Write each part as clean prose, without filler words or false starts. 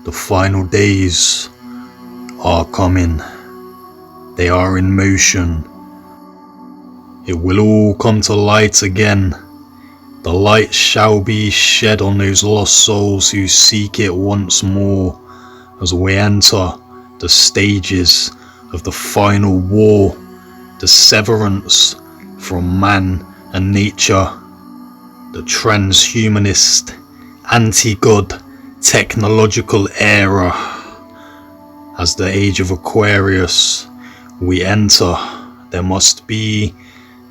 The final days are coming. They are in motion. It will all come to light again. The light shall be shed on those lost souls who seek it once more as we enter the stages of the final war, the severance from man and nature, the transhumanist, anti-God technological era. As the age of Aquarius we enter, there must be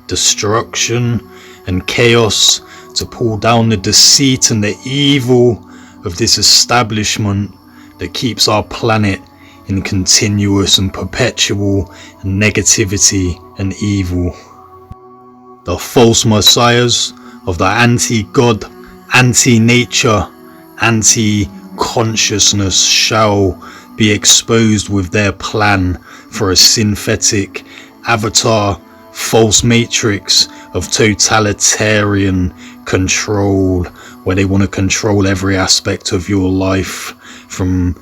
destruction and chaos to pull down the deceit and the evil of this establishment that keeps our planet in continuous and perpetual negativity and evil. The false messiahs of the anti-God, anti-nature, anti-consciousness shall be exposed with their plan for a synthetic avatar, false matrix of totalitarian control, where they want to control every aspect of your life, from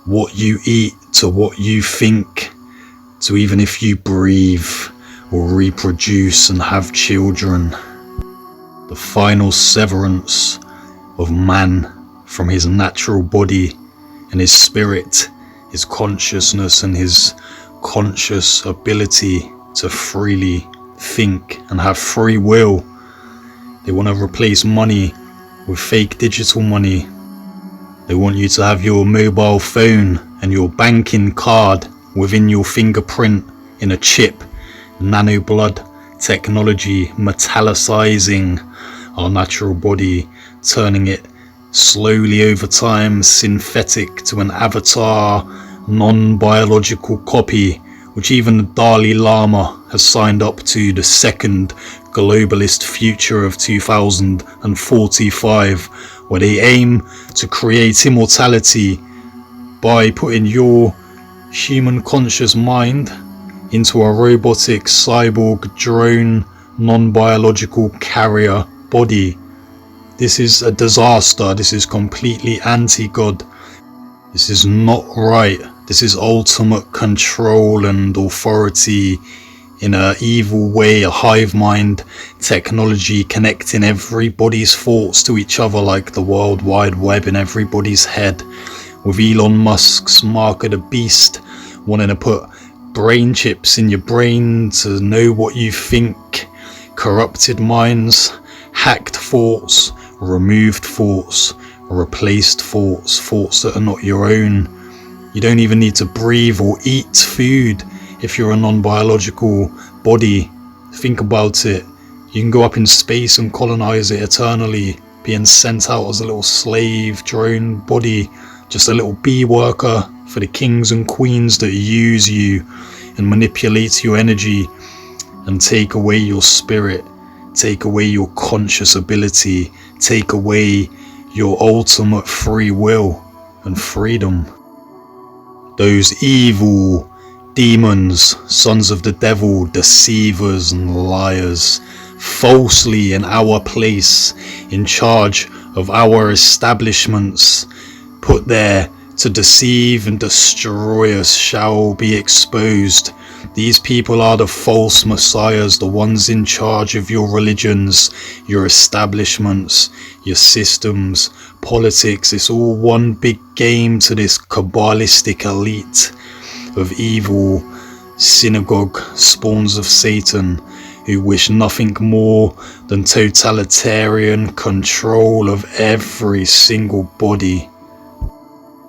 what you eat to what you think, to even if you breathe or reproduce and have children. The final severance of man from his natural body and his spirit, his consciousness and his conscious ability to freely think and have free will. They want to replace money with fake digital money. They want you to have your mobile phone and your banking card within your fingerprint in a chip. Nano blood technology metallicizing our natural body, turning it slowly over time synthetic to an avatar, non-biological copy, which even the Dalai Lama has signed up to, the second globalist future of 2045, where they aim to create immortality by putting your human conscious mind into a robotic cyborg drone non-biological carrier body. This is a disaster. This is completely anti-God. This is not right. This is ultimate control and authority in an evil way, a hive mind technology connecting everybody's thoughts to each other like the World Wide Web in everybody's head, with Elon Musk's mark of the beast wanting to put brain chips in your brain to know what you think, corrupted minds, hacked thoughts, removed thoughts, replaced thoughts, thoughts that are not your own. You don't even need to breathe or eat food if you're a non-biological body. Think about it. You can go up in space and colonize it eternally, being sent out as a little slave drone body, just a little bee worker for the kings and queens that use you and manipulate your energy and take away your spirit, take away your conscious ability, take away your ultimate free will and freedom. Those evil demons, sons of the devil, deceivers and liars, falsely in our place, in charge of our establishments, put there to deceive and destroy us, shall be exposed. These people are the false messiahs, the ones in charge of your religions, your establishments, your systems, politics. It's all one big game to this Kabbalistic elite of evil synagogue spawns of Satan, who wish nothing more than totalitarian control of every single body.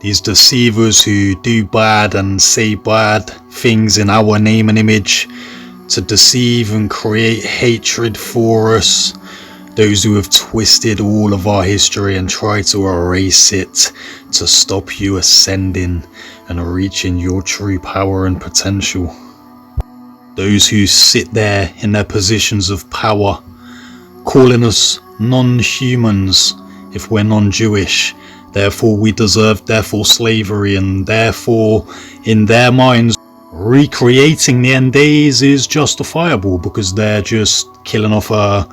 These deceivers who do bad and say bad things in our name and image to deceive and create hatred for us. Those who have twisted all of our history and try to erase it to stop you ascending and reaching your true power and potential. Those who sit there in their positions of power, calling us non-humans if we're non-Jewish. Therefore we deserve death or slavery, and therefore in their minds recreating the end days is justifiable because they're just killing off a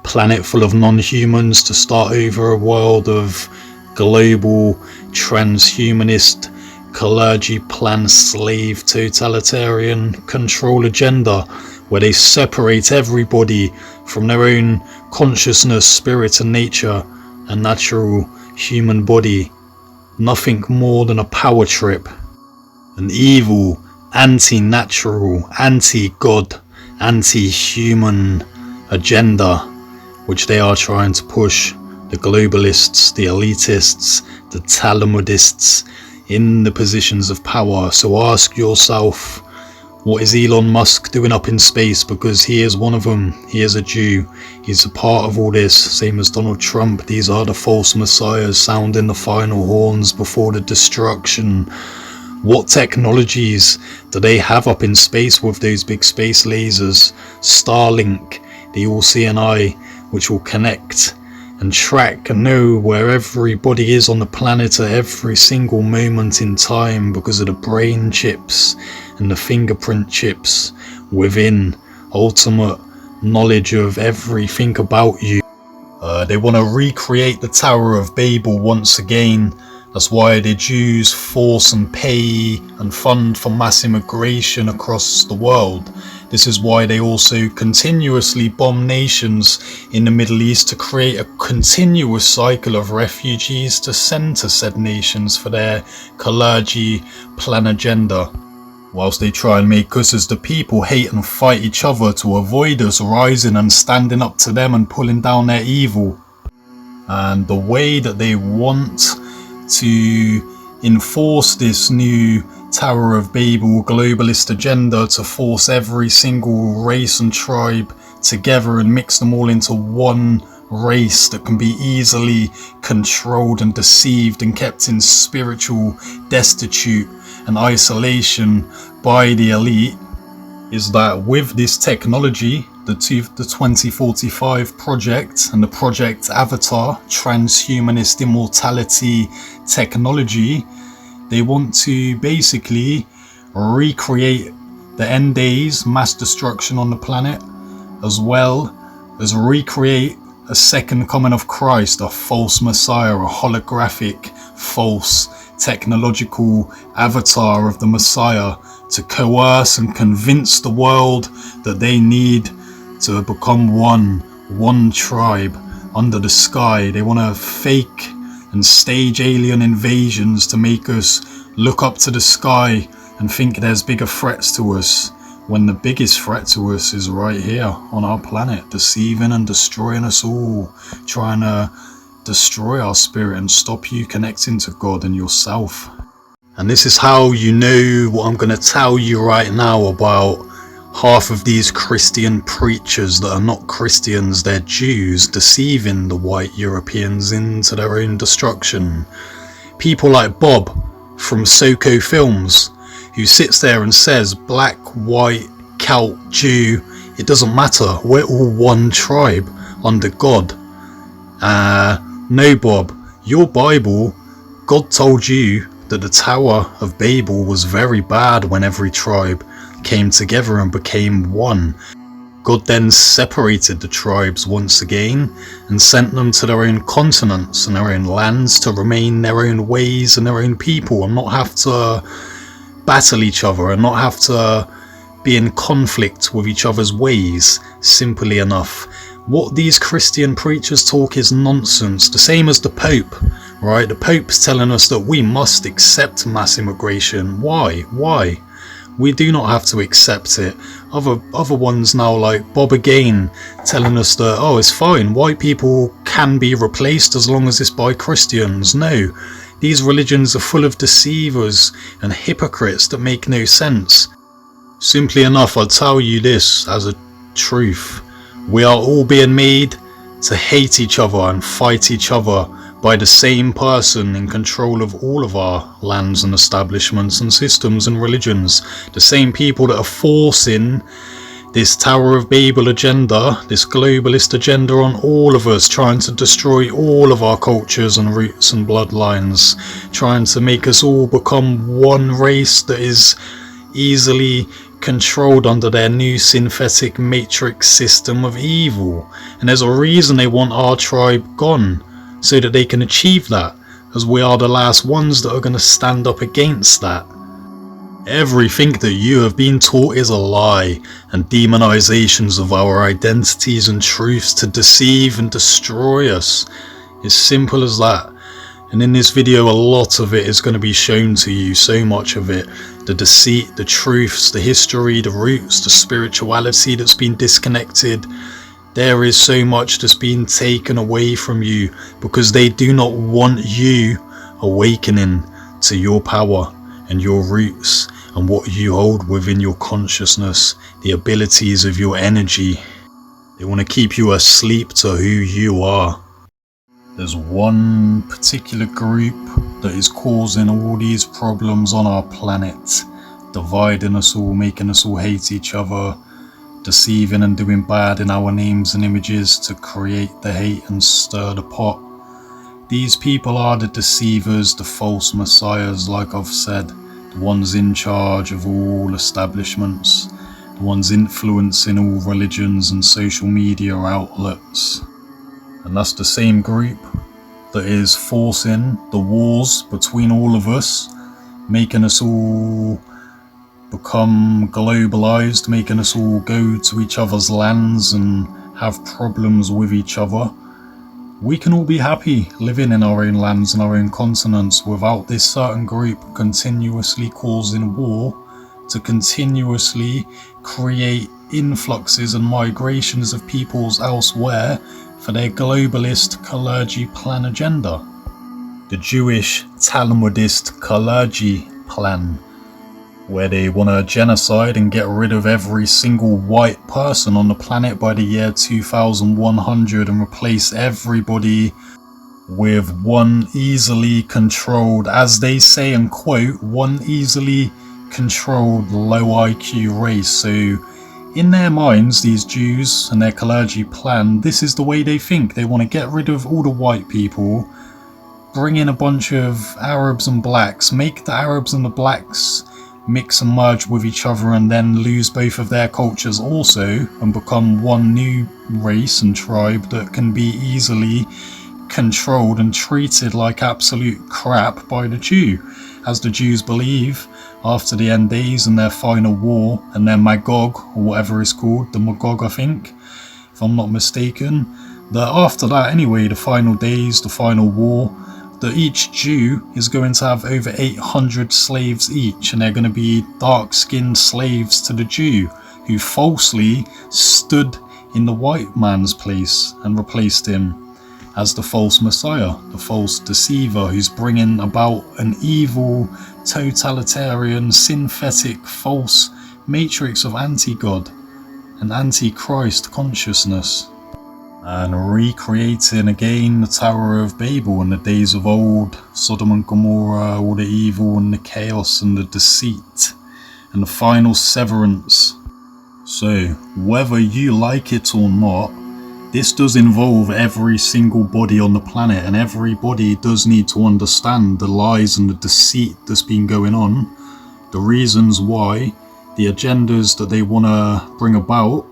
planet full of non-humans to start over a world of global transhumanist, clergy plan slave totalitarian control agenda, where they separate everybody from their own consciousness, spirit and nature and natural human body. Nothing more than a power trip. An evil, anti-natural, anti-God, anti-human agenda which they are trying to push. The globalists, the elitists, the Talmudists in the positions of power. So ask yourself, what is Elon Musk doing up in space? Because he is one of them. He is a Jew. He's a part of all this, same as Donald Trump. These are the false messiahs sounding the final horns before the destruction. What technologies do they have up in space with those big space lasers? Starlink, the all-seeing eye, which will connect and track and know where everybody is on the planet at every single moment in time because of the brain chips and the fingerprint chips within. Ultimate knowledge of everything about you. They want to recreate the Tower of Babel once again. That's why the Jews force and pay and fund for mass immigration across the world. This is why they also continuously bomb nations in the Middle East to create a continuous cycle of refugees to send to said nations for their clergy plan agenda. Whilst they try and make us as the people hate and fight each other to avoid us rising and standing up to them and pulling down their evil. And the way that they want to enforce this new Tower of Babel globalist agenda to force every single race and tribe together and mix them all into one race that can be easily controlled and deceived and kept in spiritual destitute and isolation by the elite, is that with this technology, the 2045 project and the Project Avatar transhumanist immortality technology, they want to basically recreate the end days, mass destruction on the planet, as well as recreate a second coming of Christ, a false messiah, a holographic, false technological avatar of the Messiah, to coerce and convince the world that they need to become one tribe under the sky. They want to fake and stage alien invasions to make us look up to the sky and think there's bigger threats to us, when the biggest threat to us is right here on our planet, deceiving and destroying us all, trying to destroy our spirit and stop you connecting to God and yourself. And this is how you know what I'm going to tell you right now about half of these Christian preachers that are not Christians, they're Jews, deceiving the white Europeans into their own destruction. People like Bob from Soko Films, who sits there and says, black, white, Celt, Jew, it doesn't matter, we're all one tribe under God. No, Bob, your Bible, God told you that the Tower of Babel was very bad when every tribe came together and became one. God then separated the tribes once again and sent them to their own continents and their own lands to remain their own ways and their own people and not have to battle each other and not have to be in conflict with each other's ways, simply enough. What these Christian preachers talk is nonsense, the same as the Pope, right? The Pope's telling us that we must accept mass immigration. Why? We do not have to accept it. Other ones now, like Bob again, telling us that, oh, it's fine, white people can be replaced as long as it's by Christians. No, these religions are full of deceivers and hypocrites that make no sense. Simply enough, I'll tell you this as a truth. We are all being made to hate each other and fight each other by the same person in control of all of our lands and establishments and systems and religions. The same people that are forcing this Tower of Babel agenda, this globalist agenda on all of us, trying to destroy all of our cultures and roots and bloodlines, trying to make us all become one race that is easily controlled under their new synthetic matrix system of evil. And there's a reason they want our tribe gone, so that they can achieve that, as we are the last ones that are going to stand up against that. Everything that you have been taught is a lie and demonizations of our identities and truths to deceive and destroy us. It's simple as that. And in this video, a lot of it is going to be shown to you, so much of it. The deceit, the truths, the history, the roots, the spirituality that's been disconnected. There is so much that's been taken away from you because they do not want you awakening to your power and your roots and what you hold within your consciousness, the abilities of your energy. They want to keep you asleep to who you are. There's one particular group that is causing all these problems on our planet, dividing us all, making us all hate each other, deceiving and doing bad in our names and images to create the hate and stir the pot. These people are the deceivers, the false messiahs, like I've said, the ones in charge of all establishments, the ones influencing all religions and social media outlets. And that's the same group that is forcing the wars between all of us, making us all become globalized, making us all go to each other's lands and have problems with each other. We can all be happy living in our own lands and our own continents without this certain group continuously causing war to continuously create influxes and migrations of peoples elsewhere for their globalist Kalergi plan agenda. The Jewish Talmudist Kalergi plan, where they want to genocide and get rid of every single white person on the planet by the year 2100 and replace everybody with one easily controlled, as they say and quote, one easily controlled low IQ race. So in their minds, these Jews and their Kalergi plan, this is the way they think. They want to get rid of all the white people, bring in a bunch of Arabs and blacks, make the Arabs and the blacks mix and merge with each other, and then lose both of their cultures also and become one new race and tribe that can be easily controlled and treated like absolute crap by the Jew, as the Jews believe after the end days and their final war and their Magog, or whatever it's called, the Magog I think, if I'm not mistaken, that after that anyway, the final days, the final war, that each Jew is going to have over 800 slaves each, and they're going to be dark-skinned slaves to the Jew who falsely stood in the white man's place and replaced him as the false messiah, the false deceiver who's bringing about an evil, totalitarian, synthetic, false matrix of anti-God and anti-Christ consciousness, and recreating again the Tower of Babel in the days of old, Sodom and Gomorrah, all the evil and the chaos and the deceit and the final severance. So whether you like it or not, this does involve every single body on the planet, and everybody does need to understand the lies and the deceit that's been going on, the reasons why, the agendas that they want to bring about,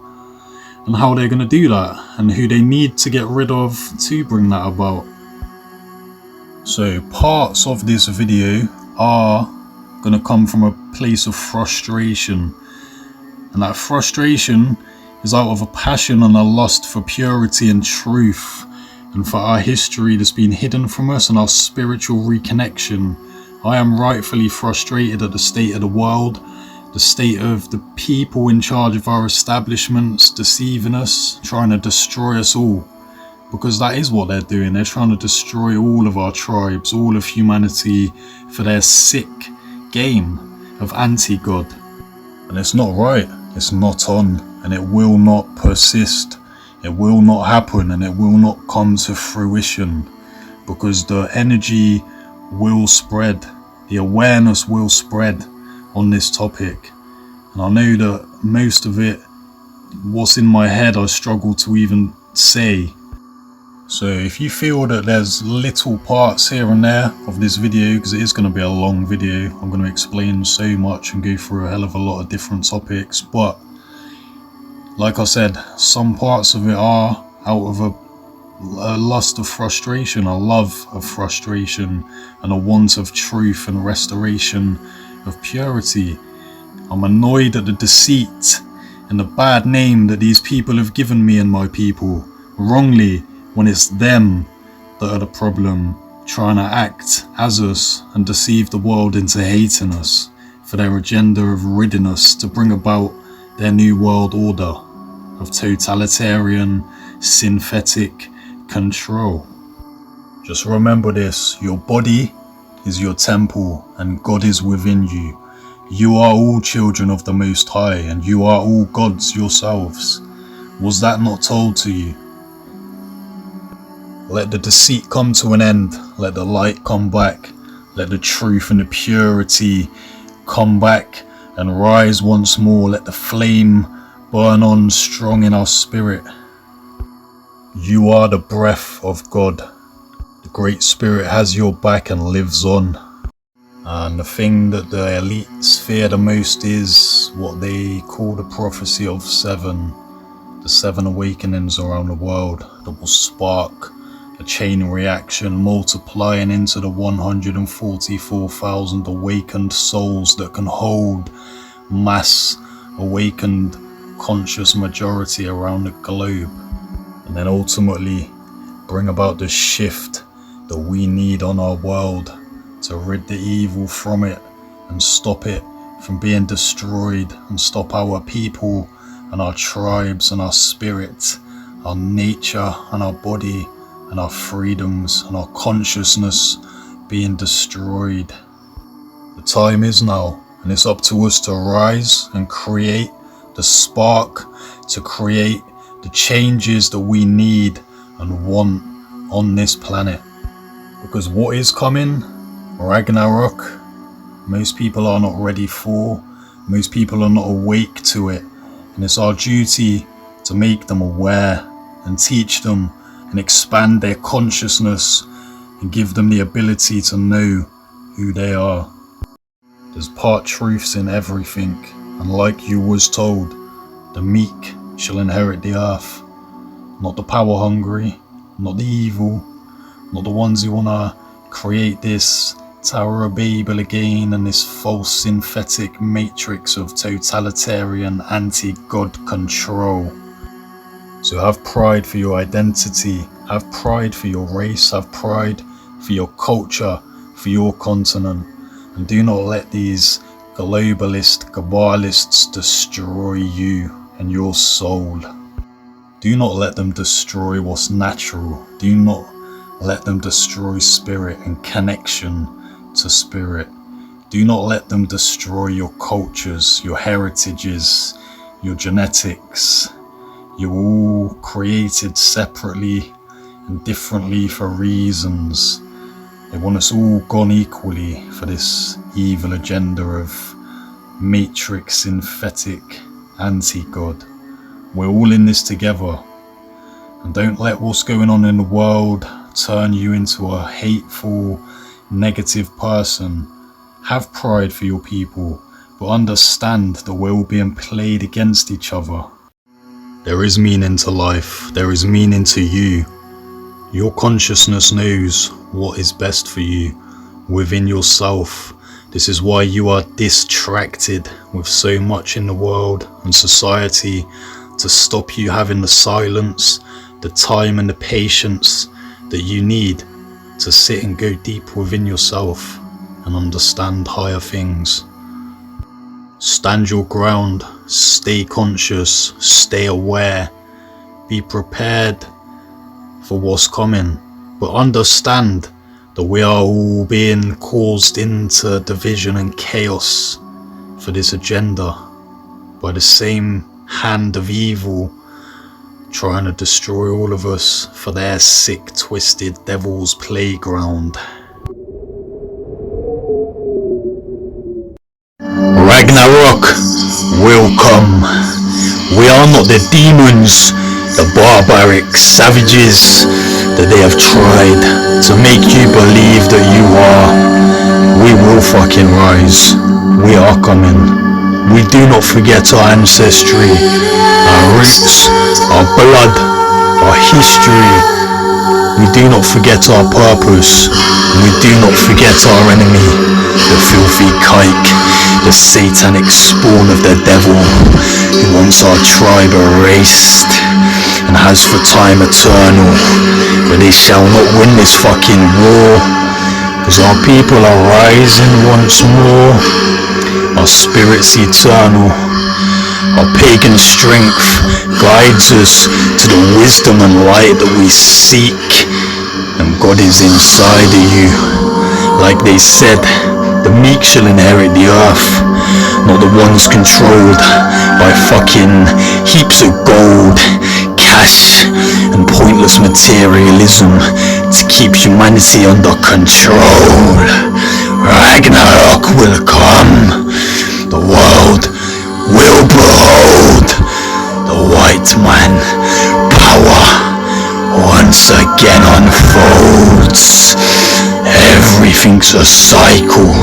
and how they're going to do that, and who they need to get rid of to bring that about. So parts of this video are going to come from a place of frustration, and that frustration is out of a passion and a lust for purity and truth, and for our history that's been hidden from us and our spiritual reconnection. I am rightfully frustrated at the state of the world, the state of the people in charge of our establishments deceiving us, trying to destroy us all, because that is what they're doing. They're trying to destroy all of our tribes, all of humanity, for their sick game of anti-God. And it's not right, it's not on, and it will not persist, it will not happen, and it will not come to fruition, because the energy will spread, the awareness will spread on this topic. And I know that most of it, what's in my head, I struggle to even say. So if you feel that there's little parts here and there of this video, because it is going to be a long video, I'm going to explain so much and go through a hell of a lot of different topics, but like I said, some parts of it are out of a a lust of frustration, a love of frustration, and a want of truth and restoration of purity. I'm annoyed at the deceit and the bad name that these people have given me and my people, wrongly, when it's them that are the problem, trying to act as us and deceive the world into hating us for their agenda of ridding us to bring about their new world order of totalitarian, synthetic control. Just remember this: your body is your temple and God is within you. You are all children of the Most High and you are all gods yourselves. Was that not told to you? Let the deceit come to an end. Let the light come back. Let the truth and the purity come back and rise once more. Let the flame burn on strong in our spirit. You are the breath of God. The Great Spirit has your back and lives on. And the thing that the elites fear the most is what they call the prophecy of seven. The 7 awakenings around the world that will spark a chain reaction, multiplying into the 144,000 awakened souls that can hold mass awakened conscious majority around the globe, and then ultimately bring about the shift that we need on our world to rid the evil from it and stop it from being destroyed, and stop our people and our tribes and our spirit, our nature and our body and our freedoms and our consciousness being destroyed. The time is now, and it's up to us to rise and create the spark, to create the changes that we need and want on this planet. Because what is coming, Ragnarok, most people are not ready for, most people are not awake to it, and it's our duty to make them aware and teach them and expand their consciousness and give them the ability to know who they are. There's part truths in everything, and like you was told, the meek shall inherit the earth. Not the power hungry, not the evil, not the ones who wanna create this Tower of Babel again and this false synthetic matrix of totalitarian anti-God control. So have pride for your identity, have pride for your race, have pride for your culture, for your continent, and do not let these globalist Kabbalists destroy you and your soul. Do not let them destroy what's natural. Do not let them destroy spirit and connection to spirit. Do not let them destroy your cultures, your heritages, your genetics. You're all created separately and differently for reasons. They want us all gone equally for this evil agenda of matrix, synthetic, anti-God. We're all in this together. And don't let what's going on in the world turn you into a hateful, negative person. Have pride for your people, but understand that we're all being played against each other. There is meaning to life. There is meaning to you. Your consciousness knows what is best for you within yourself. This is why you are distracted with so much in the world and society, to stop you having the silence, the time and the patience that you need to sit and go deep within yourself and understand higher things. Stand your ground, stay conscious, stay aware, be prepared for what's coming, but understand that we are all being caused into division and chaos for this agenda by the same hand of evil trying to destroy all of us for their sick, twisted devil's playground. Ragnarok will come. We are not the demons, the barbaric savages that they have tried to make you believe that you are. We will fucking rise. We are coming. We do not forget our ancestry, our roots, our blood, our history. We do not forget our purpose. We do not forget our enemy, the filthy kike, the satanic spawn of the devil, who wants our tribe erased and has for time eternal. But they shall not win this fucking war, cause our people are rising once more. Our spirits eternal. Our pagan strength guides us to the wisdom and light that we seek, and God is inside of you. Like they said, the meek shall inherit the earth, not the ones controlled by fucking heaps of gold, cash, and pointless materialism to keep humanity under control. Ragnarok will come. The world will behold the white man power once again unfolds. Everything's a cycle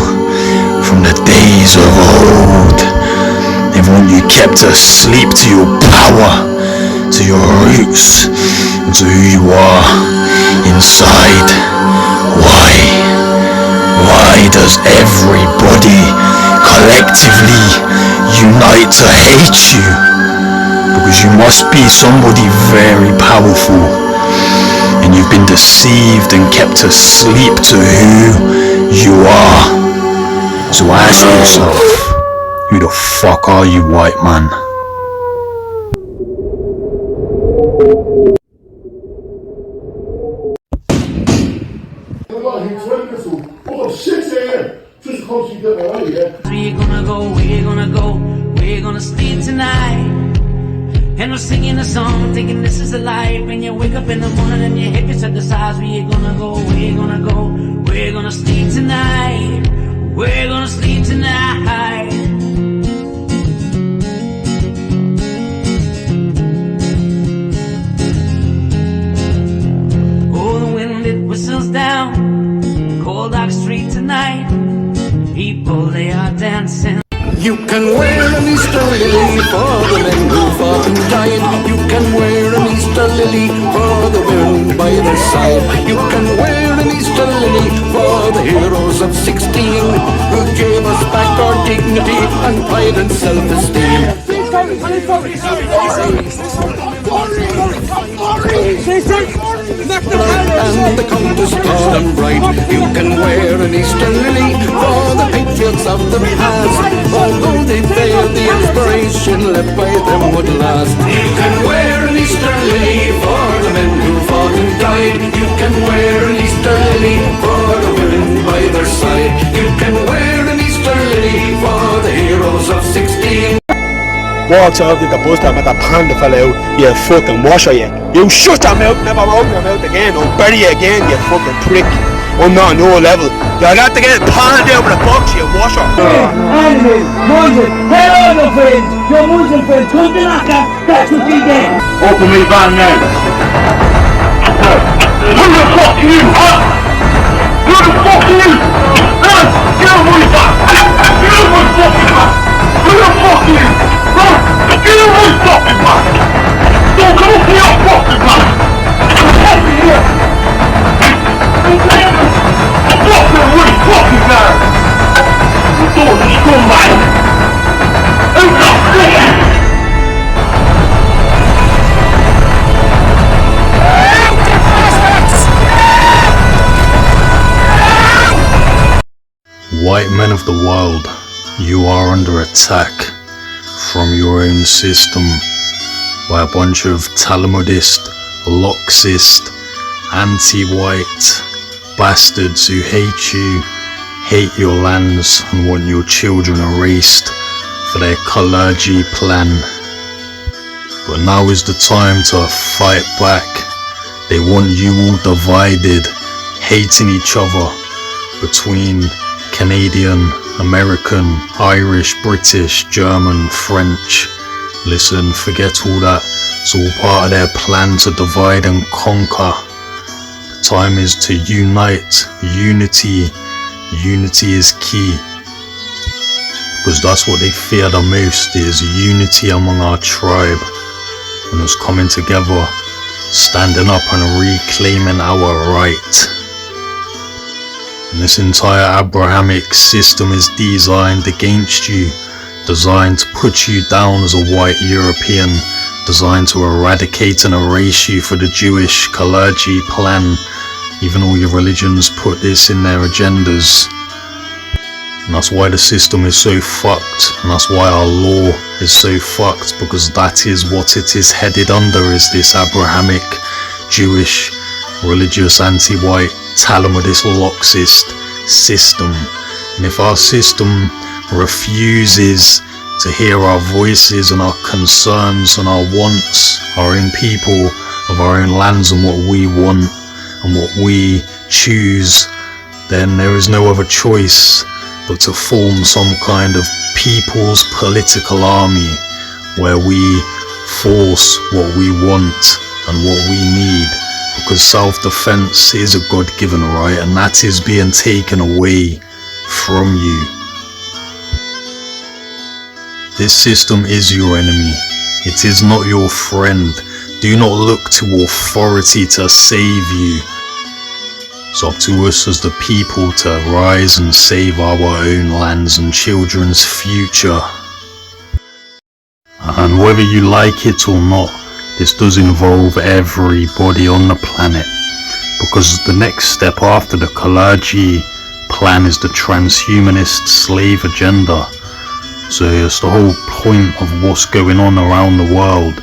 from the days of old. They want you kept asleep to your power, to your roots, to who you are inside. Why does everybody collectively unite to hate you? Because you must be somebody very powerful, and you've been deceived and kept asleep to who you are. So ask yourself, who the fuck are you, white man? We're gonna go, we're gonna go, we're gonna sleep tonight. And we're singing a song, thinking this is a life. And you wake up in the morning and your hip is at the sides. We're gonna go, we're gonna go, we're gonna sleep tonight. We're gonna sleep tonight. Oh, the wind it whistles down cold dark street tonight. People, they are dancing. You can wear an Easter lily for the men who fought and died. You can wear an Easter lily for the women by their side. You can wear an Easter lily for the heroes of 16 who gave us back our dignity and pride and self-esteem. And the contest tall and bright. You can wear an Easter lily for the patriots of the past. Although they failed, the inspiration left by them would last. You can wear an Easter lily for the men who fought and died. You can wear an Easter lily for the women by their side. You can wear an Easter lily for the heroes of 16. Walks out at the bus stop at the panda fell out, you fucking washer you. You shut your mouth, never open your mouth again, I'll bury you again, you fucking prick. I'm not on no level. You'll have to get panned out with a box, you washer. Enemies, Muslims, they're all your friends. Your Muslim friends, come to Naka, that's what you get. Open me van now. Who the fuck are you, huh? Who the fuck are you? Huh? Get on my back. Get on my fucking back. Who the fuck are you? Huh? Get on my fucking back. Don't come up to your fucking back. Get me here. Fucking really fucking bad. You don't scumbag. Who the fuck? White men of the world, you are under attack from your own system by a bunch of Talmudist, Loxist, anti-white bastards who hate you, hate your lands, and want your children erased for their Kalaji plan. But now is the time to fight back. They want you all divided, hating each other between Canadian, American, Irish, British, German, French. Listen, forget all that. It's all part of their plan to divide and conquer. The time is to unite. Unity is key. Because that's what they fear the most, is unity among our tribe. And us coming together standing up and reclaiming our right. And this entire Abrahamic system is designed against you, designed to put you down as a white European, designed to eradicate and erase you for the Jewish Kalergi plan. Even all your religions put this in their agendas. And that's why the system is so fucked, and that's why our law is so fucked, because that is what it is headed under, is this Abrahamic, Jewish, religious, anti-white, Talmudist, Loxist system. And if our system refuses to hear our voices and our concerns and our wants, our own people of our own lands and what we want and what we choose, then there is no other choice but to form some kind of people's political army where we force what we want and what we need, because self-defense is a God-given right, and that is being taken away from you. This system is your enemy. It is not your friend. Do not look to authority to save you. It's up to us as the people to rise and save our own lands and children's future. And whether you like it or not, this does involve everybody on the planet, because the next step after the Kalergi plan is the transhumanist slave agenda. So it's the whole point of what's going on around the world,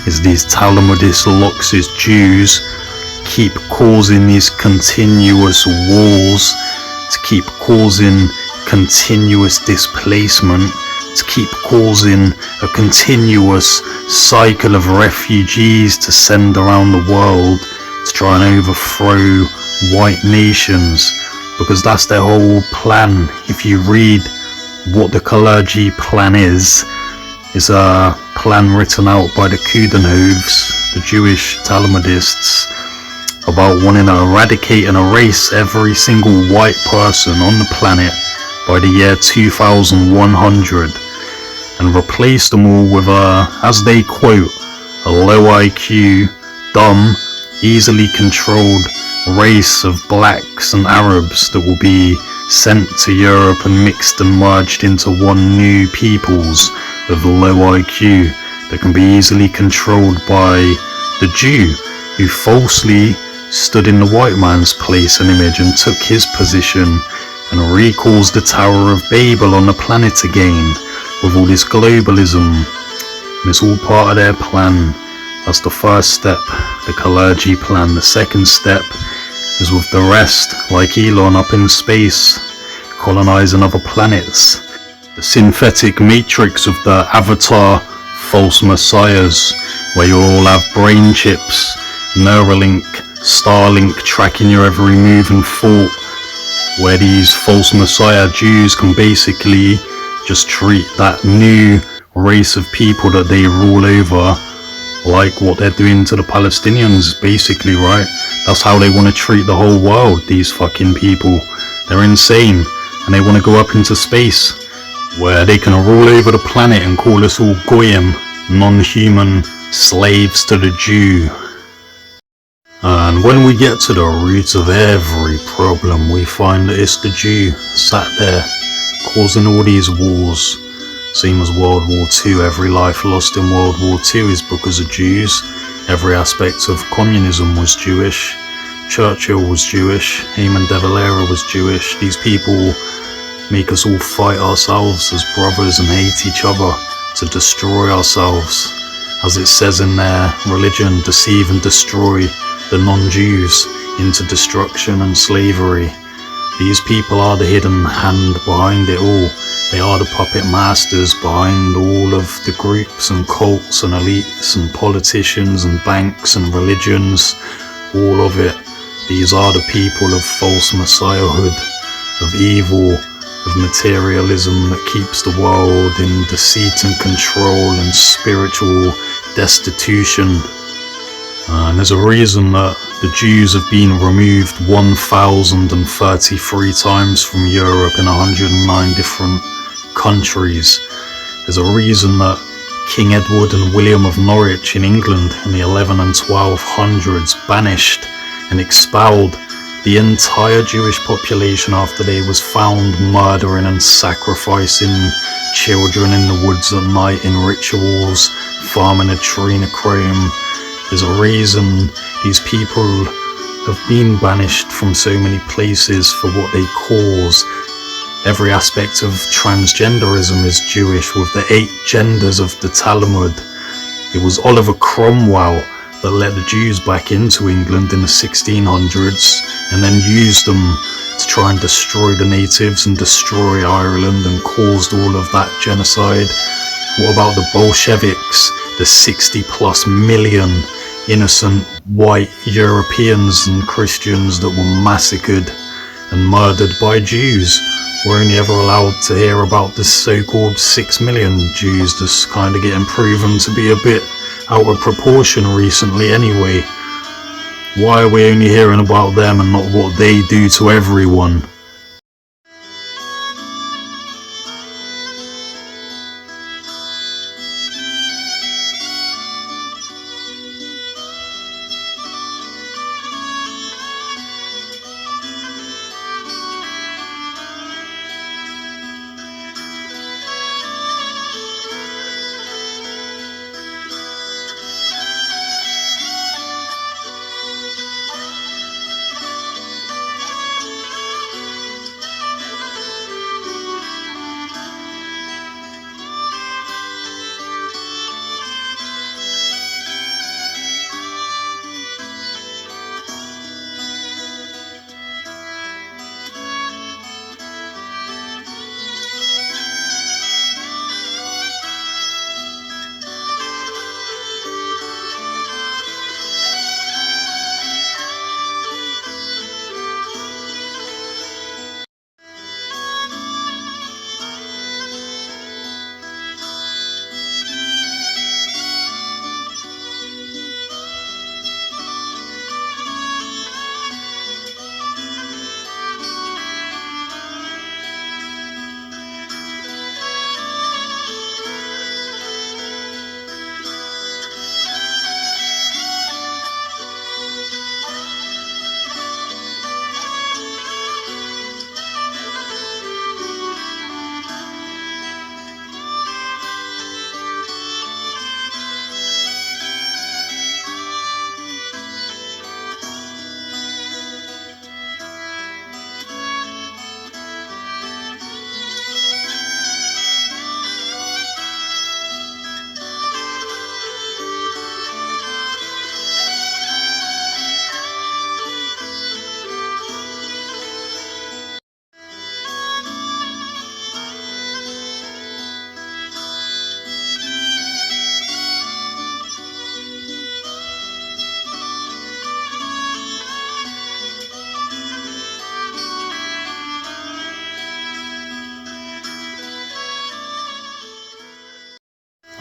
is these Talmudist, Loxist Jews keep causing these continuous wars, to keep causing continuous displacement, to keep causing a continuous cycle of refugees to send around the world to try and overthrow white nations, because that's their whole plan. If you read what the Kalergi plan is a plan written out by the Kudenhovs, the Jewish Talmudists, about wanting to eradicate and erase every single white person on the planet by the year 2100 and replace them all with a, as they quote, a low IQ, dumb, easily controlled race of blacks and Arabs that will be sent to Europe and mixed and merged into one new peoples of low IQ that can be easily controlled by the Jew, who falsely stood in the white man's place and image and took his position and recalls the Tower of Babel on the planet again with all this globalism. And it's all part of their plan. That's the first step, the Kalergi plan. The second step is with the rest, like Elon up in space, colonizing other planets. The synthetic matrix of the avatar false messiahs, where you all have brain chips, Neuralink, Starlink tracking your every move and thought, where these false messiah Jews can basically just treat that new race of people that they rule over like what they're doing to the Palestinians, basically, right? That's how they want to treat the whole world, these fucking people. They're insane, and they want to go up into space where they can rule over the planet and call us all goyim, non-human slaves to the Jew. And when we get to the root of every problem, we find that it's the Jew sat there causing all these wars. Same as World War II, every life lost in World War II is because of Jews. Every aspect of communism was Jewish. Churchill was Jewish. Eamon de Valera was Jewish. These people make us all fight ourselves as brothers and hate each other to destroy ourselves. As it says in their religion, deceive and destroy the non-Jews into destruction and slavery. These people are the hidden hand behind it all. They are the puppet masters behind all of the groups and cults and elites and politicians and banks and religions, all of it. These are the people of false messiahhood, of evil, of materialism that keeps the world in deceit and control and spiritual destitution. And there's a reason that the Jews have been removed 1,033 times from Europe in 109 different countries. There's a reason that King Edward and William of Norwich in England in the 11 and 1200s banished and expelled the entire Jewish population after they was found murdering and sacrificing children in the woods at night in rituals, farming adrenochrome. There's a reason these people have been banished from so many places for what they cause. Every aspect of transgenderism is Jewish, with the 8 genders of the Talmud. It was Oliver Cromwell that let the Jews back into England in the 1600s and then used them to try and destroy the natives and destroy Ireland and caused all of that genocide. What about the Bolsheviks, the 60+ million innocent white Europeans and Christians that were massacred and murdered by Jews? We're only ever allowed to hear about the so-called 6 million Jews that's kind of getting proven to be a bit out of proportion recently anyway. Why are we only hearing about them and not what they do to everyone?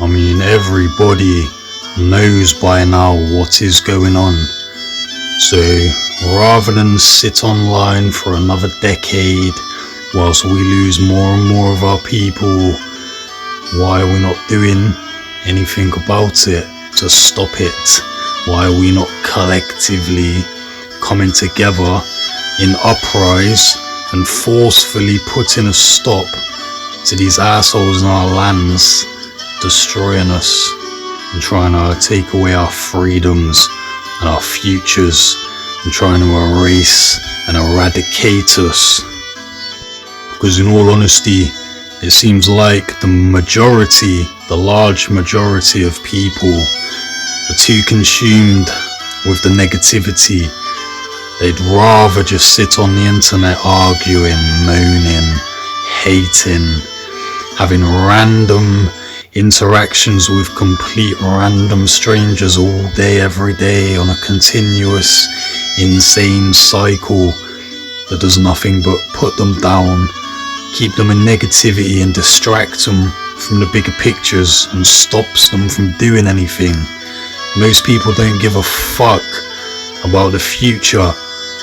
I mean, everybody knows by now what is going on. So rather than sit online for another decade whilst we lose more and more of our people, why are we not doing anything about it to stop it? Why are we not collectively coming together in uprise and forcefully putting a stop to these assholes in our lands destroying us and trying to take away our freedoms and our futures and trying to erase and eradicate us? Because in all honesty, it seems like the large majority of people are too consumed with the negativity. They'd rather just sit on the internet arguing, moaning, hating, having random interactions with complete random strangers all day, every day, on a continuous, insane cycle that does nothing but put them down, keep them in negativity and distract them from the bigger pictures and stops them from doing anything. Most people don't give a fuck about the future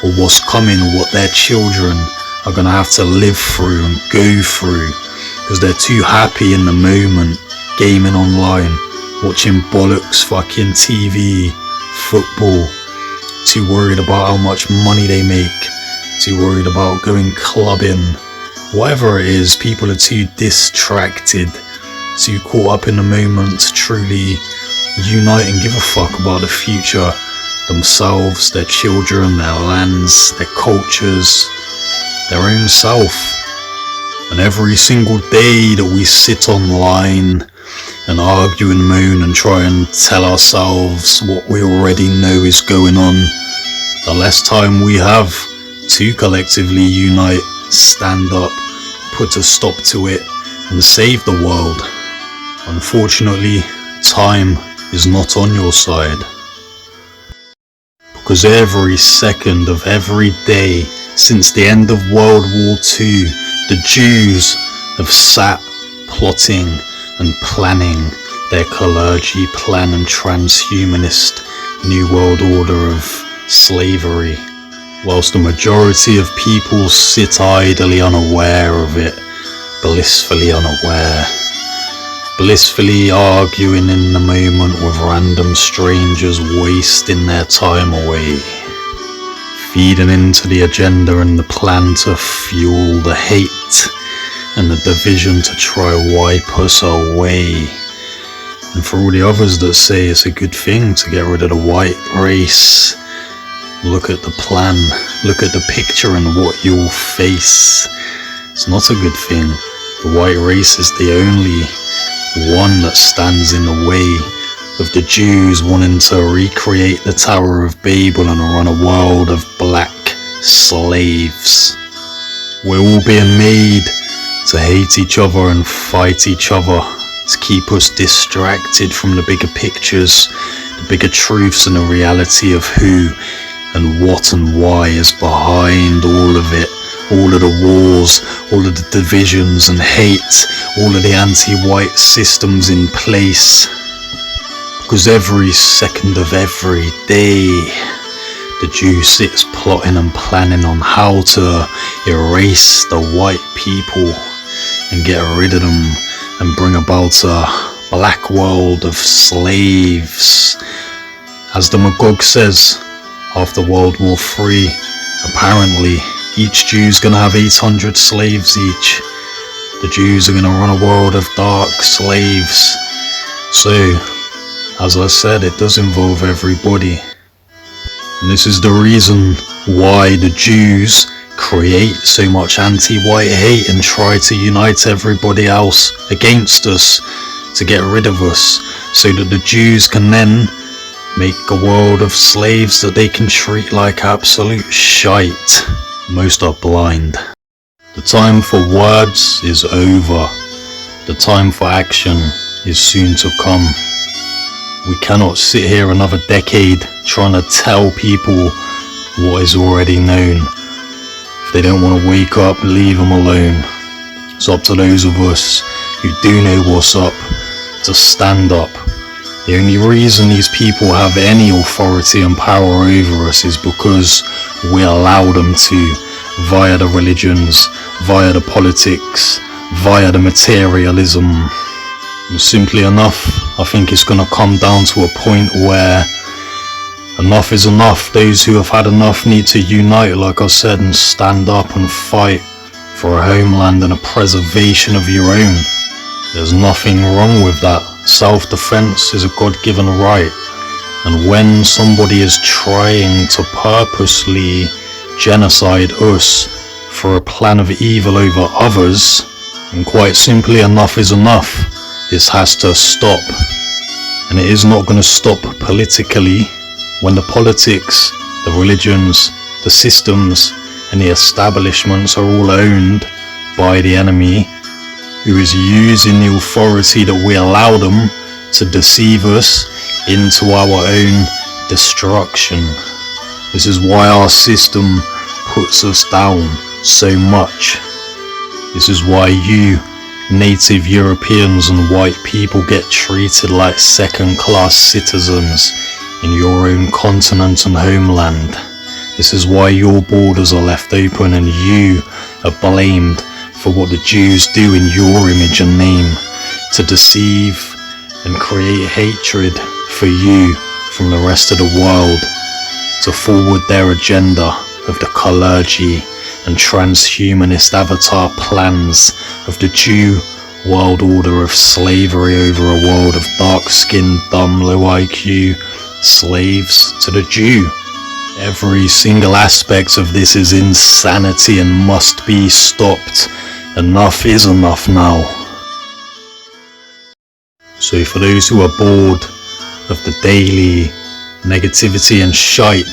or what's coming or what their children are going to have to live through and go through, because they're too happy in the moment gaming online, watching bollocks fucking TV, football, too worried about how much money they make, too worried about going clubbing. Whatever it is, people are too distracted, too caught up in the moment to truly unite and give a fuck about the future, themselves, their children, their lands, their cultures, their own self. And every single day that we sit online and argue and moan and try and tell ourselves what we already know is going on, the less time we have to collectively unite, stand up, put a stop to it, and save the world. Unfortunately, time is not on your side. Because every second of every day since the end of World War II, the Jews have sat plotting and planning their clergy plan and transhumanist New World Order of slavery, whilst the majority of people sit idly unaware of it, blissfully unaware, blissfully arguing in the moment with random strangers, wasting their time away, feeding into the agenda and the plan to fuel the hate and the division to try wipe us away. And for all the others that say it's a good thing to get rid of the white race, look at the plan, look at the picture and what you'll face. It's not a good thing. The white race is the only one that stands in the way of the Jews wanting to recreate the Tower of Babel and run a world of black slaves. We're all being made to hate each other and fight each other, to keep us distracted from the bigger pictures, the bigger truths and the reality of who and what and why is behind all of it. All of the wars, all of the divisions and hate, all of the anti-white systems in place. Because every second of every day, the Jew sits plotting and planning on how to erase the white people and get rid of them and bring about a black world of slaves. As the Magog says, after World War III, apparently each Jew's gonna have 800 slaves each. The Jews are gonna run a world of dark slaves. So, as I said, it does involve everybody. And this is the reason why the Jews create so much anti-white hate and try to unite everybody else against us to get rid of us, so that the Jews can then make a world of slaves that they can treat like absolute shite. Most are blind. The time for words is over. The time for action is soon to come. We cannot sit here another decade trying to tell people what is already known. If they don't want to wake up, leave them alone. It's up to those of us who do know what's up to stand up. The only reason these people have any authority and power over us is because we allow them to, via the religions, via the politics, via the materialism. And simply enough, I think it's going to come down to a point where enough is enough. Those who have had enough need to unite, like I said, and stand up and fight for a homeland and a preservation of your own. There's nothing wrong with that. Self-defense is a God-given right. And when somebody is trying to purposely genocide us for a plan of evil over others, and quite simply enough is enough. This has to stop. And it is not going to stop politically when the politics, the religions, the systems and the establishments are all owned by the enemy, who is using the authority that we allow them to deceive us into our own destruction. This is why our system puts us down so much. This is why you, native Europeans and white people, get treated like second-class citizens in your own continent and homeland. This is why your borders are left open and you are blamed for what the Jews do in your image and name. to deceive and create hatred for you from the rest of the world, to forward their agenda of the clergy and transhumanist avatar plans of the Jew world order of slavery over a world of dark-skinned, dumb, low IQ slaves to the Jew. Every single aspect of this is insanity and must be stopped. Enough is enough now. So for those who are bored of the daily negativity and shite,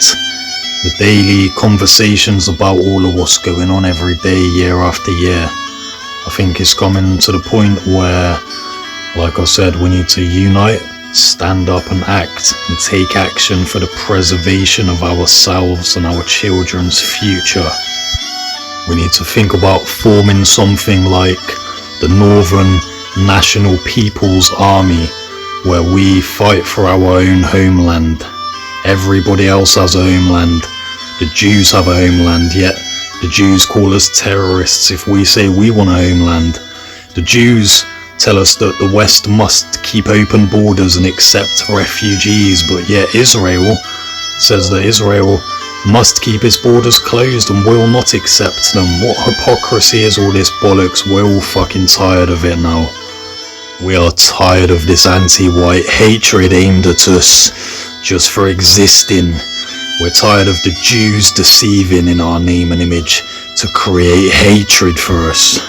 the daily conversations about all of what's going on every day, year after year, I think it's coming to the point where, like I said, we need to unite, stand up and act and take action for the preservation of ourselves and our children's future. We need to think about forming something like the Northern National People's Army, where we fight for our own homeland. Everybody else has a homeland. The Jews have a homeland, yet the Jews call us terrorists if we say we want a homeland. The Jews tell us that the West must keep open borders and accept refugees, but yet Israel says that Israel must keep its borders closed and will not accept them. What hypocrisy is all this bollocks? We're all fucking tired of it now. We are tired of this anti-white hatred aimed at us just for existing. We're tired of the Jews deceiving in our name and image to create hatred for us.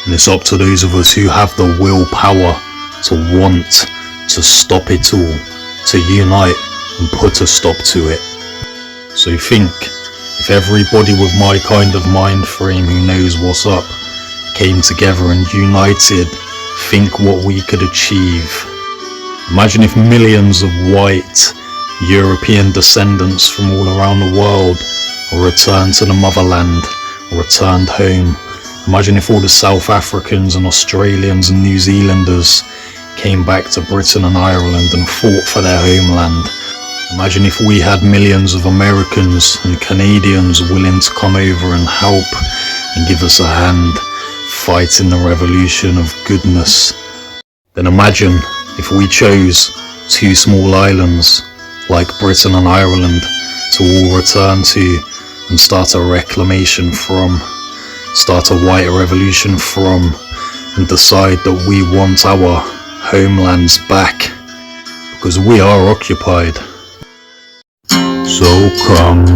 And it's up to those of us who have the willpower to want to stop it all, to unite and put a stop to it. So think, if everybody with my kind of mind frame who knows what's up came together and united, think what we could achieve. Imagine if millions of white European descendants from all around the world returned to the motherland, returned home. Imagine if all the South Africans and Australians and New Zealanders came back to Britain and Ireland and fought for their homeland. Imagine if we had millions of Americans and Canadians willing to come over and help and give us a hand fighting the revolution of goodness. Then imagine if we chose two small islands like Britain and Ireland to all return to and start a reclamation from, start a white revolution from, and decide that we want our homelands back because we are occupied. So come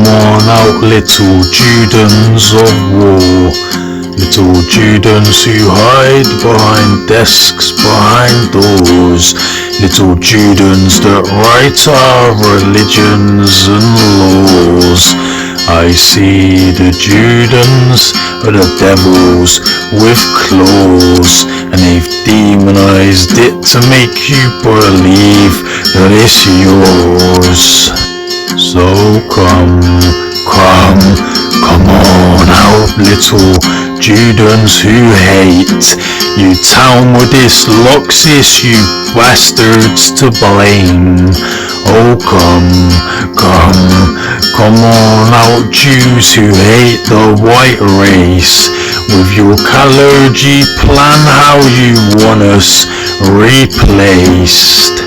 on out, little Judans of war, little Judans who hide behind desks, behind doors, little Judans that write our religions and laws. I see the Judans are the devils with claws, and they've demonized it to make you believe that it's yours. So come on out, little Judans who hate you Talmudists, Loxists, you bastards to blame. Oh come on out, Jews who hate the white race, with your clergy plan how you want us replaced.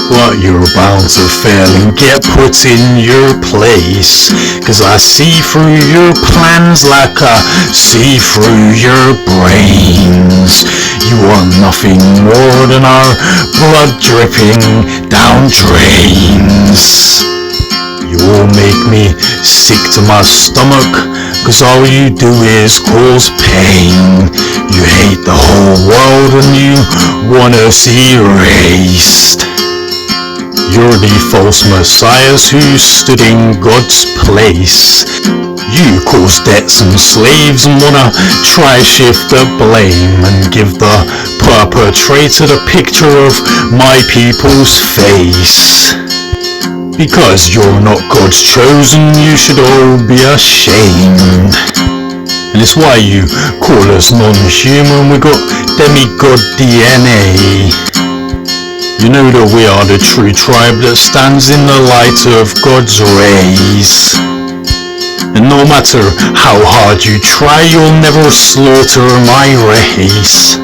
But you're bound to fail and get put in your place, 'cause I see through your plans like I see through your brains. You are nothing more than our blood dripping down drains. You all make me sick to my stomach, 'cause all you do is cause pain. You hate the whole world and you want us erased. You're the false messiahs who stood in God's place. You cause debts and slaves and wanna try shift the blame and give the perpetrator the picture of my people's face. Because you're not God's chosen, you should all be ashamed. And it's why you call us non-human, we got demigod DNA. You know that we are the true tribe that stands in the light of God's rays. And no matter how hard you try, you'll never slaughter my race.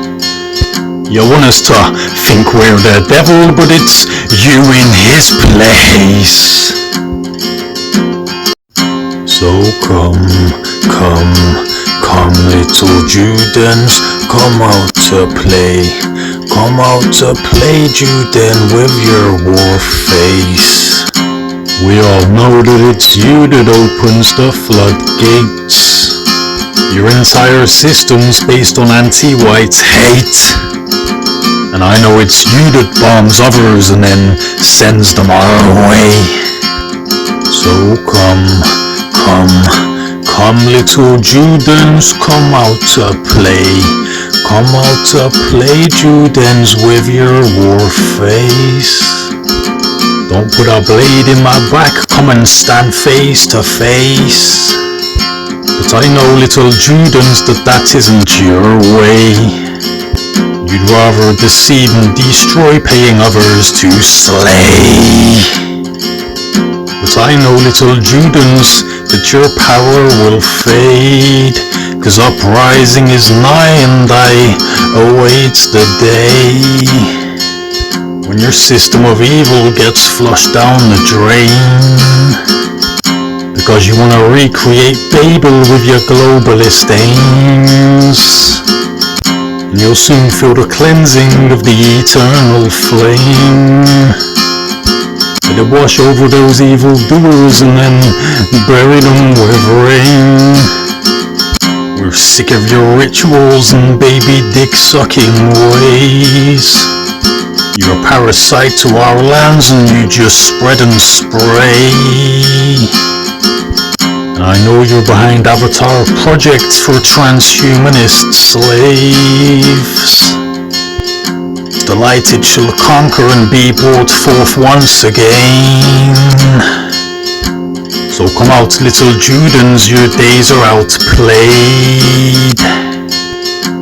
You want us to think we're the devil, but it's you in his place. So come, little Judens, come out to play. Come out to play, Juden, with your war face. We all know that it's you that opens the floodgates. Your entire system's based on anti-white hate. And I know it's you that bombs others and then sends them our way. So come, little Judens, come out to play. Come out to play, Judens, with your war face. Don't put a blade in my back, come and stand face to face. But I know, little Judens, that isn't your way. You'd rather deceive and destroy, paying others to slay. But I know, little Judens, that your power will fade, 'cause uprising is nigh and I await the day when your system of evil gets flushed down the drain. Because you wanna recreate Babel with your globalist aims. And you'll soon feel the cleansing of the eternal flame. It'll wash over those evil doers and then bury them with rain. We're sick of your rituals and baby dick sucking ways. You're a parasite to our lands and you just spread and spray. And I know you're behind Avatar projects for transhumanist slaves. Delighted shall conquer and be brought forth once again. So come out, little Judens, your days are outplayed.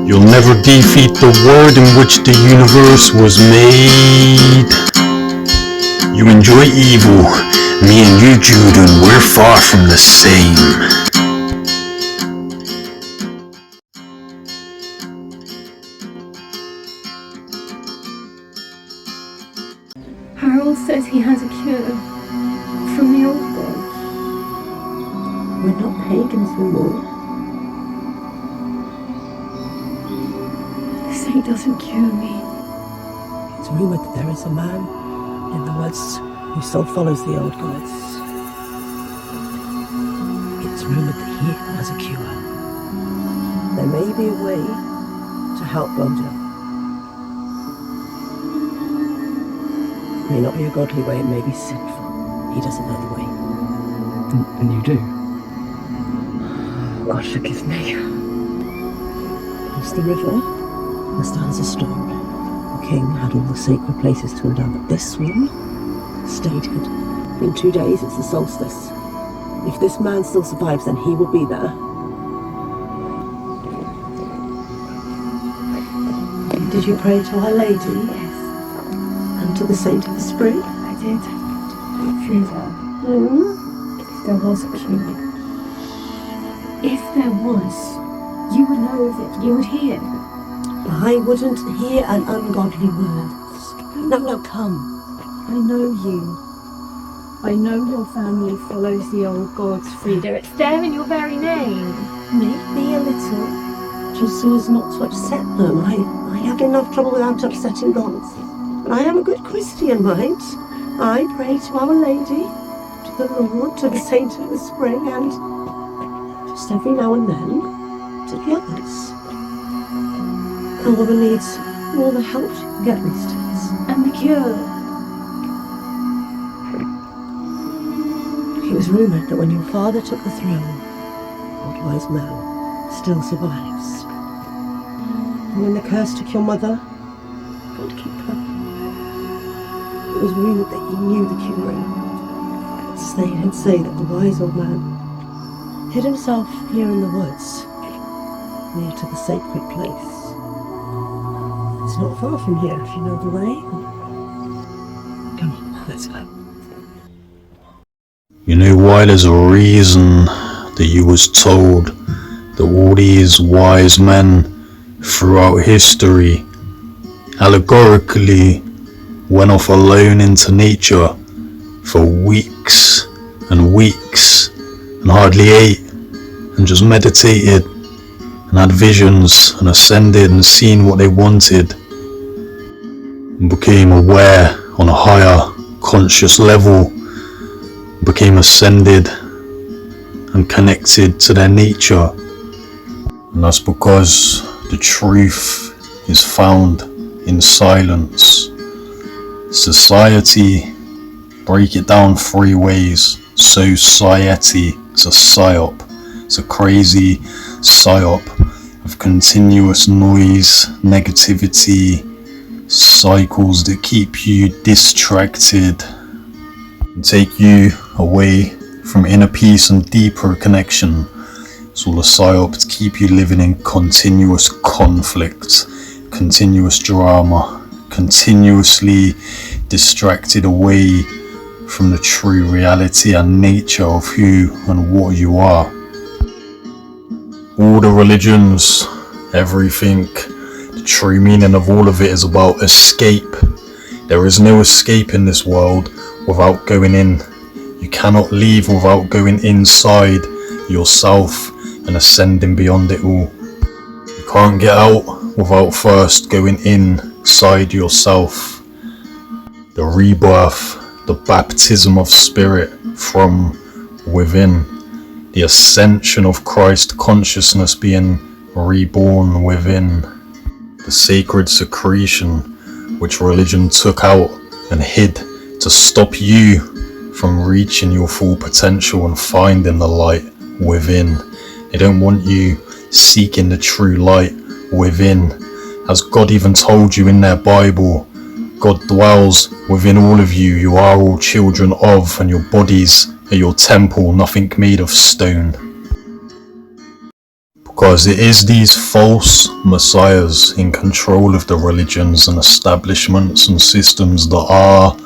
You'll never defeat the word in which the universe was made. You enjoy evil, me and you, Juden, we're far from the same. Harold says he has a cure from the old gods. We're not pagans anymore. The saint doesn't cure me. It's rumoured that there is a man in the woods who still follows the old gods. It's rumoured that he has a cure. There may be a way to help Roger. It may not be a godly way, it may be sinful. He doesn't know the way. And you do? God forgive me. Across the river, there stands a stone. The king had all the sacred places torn down, but this one stayed hid. In 2 days, it's the solstice. If this man still survives, then he will be there. Did you pray to Our Lady? Yes, And to the Saint of the Spring? I did. Frida, if there was a cure, if there was, you would know of it, you would hear. I wouldn't hear an ungodly word. No, come. I know you. I know your family follows the old gods, Frida. It's there in your very name. Maybe a little, just so as not to upset them. I have enough trouble without upsetting gods. But I am a good Christian, right? I pray to Our Lady, to the Lord, to the Saint of the Spring, and just every now and then to the others. A woman needs all the help she can get these days. And the cure. It was rumoured that when your father took the throne, old wise man still survives. And when the curse took your mother, God keep her. It was rumoured that he knew the curing. They'd say that the wise old man hid himself here in the woods, near to the sacred place. It's not far from here if you know the way. Come on, let's go. You know why? There's a reason that that you was told that all these wise men throughout history allegorically went off alone into nature for weeks and weeks and hardly ate and just meditated and had visions and ascended and seen what they wanted and became aware on a higher conscious level, became ascended and connected to their nature. And that's because the truth is found in silence. Society, break it down 3 ways. Society, it's a psyop. It's a crazy psyop of continuous noise, negativity, cycles that keep you distracted and take you away from inner peace and deeper connection. It's all a psyop to keep you living in continuous conflict, continuous drama, continuously distracted away from the true reality and nature of who and what you are. All the religions, everything, the true meaning of all of it is about escape. There is no escape in this world without going in. You cannot leave without going inside yourself and ascending beyond it all. You can't get out without first going inside yourself. The rebirth, the baptism of spirit from within, the ascension of Christ consciousness being reborn within, the sacred secretion which religion took out and hid to stop you from reaching your full potential and finding the light within. They don't want you seeking the true light within. As God even told you in their Bible, God dwells within all of you. You are all children of, and your bodies are your temple, nothing made of stone. Because it is these false messiahs in control of the religions and establishments and systems that are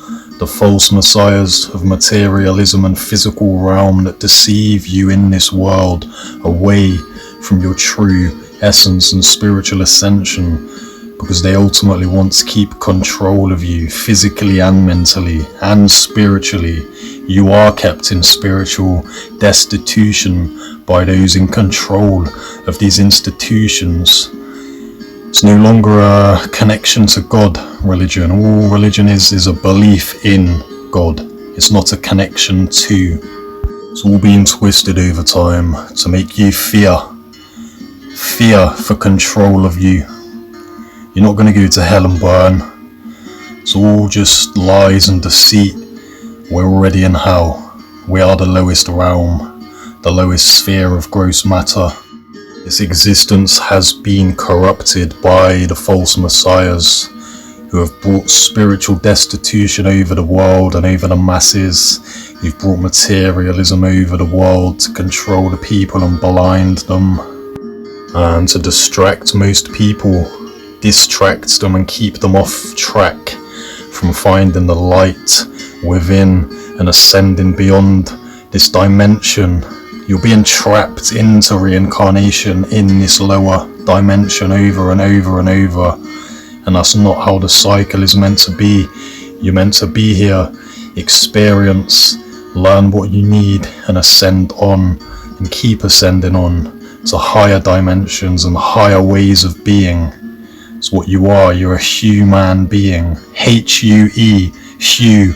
the false messiahs of materialism and physical realm that deceive you in this world away from your true essence and spiritual ascension, because they ultimately want to keep control of you physically and mentally and spiritually. You are kept in spiritual destitution by those in control of these institutions. It's no longer a connection to God, religion. All religion is a belief in God. It's not a connection to. It's all been twisted over time to make you fear for control of you. You're not going to go to hell and burn. It's all just lies and deceit. We're already in hell. We are the lowest realm, the lowest sphere of gross matter. This existence has been corrupted by the false messiahs who have brought spiritual destitution over the world and over the masses. You've brought materialism over the world to control the people and blind them, and to distract most people, distract them and keep them off track from finding the light within and ascending beyond this dimension. You're being trapped into reincarnation in this lower dimension over and over and over, and that's not how the cycle is meant to be. You're meant to be here, experience, learn what you need, and ascend on and keep ascending on to higher dimensions and higher ways of being. It's what you are. You're a human being. H-U-E, hue,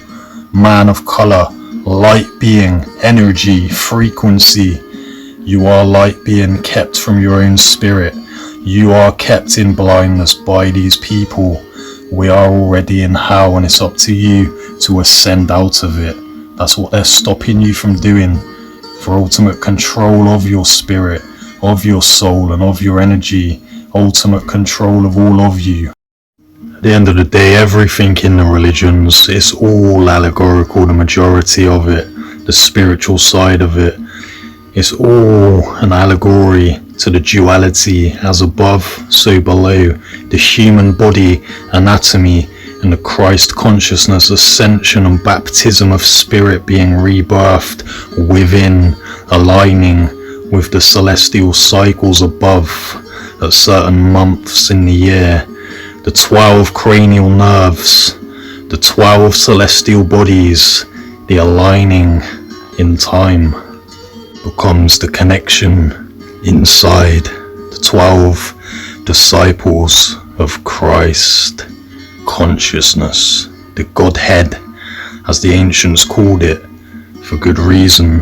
man of color, light being, energy, frequency. You are light being kept from your own spirit. You are kept in blindness by these people. We are already in hell, and it's up to you to ascend out of it. That's what they're stopping you from doing, for ultimate control of your spirit, of your soul, and of your energy. Ultimate control of all of you. At the end of the day, everything in the religions is all allegorical, the majority of it, the spiritual side of it. It's all an allegory to the duality, as above, so below, the human body, anatomy, and the Christ consciousness, ascension and baptism of spirit being rebirthed within, aligning with the celestial cycles above at certain months in the year, the 12 cranial nerves, the 12 celestial bodies, the aligning in time becomes the connection inside the 12 disciples of Christ consciousness, the Godhead, as the ancients called it, for good reason.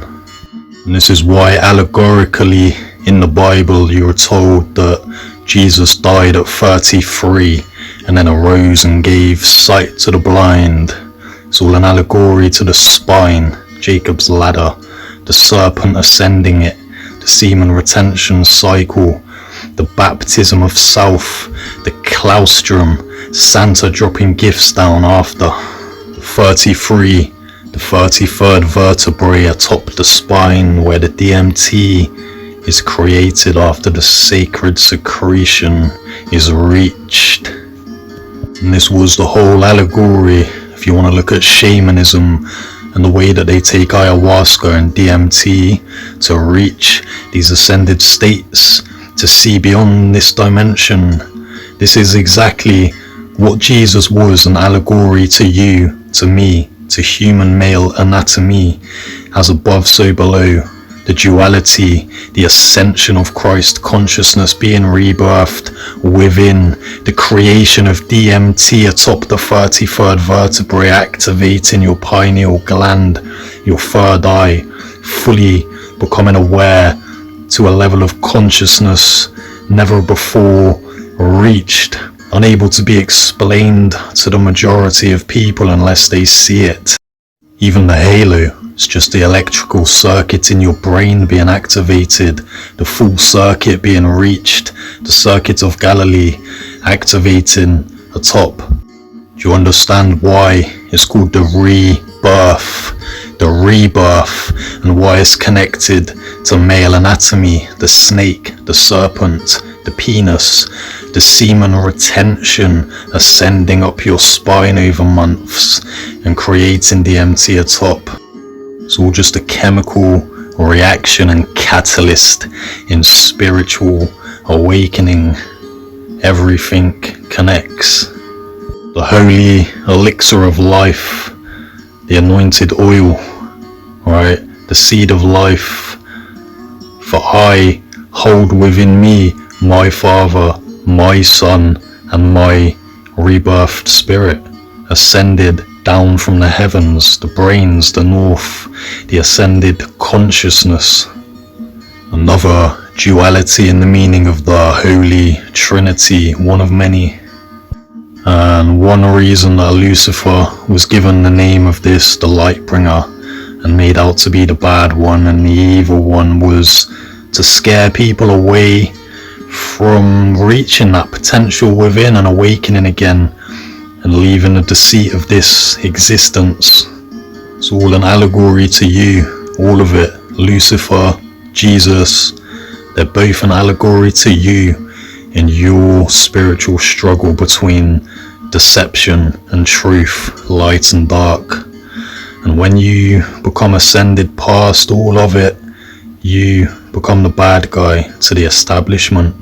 And this is why allegorically in the Bible you're told that Jesus died at 33 and then arose and gave sight to the blind. It's all an allegory to the spine, Jacob's ladder, the serpent ascending it, the semen retention cycle, the baptism of self, the claustrum, Santa dropping gifts down after, the 33, the 33rd vertebrae atop the spine where the DMT is created after the sacred secretion is reached. And this was the whole allegory, if you want to look at shamanism and the way that they take ayahuasca and DMT to reach these ascended states, to see beyond this dimension. This is exactly what Jesus was, an allegory to you, to me, to human male anatomy, as above so below, the duality, the ascension of Christ consciousness being rebirthed within, the creation of DMT atop the 33rd vertebrae, activating your pineal gland, your third eye, fully becoming aware to a level of consciousness never before reached, unable to be explained to the majority of people unless they see it. Even the halo, it's just the electrical circuit in your brain being activated, the full circuit being reached, the circuit of Galilee activating atop. Do you understand why it's called the rebirth? The rebirth, and why it's connected to male anatomy, the snake, the serpent, the penis, the semen retention ascending up your spine over months and creating DMT atop. It's all just a chemical reaction and catalyst in spiritual awakening. Everything connects. The holy elixir of life, the anointed oil, right? The seed of life. For I hold within me my Father, my Son, and my rebirthed spirit, ascended down from the heavens, the brains, the north, the ascended consciousness. Another duality in the meaning of the Holy Trinity, one of many. And one reason that Lucifer was given the name of this, the light bringer, and made out to be the bad one and the evil one, was to scare people away from reaching that potential within and awakening again and leaving the deceit of this existence. It's all an allegory to you, all of it. Lucifer, Jesus, they're both an allegory to you in your spiritual struggle between deception and truth, light and dark. And when you become ascended past all of it, you become the bad guy to the establishment,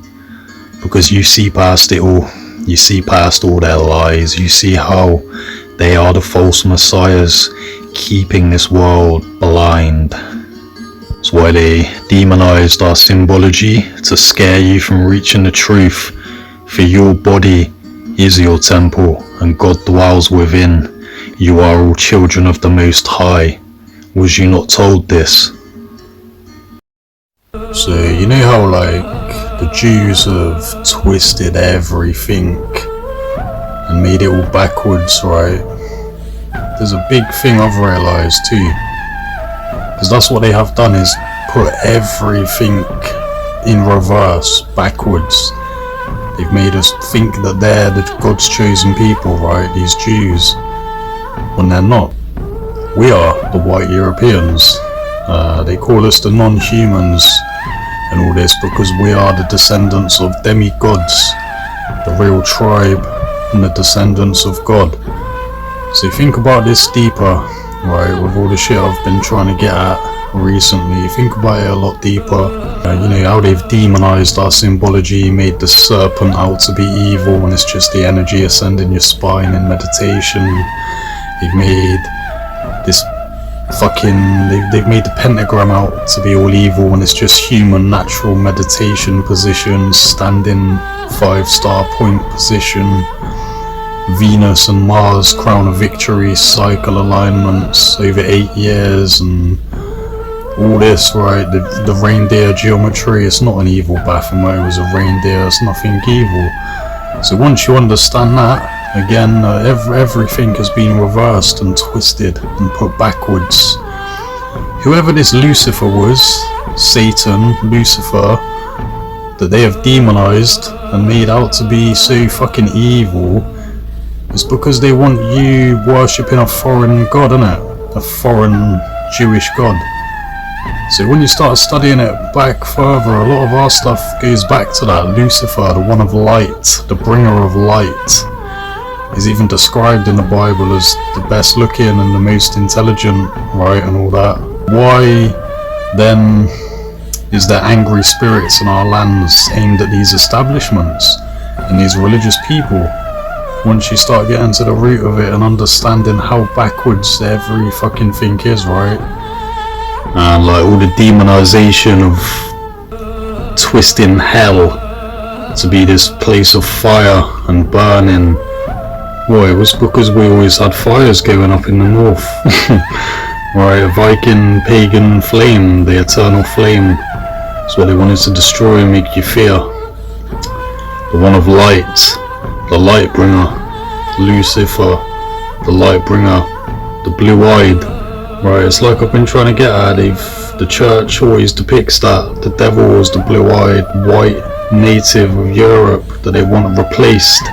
because you see past it all. You see past all their lies. You see how they are the false messiahs keeping this world blind. That's why they demonized our symbology, to scare you from reaching the truth. For your body is your temple and God dwells within. You are all children of the Most High. Was you not told this? So you know how the Jews have twisted everything and made it all backwards, right? There's a big thing I've realised too, because that's what they have done, is put everything in reverse, backwards. They've made us think that they're the God's chosen people, right? These Jews, when they're not. We are the white Europeans. They call us the non-humans and all this because we are the descendants of demigods, the real tribe and the descendants of God. So think about this deeper, right, with all the shit I've been trying to get at recently. Think about it a lot deeper. You know how they've demonized our symbology, made the serpent out to be evil when it's just the energy ascending your spine in meditation. They've made this they've made the pentagram out to be all evil when it's just human natural meditation positions, standing 5-star point position, Venus and Mars crown of victory cycle alignments over 8 years, and all this, right? The reindeer geometry, it's not an evil Baphomet, it was a reindeer, it's nothing evil. So once you understand that, again, everything has been reversed and twisted and put backwards. Whoever this Lucifer was, Satan, Lucifer, that they have demonized and made out to be so fucking evil, is because they want you worshipping a foreign god, innit? A foreign Jewish god. So when you start studying it back further, a lot of our stuff goes back to that. Lucifer, the one of light, the bringer of light, is even described in the Bible as the best looking and the most intelligent, right, and all that. Why then is there angry spirits in our lands aimed at these establishments and these religious people? Once you start getting to the root of it and understanding how backwards every fucking thing is, right? And like all the demonization of twisting hell to be this place of fire and burning. Well, it was because we always had fires going up in the north. Right, a Viking pagan flame, the eternal flame. That's what they wanted to destroy and make you fear. The one of light, the light bringer, Lucifer, the light bringer, the blue-eyed. Right, it's like I've been trying to get at. The church always depicts that the devil was the blue-eyed white native of Europe that they want replaced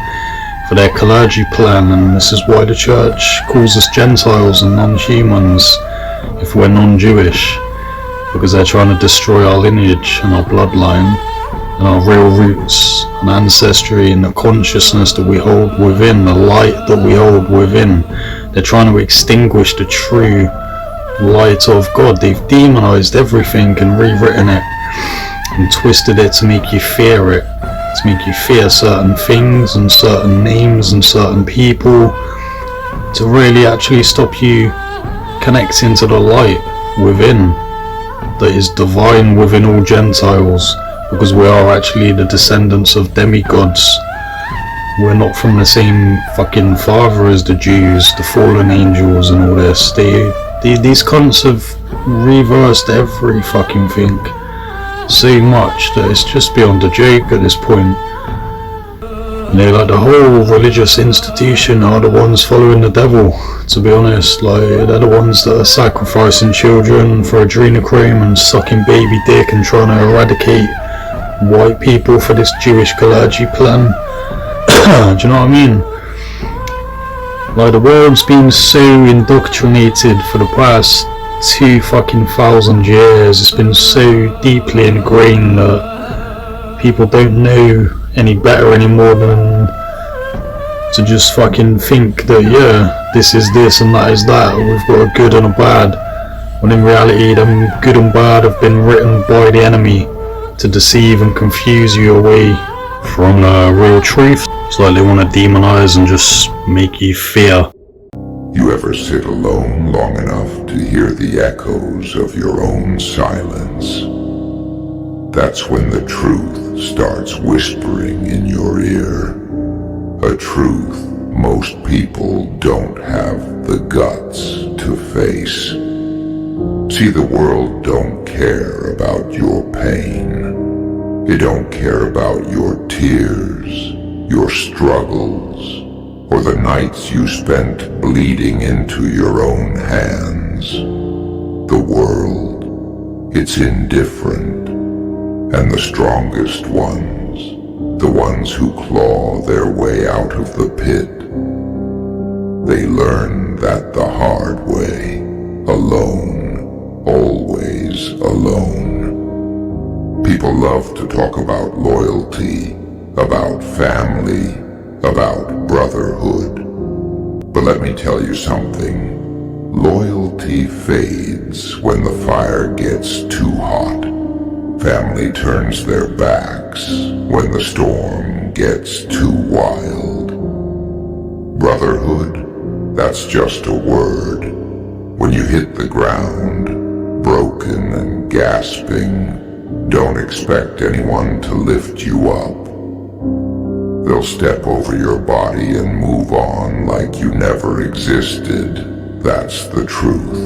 for their clergy plan, and this is why the church calls us Gentiles and non-humans if we're non-Jewish, because they're trying to destroy our lineage and our bloodline and our real roots and ancestry and the consciousness that we hold within, the light that we hold within. They're trying to extinguish the true light of God. They've demonized everything and rewritten it and twisted it to make you fear it, to make you fear certain things and certain names and certain people, to really actually stop you connecting to the light within that is divine within all Gentiles, because we are actually the descendants of demigods. We're not from the same fucking father as the Jews, the fallen angels and all this. These cunts have reversed every fucking thing so much that it's just beyond a joke at this point. You know, like the whole religious institution are the ones following the devil, to be honest. Like, they're the ones that are sacrificing children for adrenochrome and sucking baby dick and trying to eradicate white people for this Jewish clergy plan. Do you know what I mean? Like, the world's been so indoctrinated for the past 2,000 years. It's been so deeply ingrained that people don't know any better anymore than to just fucking think that, yeah, this is this and that is that, we've got a good and a bad, when in reality them good and bad have been written by the enemy to deceive and confuse you away from the real truth. It's like they want to demonize and just make you fear. You ever sit alone long enough to hear the echoes of your own silence? That's when the truth starts whispering in your ear. A truth most people don't have the guts to face. See, the world don't care about your pain. It don't care about your tears, your struggles, or the nights you spent bleeding into your own hands. The world, it's indifferent. And the strongest ones, the ones who claw their way out of the pit, they learn that the hard way, alone, always alone. People love to talk about loyalty, about family, about brotherhood. But let me tell you something. Loyalty fades when the fire gets too hot. Family turns their backs when the storm gets too wild. Brotherhood, that's just a word. When you hit the ground, broken and gasping, don't expect anyone to lift you up. They'll step over your body and move on like you never existed. That's the truth.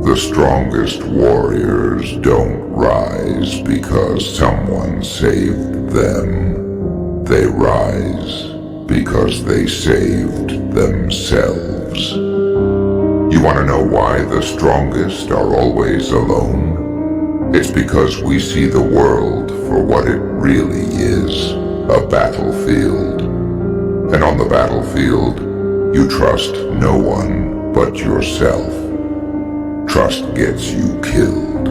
The strongest warriors don't rise because someone saved them. They rise because they saved themselves. You want to know why the strongest are always alone? It's because we see the world for what it really is, a battlefield. And on the battlefield, you trust no one but yourself. Trust gets you killed.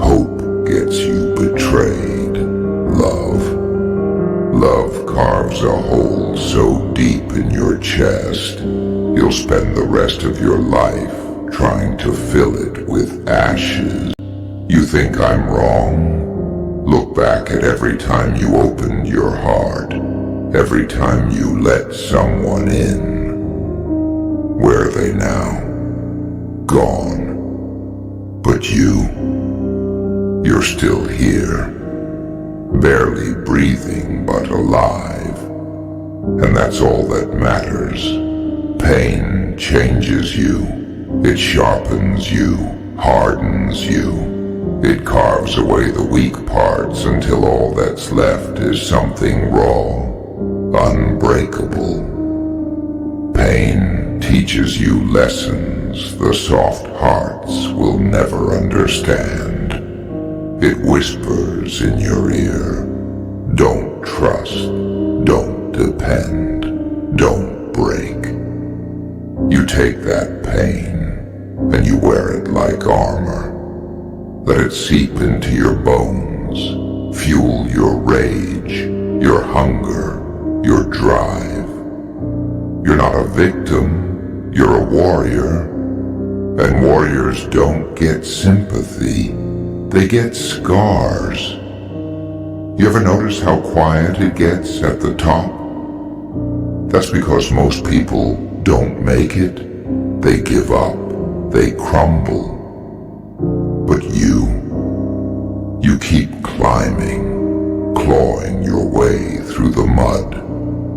Hope gets you betrayed. Love carves a hole so deep in your chest, you'll spend the rest of your life trying to fill it with ashes. You think I'm wrong? Look back at every time you opened your heart, every time you let someone in. Where are they now? Gone. But you're still here, barely breathing but alive. And that's all that matters. Pain changes you. It sharpens you, hardens you. It carves away the weak parts until all that's left is something raw, unbreakable. Pain teaches you lessons the soft hearts will never understand. It whispers in your ear, don't trust, don't depend, don't break. You take that pain and you wear it like armor. Let it seep into your bones, fuel your rage, your hunger, your drive. You're not a victim, you're a warrior. And warriors don't get sympathy, they get scars. You ever notice how quiet it gets at the top? That's because most people don't make it. They give up, they crumble. But you keep climbing, clawing your way through the mud,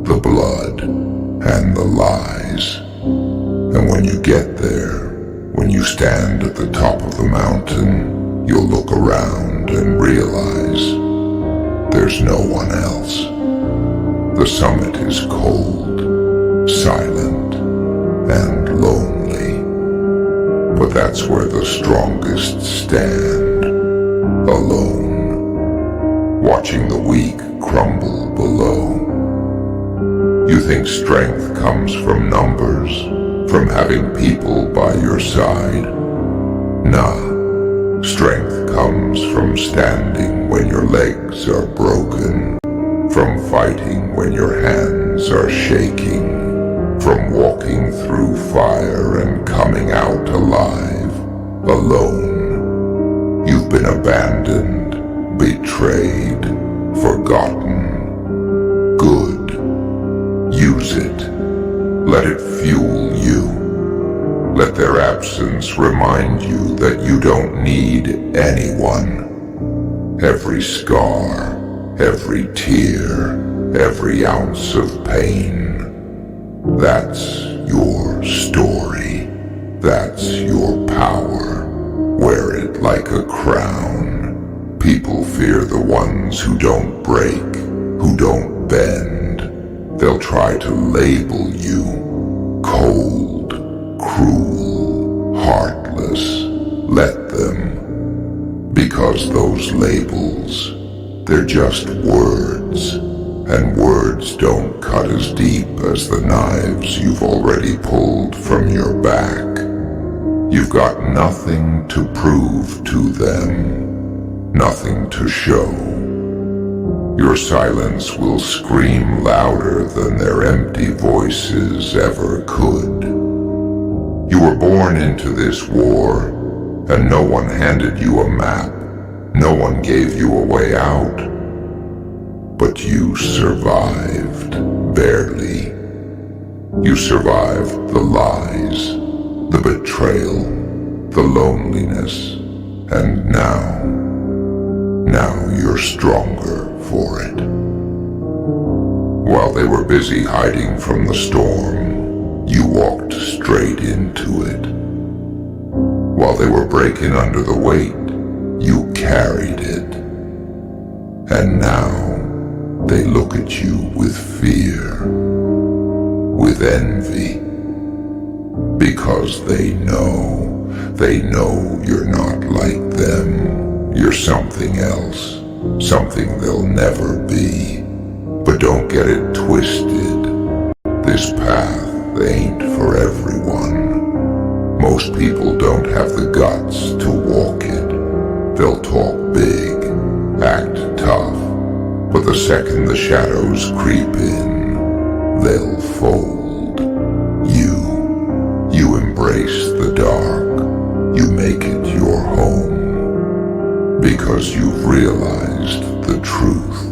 the blood, and the lies. And when you get there, when you stand at the top of the mountain, you'll look around and realize there's no one else. The summit is cold, silent, and lonely. But that's where the strongest stand, alone, watching the weak crumble below. You think strength comes from numbers, from having people by your side? Nah, strength comes from standing when your legs are broken, from fighting when your hands are shaking, from walking through fire and coming out alive, alone. You've been abandoned, betrayed, forgotten. Good. Use it. Let it fuel you. Let their absence remind you that you don't need anyone. Every scar, every tear, every ounce of pain. That's your story. That's your power. Wear it like a crown. People fear the ones who don't break, who don't bend. They'll try to label you cold, cruel, heartless. Let them. Because those labels, they're just words. And words don't cut as deep as the knives you've already pulled from your back. You've got nothing to prove to them, nothing to show. Your silence will scream louder than their empty voices ever could. You were born into this war, and no one handed you a map. No one gave you a way out. But you survived, barely. You survived the lies, the betrayal, the loneliness, and now you're stronger for it. While they were busy hiding from the storm, you walked straight into it. While they were breaking under the weight, you carried it. And now they look at you with fear, with envy, because they know you're not like them. You're something else, something they'll never be. But don't get it twisted. This path ain't for everyone. Most people don't have the guts to walk it. They'll talk big, act tough, but the second the shadows creep in, they'll fold. You embrace the dark. You make it your home. Because you've realized the truth.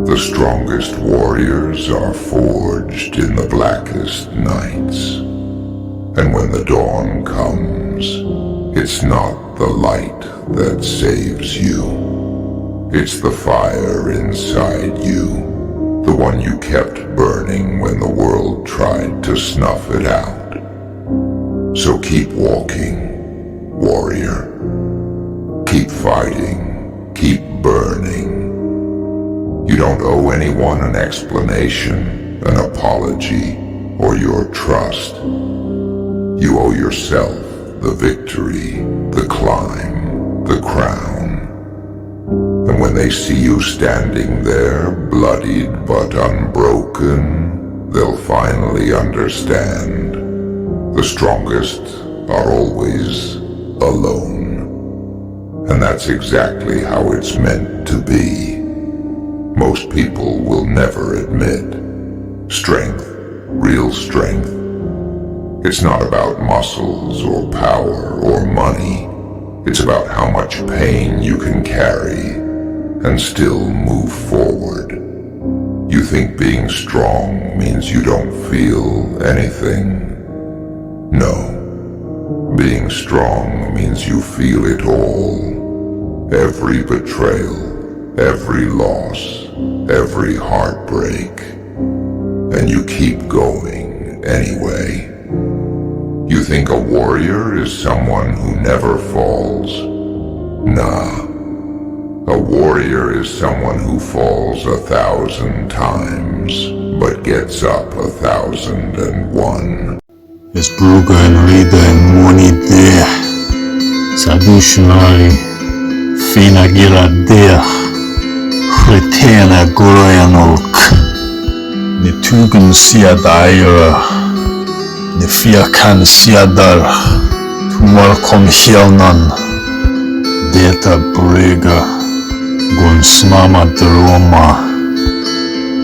The strongest warriors are forged in the blackest nights. And when the dawn comes, it's not the light that saves you. It's the fire inside you, the one you kept burning when the world tried to snuff it out. So keep walking, warrior. Keep fighting, keep burning. You don't owe anyone an explanation, an apology, or your trust. You owe yourself the victory, the climb, the crown. And when they see you standing there, bloodied but unbroken, they'll finally understand. The strongest are always alone. And that's exactly how it's meant to be. Most people will never admit. Strength, real strength. It's not about muscles or power or money. It's about how much pain you can carry and still move forward. You think being strong means you don't feel anything? No. Being strong means you feel it all. Every betrayal, every loss, every heartbreak. And you keep going anyway. You think a warrior is someone who never falls? Nah. A warrior is someone who falls 1,000 times, but gets up 1,001. Es bruga en rida en moni de Sadushunari Fina gira de Fritena Goroyanok Ne tugun siadaira Ne fiakan siadar Tumar kom helnan Deta brega Gun snama droma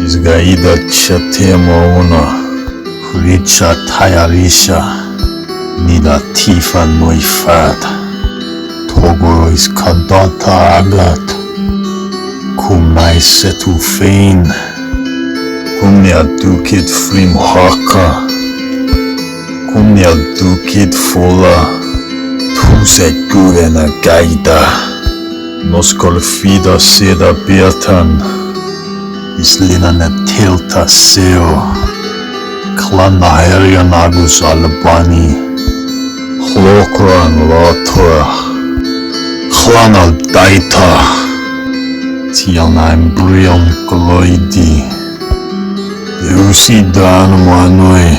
Izgaida chatema una Richa tayarisha Nida tifa noifat Togo is kadata agat Kumnai setu fein Kumnia dukit frim haka Kumnia dukit fola Tuse gurena gaida Nos golfida seda beatan Islina ne tilta seo Klana herian agus albani Chlokran lotra Klana daita Tiana embryon gloidi Deusi dan manoi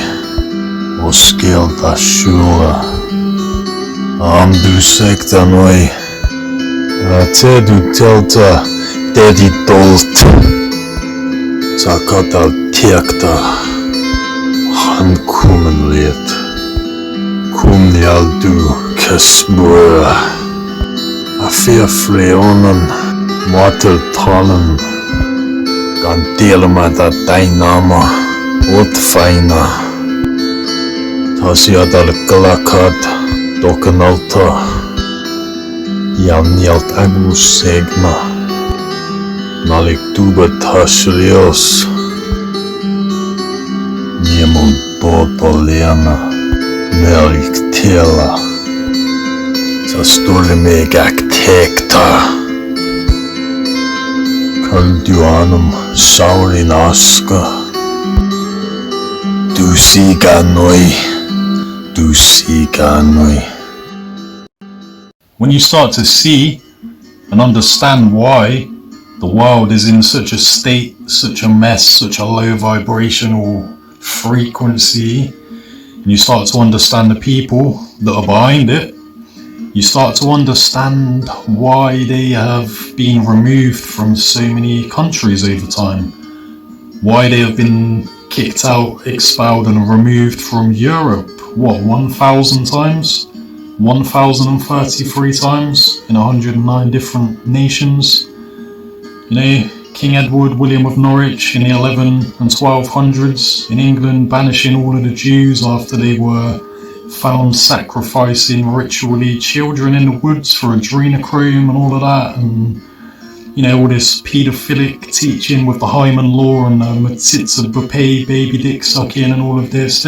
Oskel da shula Amdu sekta noi Ratedu telta Dedi dolt Zakata tekta Han kumen let Kumnialdu kasbura Afia freonan Mater talen Gan delma da dynama Otfaina Asiadal galakad dokanalta Janialt agus segna Nalik tuba tashrios Niemon bodoliana Melik tela Sastole megak tekta Kalduanum saurin aska Dusiganoi When you start to see and understand why the world is in such a state, such a mess, such a low vibrational frequency, and you start to understand the people that are behind it, you start to understand why they have been removed from so many countries over time, why they have been kicked out, expelled and removed from Europe, 1,000 times? 1,033 times in 109 different nations. You know, King Edward William of Norwich in the 11 and 1200s in England, banishing all of the Jews after they were found sacrificing ritually children in the woods for adrenochrome and all of that, and you know, all this paedophilic teaching with the hymen law and Matzitza Bupe, baby dick sucking and all of this.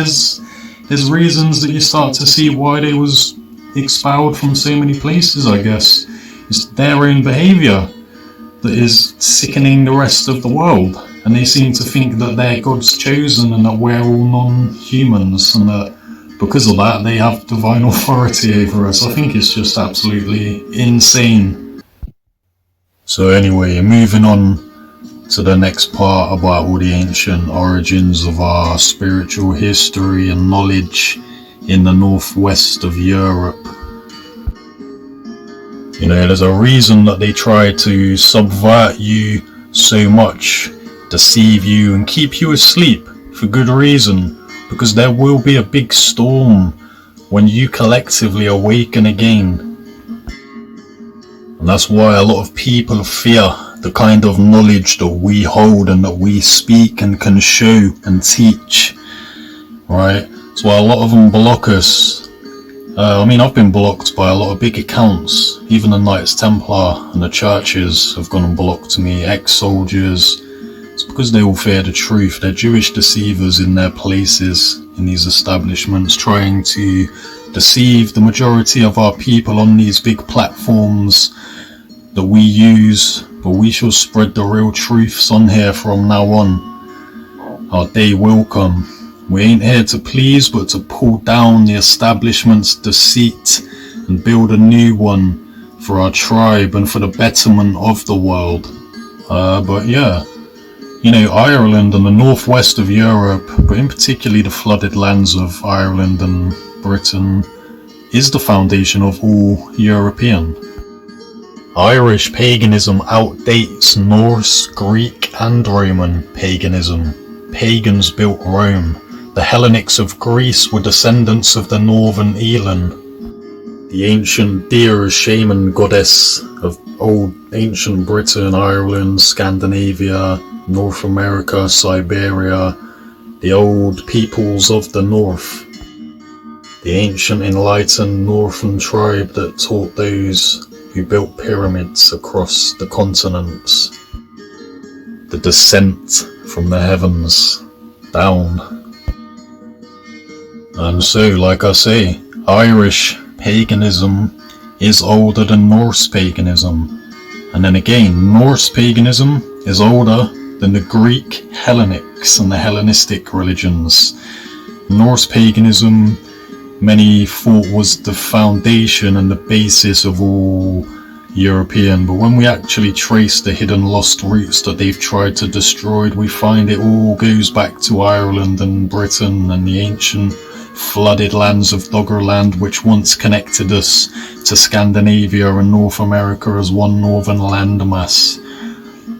There's reasons that you start to see why they was expelled from so many places, I guess. It's their own behaviour that is sickening the rest of the world, and they seem to think that they're God's chosen and that we're all non-humans, and that because of that they have divine authority over us. I think it's just absolutely insane. So anyway, moving on to the next part about all the ancient origins of our spiritual history and knowledge in the northwest of Europe. You know, there's a reason that they try to subvert you so much, deceive you and keep you asleep for good reason, because there will be a big storm when you collectively awaken again. And that's why a lot of people fear the kind of knowledge that we hold and that we speak and can show and teach, right? That's why a lot of them block us. I mean, I've been blocked by a lot of big accounts. Even the Knights Templar and the churches have gone and blocked me, ex-soldiers. It's because they all fear the truth. They're Jewish deceivers in their places, in these establishments, trying to deceive the majority of our people on these big platforms that we use, but we shall spread the real truths on here from now on. Our day will come. We ain't here to please, but to pull down the establishment's deceit and build a new one for our tribe and for the betterment of the world. But yeah, you know, Ireland and the northwest of Europe, but in particularly the flooded lands of Ireland and Britain, is the foundation of all European. Irish paganism outdates Norse, Greek and Roman paganism. Pagans built Rome. The Hellenics of Greece were descendants of the northern Elan. The ancient deer shaman goddess of old ancient Britain, Ireland, Scandinavia, North America, Siberia, the old peoples of the north. The ancient enlightened northern tribe that taught those who built pyramids across the continents. The descent from the heavens down. And so, like I say, Irish paganism is older than Norse paganism. And then again, Norse paganism is older than the Greek Hellenics and the Hellenistic religions. Norse paganism, many thought, was the foundation and the basis of all European, but when we actually trace the hidden lost roots that they've tried to destroy, we find it all goes back to Ireland and Britain and the ancient flooded lands of Doggerland, which once connected us to Scandinavia and North America as one northern landmass.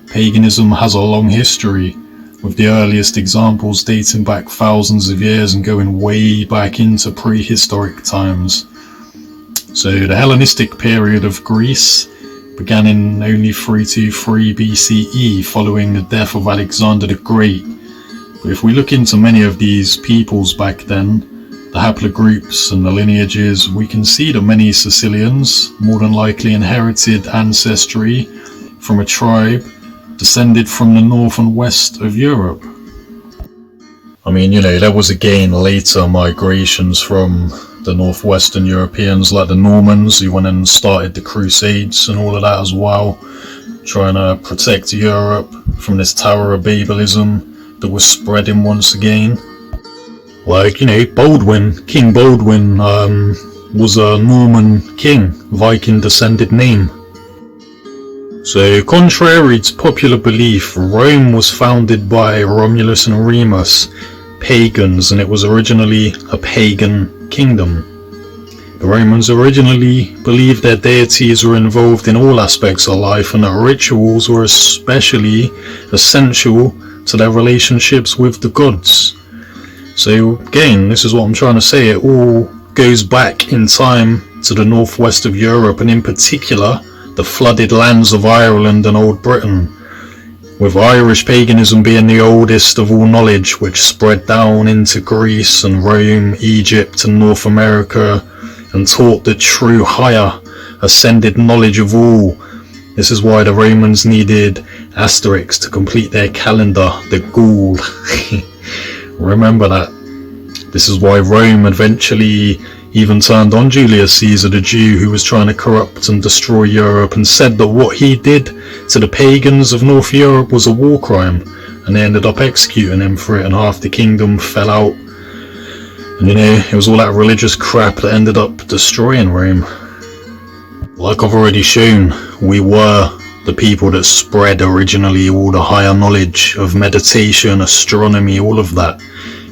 Paganism has a long history, with the earliest examples dating back thousands of years and going way back into prehistoric times. So the Hellenistic period of Greece began in only 323 BCE, following the death of Alexander the Great. But if we look into many of these peoples back then, the haplogroups and the lineages, we can see that many Sicilians more than likely inherited ancestry from a tribe descended from the north and west of Europe. I mean, there was again later migrations from the northwestern Europeans, like the Normans, who went and started the Crusades and all of that as well, trying to protect Europe from this Tower of Babelism that was spreading once again. Like, Baldwin, King Baldwin, was a Norman king, Viking descended name. So, contrary to popular belief, Rome was founded by Romulus and Remus, pagans, and it was originally a pagan kingdom. The Romans originally believed their deities were involved in all aspects of life, and that rituals were especially essential to their relationships with the gods. So again, this is what I'm trying to say, it all goes back in time to the northwest of Europe, and in particular the flooded lands of Ireland and Old Britain, with Irish paganism being the oldest of all knowledge, which spread down into Greece and Rome, Egypt and North America, and taught the true higher ascended knowledge of all. This is why the Romans needed asterisks to complete their calendar, the Gaul. Remember that. This is why Rome eventually even turned on Julius Caesar, the Jew who was trying to corrupt and destroy Europe, and said that what he did to the pagans of North Europe was a war crime, and they ended up executing him for it, and half the kingdom fell out. And it was all that religious crap that ended up destroying Rome. Like I've already shown, we were the people that spread originally all the higher knowledge of meditation, astronomy, all of that.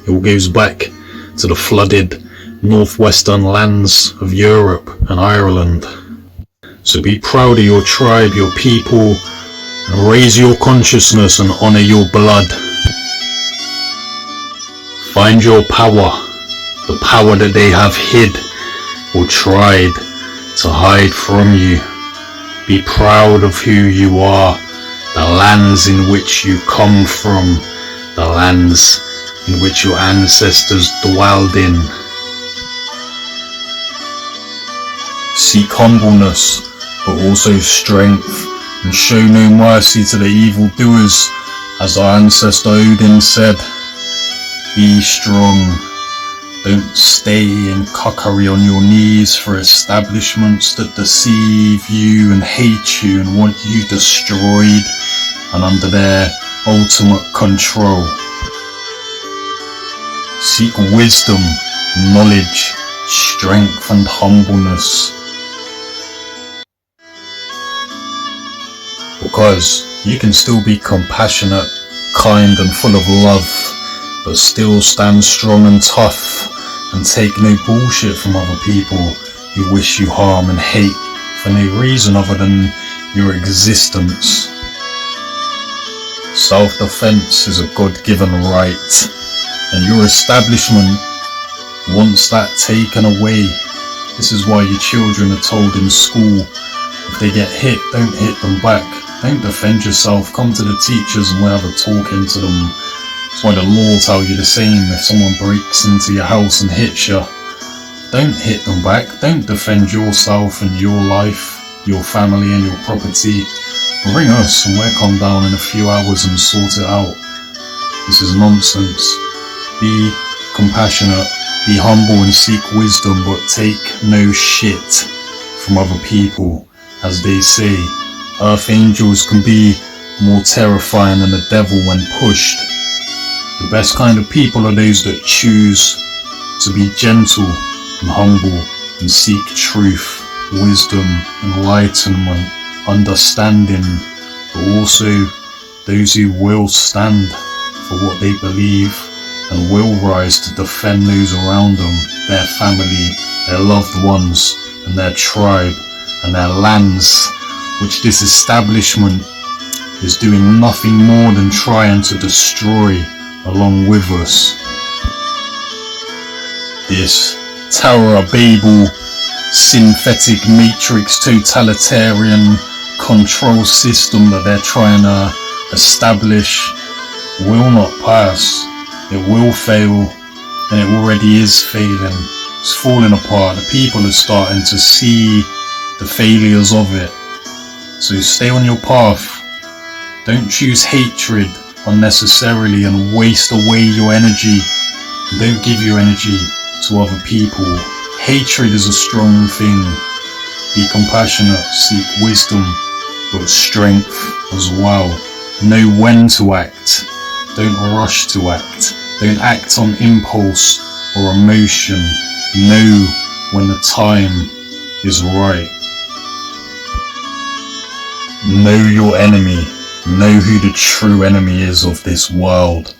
It all goes back to the flooded northwestern lands of Europe and Ireland. So be proud of your tribe, your people, and raise your consciousness and honor your blood. Find your power, the power that they have hid or tried to hide from you. Be proud of who you are, the lands in which you come from, the lands in which your ancestors dwelled in. Seek humbleness, but also strength, and show no mercy to the evildoers, as our ancestor Odin said. Be strong. Don't stay in cockery on your knees for establishments that deceive you and hate you and want you destroyed and under their ultimate control. Seek wisdom, knowledge, strength and humbleness. Because you can still be compassionate, kind and full of love, but still stand strong and tough and take no bullshit from other people who wish you harm and hate for no reason other than your existence. Self-defense is a God-given right, and your establishment wants that taken away. This is why your children are told in school, if they get hit, don't hit them back. Don't defend yourself, come to the teachers and we'll have a talk into them. That's why the law tell you the same. If someone breaks into your house and hits you, don't hit them back. Don't defend yourself and your life, your family and your property. Ring us and we'll come down in a few hours and sort it out. This is nonsense. Be compassionate, be humble and seek wisdom, but take no shit from other people. As they say, earth angels can be more terrifying than the devil when pushed. The best kind of people are those that choose to be gentle and humble and seek truth, wisdom, enlightenment, understanding, but also those who will stand for what they believe and will rise to defend those around them, their family, their loved ones, and their tribe, and their lands, which this establishment is doing nothing more than trying to destroy along with us. This Tower of Babel, synthetic matrix totalitarian control system that they're trying to establish will not pass. It will fail, and it already is failing. It's falling apart. The people are starting to see the failures of it. So stay on your path. Don't choose hatred unnecessarily and waste away your energy. Don't give your energy to other people. Hatred is a strong thing. Be compassionate, seek wisdom, but strength as well. Know when to act. Don't rush to act. Don't act on impulse or emotion. Know when the time is right. Know your enemy. Know who the true enemy is of this world.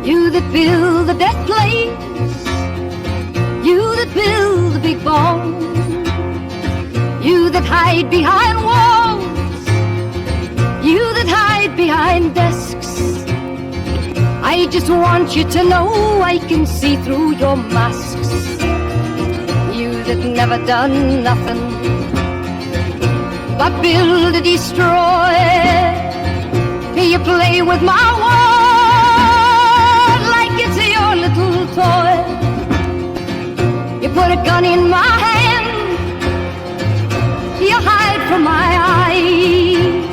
You that build the death place, you that build the big bomb, you that hide behind walls, you that hide behind desks. I just want you to know I can see through your masks. You that never done nothing but build and destroy, you play with my world like it's your little toy. You put a gun in my hand, you hide from my eyes,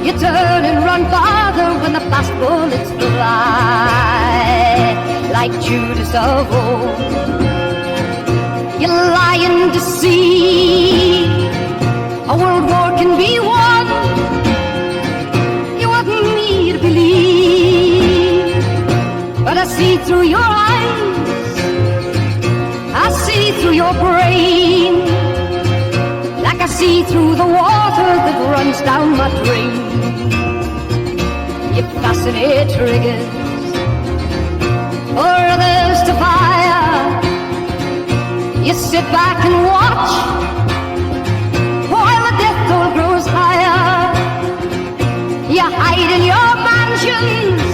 you turn and run farther when the fast bullets fly. Like Judas of old, you lie and deceive. A world war can be won, you want me to believe. But I see through your eyes, I see through your brain, like I see through the water that runs down my drain. You fascinate triggers for others to fire. You sit back and watch while the death toll grows higher. You hide in your mansions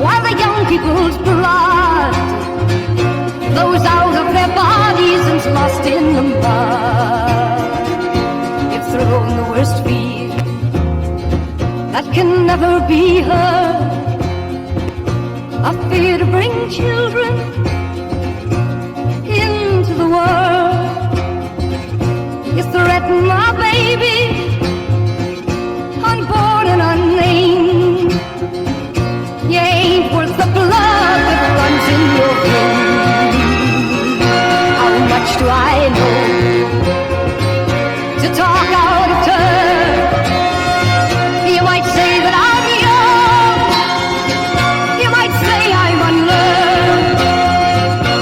while the young people's blood flows out of their bodies and's lost in the mud. You've thrown the worst fear that can never be heard, a fear to bring children into the world. You threaten my baby unborn to talk out of turn. You might say that I'm young, you might say I'm unlearned,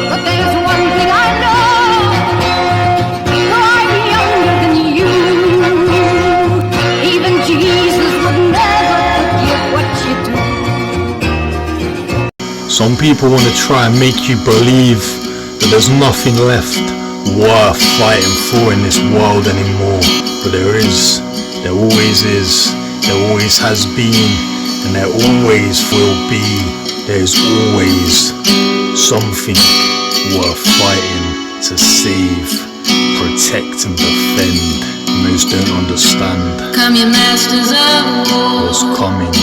but there's one thing I know, I'm younger than you. Even Jesus would never forgive what you do. Some people want to try and make you believe that there's nothing left worth fighting for in this world anymore. But there is, there always is, there always has been, and there always will be. There's always something worth fighting to save, protect and defend. Most don't understand Come, you masters of war. what's coming.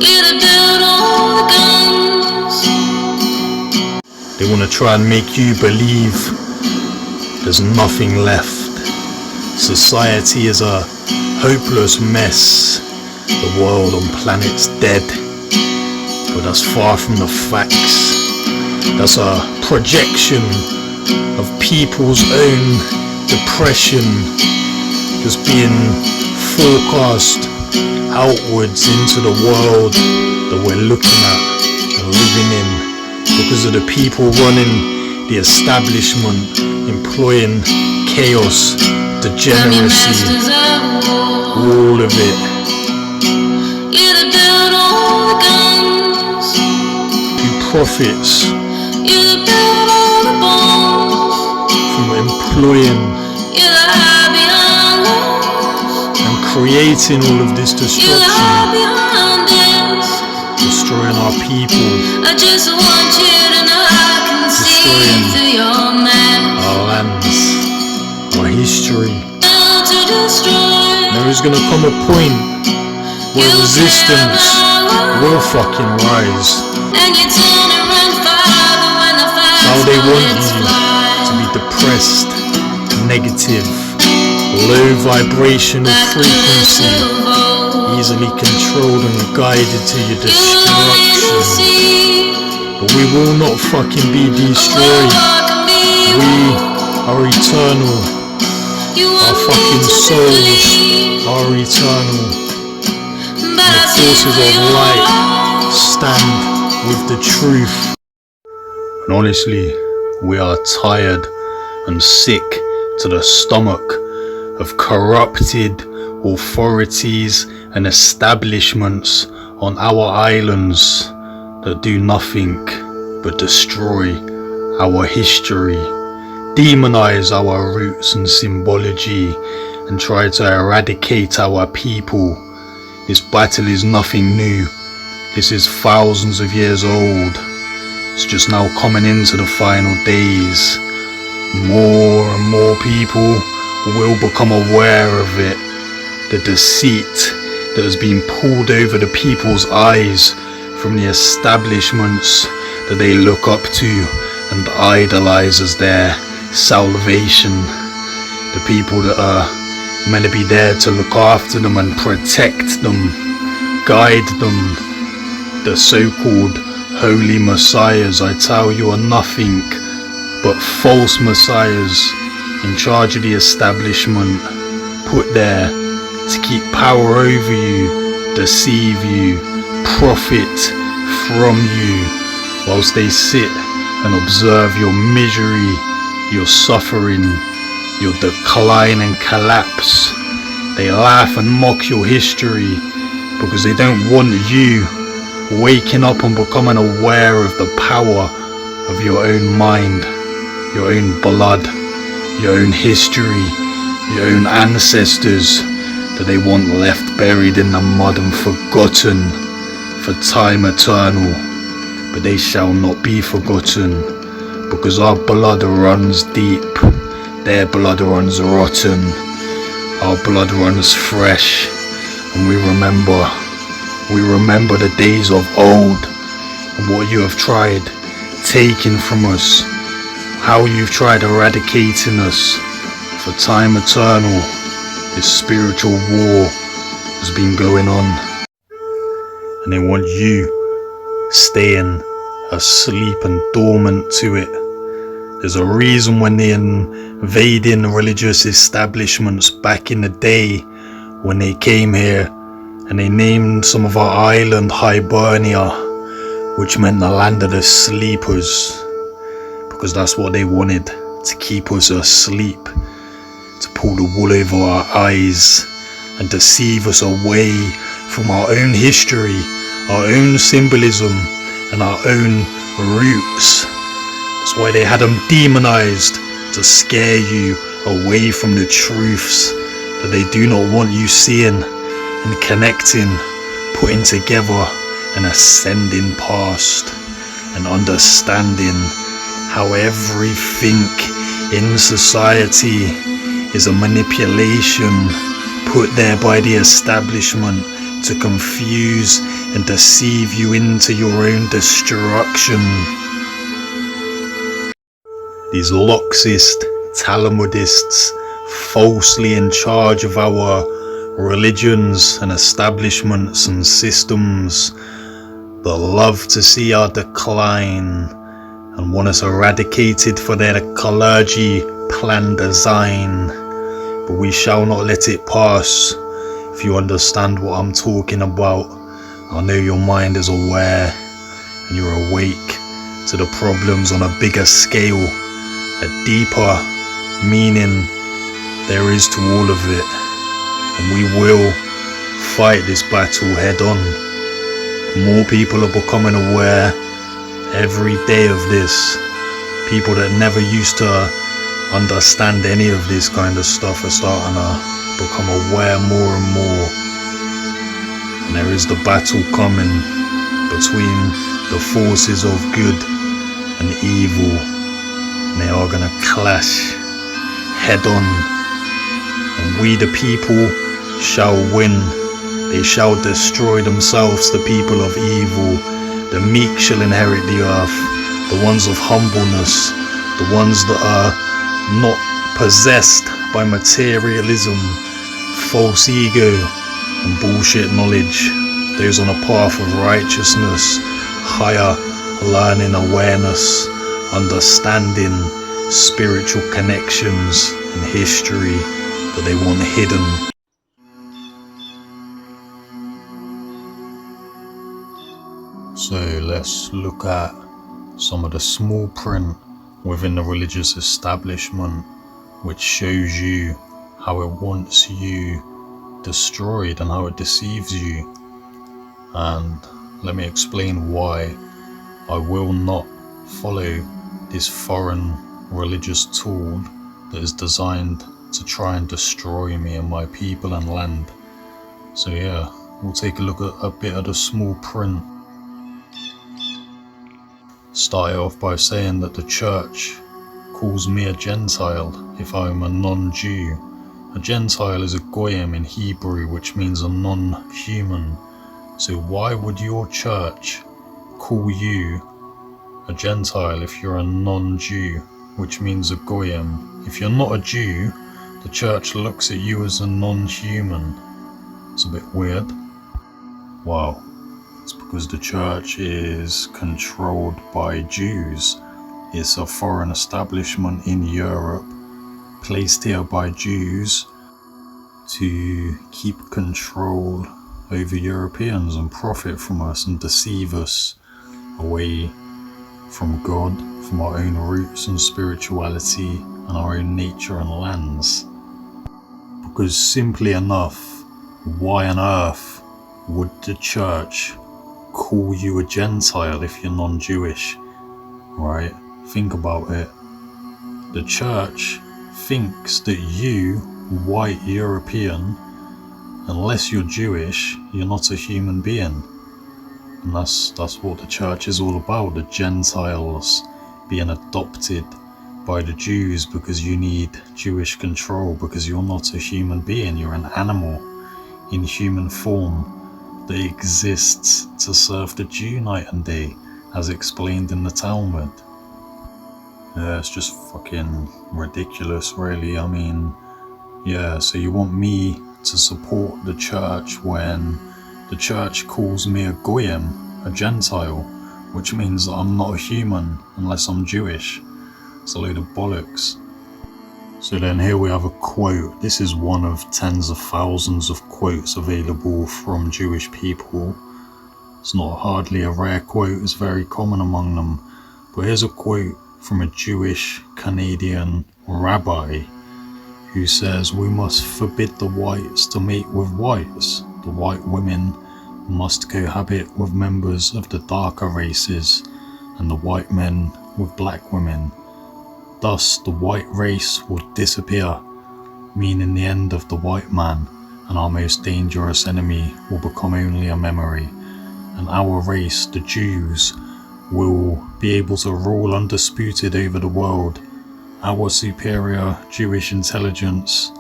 You to build all the guns. They want to try and make you believe there's nothing left. Society is a hopeless mess. The world on planet's dead. But that's far from the facts. That's a projection of people's own depression just being forecast outwards into the world that we're looking at and living in, because of the people running the establishment, employing chaos, degeneracy, all of it. You to build all the guns. Who profits You to build all the bombs. from employing You to hide behind walls. and creating all of this You to destruction, hide behind this. destroying our people, I just want you to know I can see Destroying through your mask. our lands, our history. To destroy. There is gonna come a point where resistance will fucking rise. And you turn around father when the fire How they want you to be depressed, negative, low vibrational frequency, easily controlled and guided to your destruction. But we will not fucking be destroyed. We are eternal. Our fucking souls are eternal. And the forces of light stand with the truth. And honestly, we are tired and sick to the stomach of corrupted authorities and establishments on our islands that do nothing but destroy our history, demonize our roots and symbology, and try to eradicate our people. This battle is nothing new. This is thousands of years old. It's just now coming into the final days. More and more people will become aware of it. The deceit that has been pulled over the people's eyes from the establishments that they look up to and idolize as their salvation. The people that are meant to be there to look after them and protect them, guide them. The so-called holy messiahs, I tell you, are nothing but false messiahs in charge of the establishment, put there to keep power over you, deceive you, profit from you, whilst they sit and observe your misery, your suffering, your decline and collapse. They laugh and mock your history because they don't want you waking up and becoming aware of the power of your own mind, your own blood, your own history, your own ancestors that they want left buried in the mud and forgotten for time eternal. But they shall not be forgotten, because our blood runs deep, their blood runs rotten, our blood runs fresh, and we remember the days of old and what you have tried taking from us, how you've tried eradicating us for time eternal. This spiritual war has been going on, and they want you staying asleep and dormant to it. There's a reason when the invading religious establishments back in the day when they came here, and they named some of our island Hibernia, which meant the land of the sleepers, because that's what they wanted, to keep us asleep, to pull the wool over our eyes and deceive us away from our own history, our own symbolism and our own roots. That's why they had them demonized, to scare you away from the truths that they do not want you seeing and connecting, putting together and ascending past and understanding how everything in society is a manipulation put there by the establishment to confuse and deceive you into your own destruction. These Loxist, Talmudists, falsely in charge of our religions and establishments and systems, that love to see our decline and want us eradicated for their clergy plan design. But we shall not let it pass. If you understand what I'm talking about, I know your mind is aware and you're awake to the problems on a bigger scale, a deeper meaning there is to all of it, and we will fight this battle head on. More people are becoming aware every day of this. People that never used to understand any of this kind of stuff are starting to become aware more and more, and there is the battle coming between the forces of good and evil. They are going to clash head on, and we the people shall win. They shall destroy themselves, the people of evil. The meek shall inherit the earth, the ones of humbleness, the ones that are not possessed by materialism, false ego and bullshit knowledge. Those on a path of righteousness, higher learning, awareness, understanding, spiritual connections and history that they want hidden. So let's look at some of the small print within the religious establishment, which shows you how it wants you destroyed and how it deceives you. And let me explain why I will not follow this foreign religious tool that is designed to try and destroy me and my people and land. So yeah, we'll take a look at a bit of the small print. Start off by saying that the church calls me a Gentile if I'm a non-Jew. A Gentile is a goyim in Hebrew, which means a non-human. So why would your church call you a Gentile if you're a non-Jew, which means a goyim? If you're not a Jew, the church looks at you as a non-human. It's a bit weird. Wow. It's because the church is controlled by Jews. It's a foreign establishment in Europe, placed here by Jews to keep control over Europeans and profit from us and deceive us away from God, from our own roots and spirituality and our own nature and lands. Because simply enough, why on earth would the church call you a Gentile if you're non-Jewish? Right? Think about it. The church thinks that you, white European, unless you're Jewish, you're not a human being. And that's what the church is all about. The Gentiles being adopted by the Jews because you need Jewish control, because you're not a human being, you're an animal in human form that exists to serve the Jew night and day, as explained in the Talmud. It's just fucking ridiculous, really. I mean, yeah, so you want me to support the church when the church calls me a goyim, a Gentile, which means that I'm not a human unless I'm Jewish. It's a load of bollocks. So then here we have a quote. This is one of tens of thousands of quotes available from Jewish people. It's not hardly a rare quote, it's very common among them. But here's a quote from a Jewish Canadian rabbi who says, "We must forbid the whites to mate with whites. The white women must cohabit with members of the darker races, and the white men with black women. Thus the white race will disappear, meaning the end of the white man, and our most dangerous enemy will become only a memory. And our race, the Jews, will be able to rule undisputed over the world. Our superior Jewish intelligence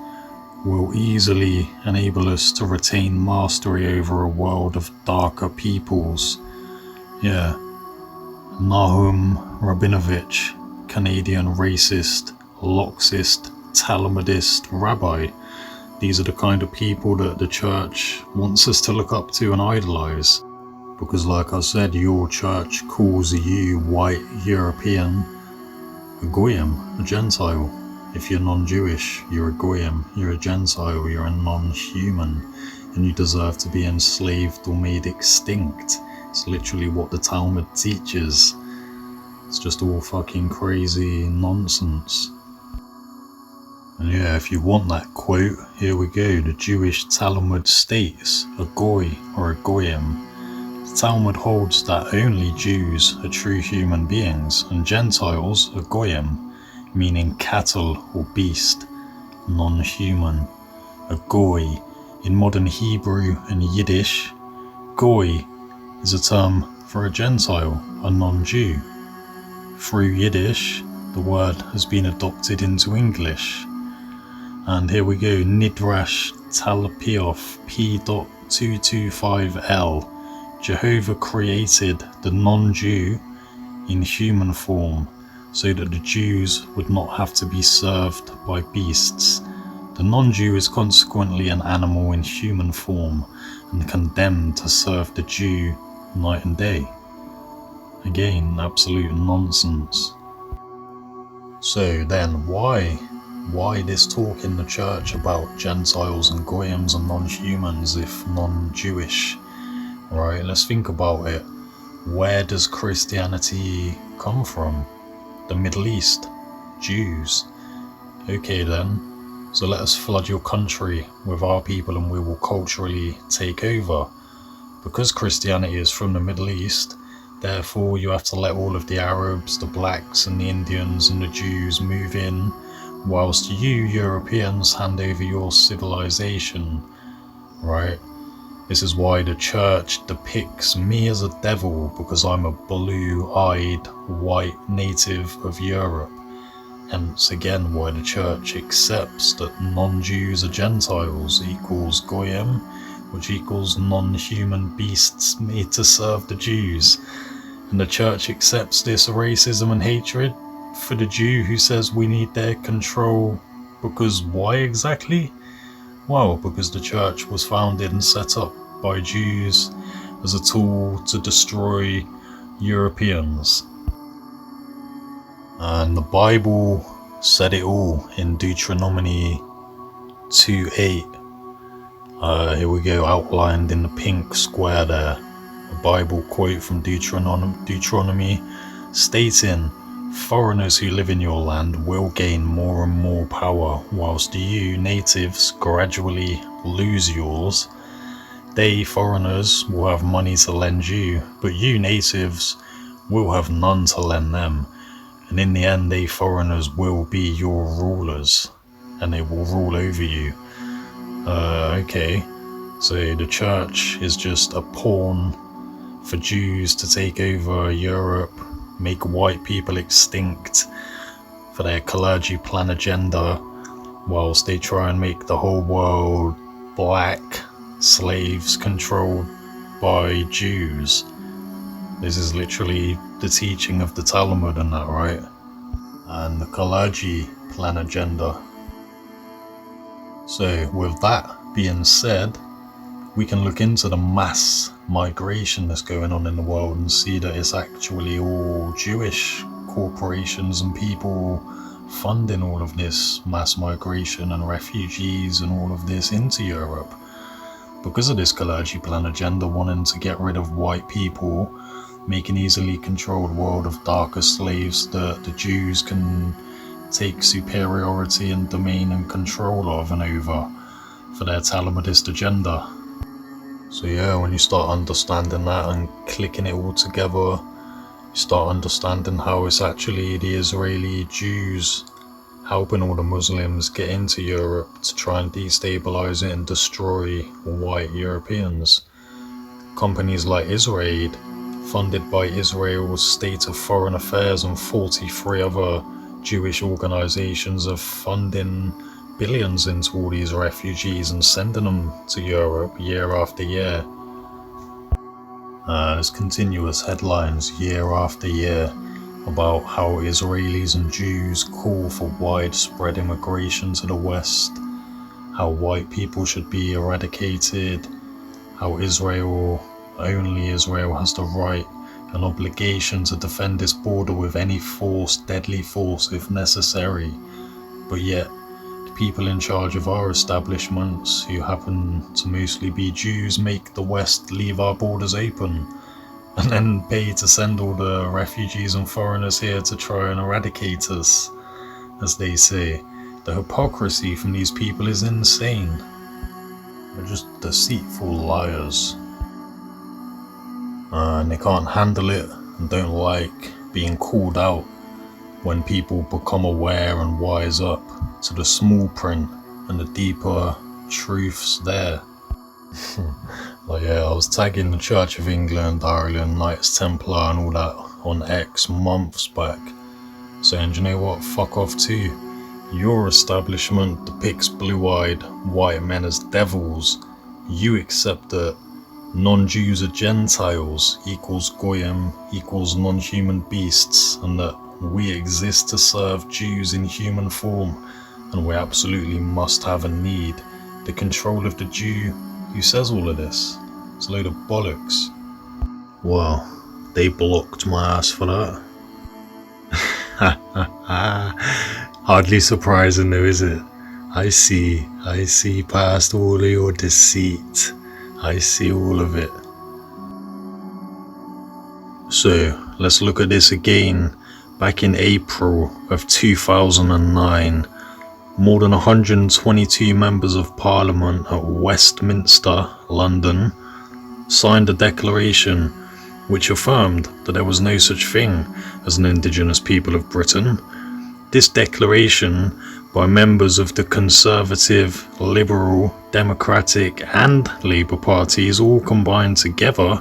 will easily enable us to retain mastery over a world of darker peoples." Yeah. Nahum Rabinovich, Canadian racist, Loxist, Talmudist rabbi. These are the kind of people that the church wants us to look up to and idolize. Because like I said, your church calls you, white European, a goyim, a Gentile. If you're non-Jewish, you're a goyim, you're a Gentile, you're a non-human, and you deserve to be enslaved or made extinct. It's literally what the Talmud teaches. It's just all fucking crazy nonsense. And yeah, if you want that quote, here we go. The Jewish Talmud states, a goy or a goyim. The Talmud holds that only Jews are true human beings, and Gentiles are goyim, meaning cattle or beast, non-human. A goy, in modern Hebrew and Yiddish, goy is a term for a Gentile, a non-Jew. Through Yiddish, the word has been adopted into English. And here we go, Nidrash Talpioth P.225L. Jehovah created the non-Jew in human form so that the Jews would not have to be served by beasts. The non-Jew is consequently an animal in human form and condemned to serve the Jew night and day. Again, absolute nonsense. So then why this talk in the church about Gentiles and Goyim and non-humans if non-Jewish? Right, let's think about it. Where does Christianity come from? The Middle East. Jews. Okay then, so let us flood your country with our people and we will culturally take over. Because Christianity is from the Middle East, therefore you have to let all of the Arabs, the blacks and the Indians and the Jews move in, whilst you Europeans hand over your civilization. Right? This is why the church depicts me as a devil, because I'm a blue-eyed white native of Europe. Hence again why the church accepts that non-Jews are Gentiles equals Goyim, which equals non-human beasts made to serve the Jews. And the church accepts this racism and hatred for the Jew who says we need their control. Because why exactly? Well, because the church was founded and set up by Jews as a tool to destroy Europeans. And the Bible said it all in Deuteronomy 2:8. Here we go, outlined in the pink square there. A Bible quote from Deuteronomy stating, "Foreigners who live in your land will gain more and more power, whilst you natives gradually lose yours. They, foreigners, will have money to lend you, but you natives will have none to lend them. And in the end, they, foreigners, will be your rulers, and they will rule over you." Okay, so the church is just a pawn for Jews to take over Europe, make white people extinct for their clergy plan agenda, whilst they try and make the whole world black slaves controlled by Jews. This is literally the teaching of the Talmud and that, right? And the clergy plan agenda. So with that being said, we can look into the mass migration that's going on in the world and see that it's actually all Jewish corporations and people funding all of this mass migration and refugees and all of this into Europe. Because of this Kalergi plan agenda, wanting to get rid of white people, make an easily controlled world of darker slaves that the Jews can take superiority and domain and control of and over for their Talmudist agenda. So yeah, when you start understanding that and clicking it all together, you start understanding how it's actually the Israeli Jews helping all the Muslims get into Europe to try and destabilize it and destroy white Europeans. Companies like Israel, funded by Israel's State of Foreign Affairs and 43 other Jewish organizations, are funding billions into all these refugees and sending them to Europe year after year. There's continuous headlines year after year about how Israelis and Jews call for widespread immigration to the West, how white people should be eradicated, how only Israel has the right and obligation to defend its border with any force, deadly force if necessary. But yet, the people in charge of our establishments, who happen to mostly be Jews, make the West leave our borders open and then pay to send all the refugees and foreigners here to try and eradicate us, as they say. The hypocrisy from these people is insane. They're just deceitful liars. And they can't handle it and don't like being called out when people become aware and wise up to the small print and the deeper truths there. Like, yeah, I was tagging the Church of England, Ireland, Knights Templar and all that on X months back, saying, you know what, fuck off too. Your establishment depicts blue-eyed white men as devils. You accept that non-Jews are Gentiles equals Goyim equals non-human beasts, and that we exist to serve Jews in human form, and we absolutely must have and need the control of the Jew who says all of this. It's a load of bollocks. Well, they blocked my ass for that. Hardly surprising though, is it? I see past all of your deceit. I see all of it. So, let's look at this again. Back in April of 2009, more than 122 members of Parliament at Westminster, London, signed a declaration which affirmed that there was no such thing as an indigenous people of Britain. This declaration, by members of the Conservative, Liberal, Democratic and Labour parties all combined together,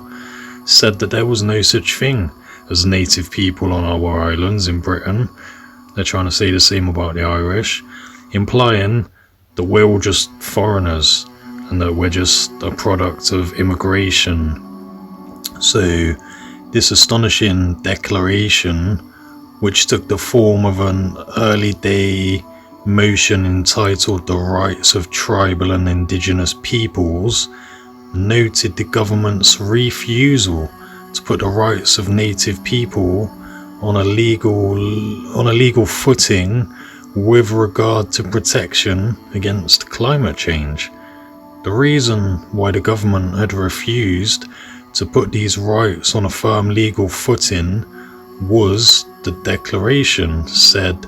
said that there was no such thing as native people on our islands in Britain. They're trying to say the same about the Irish, implying that we're all just foreigners and that we're just a product of immigration. So this astonishing declaration, which took the form of an early day motion entitled The Rights of Tribal and Indigenous Peoples, noted the government's refusal to put the rights of native people on a legal footing with regard to protection against climate change. The reason why the government had refused to put these rights on a firm legal footing was the declaration said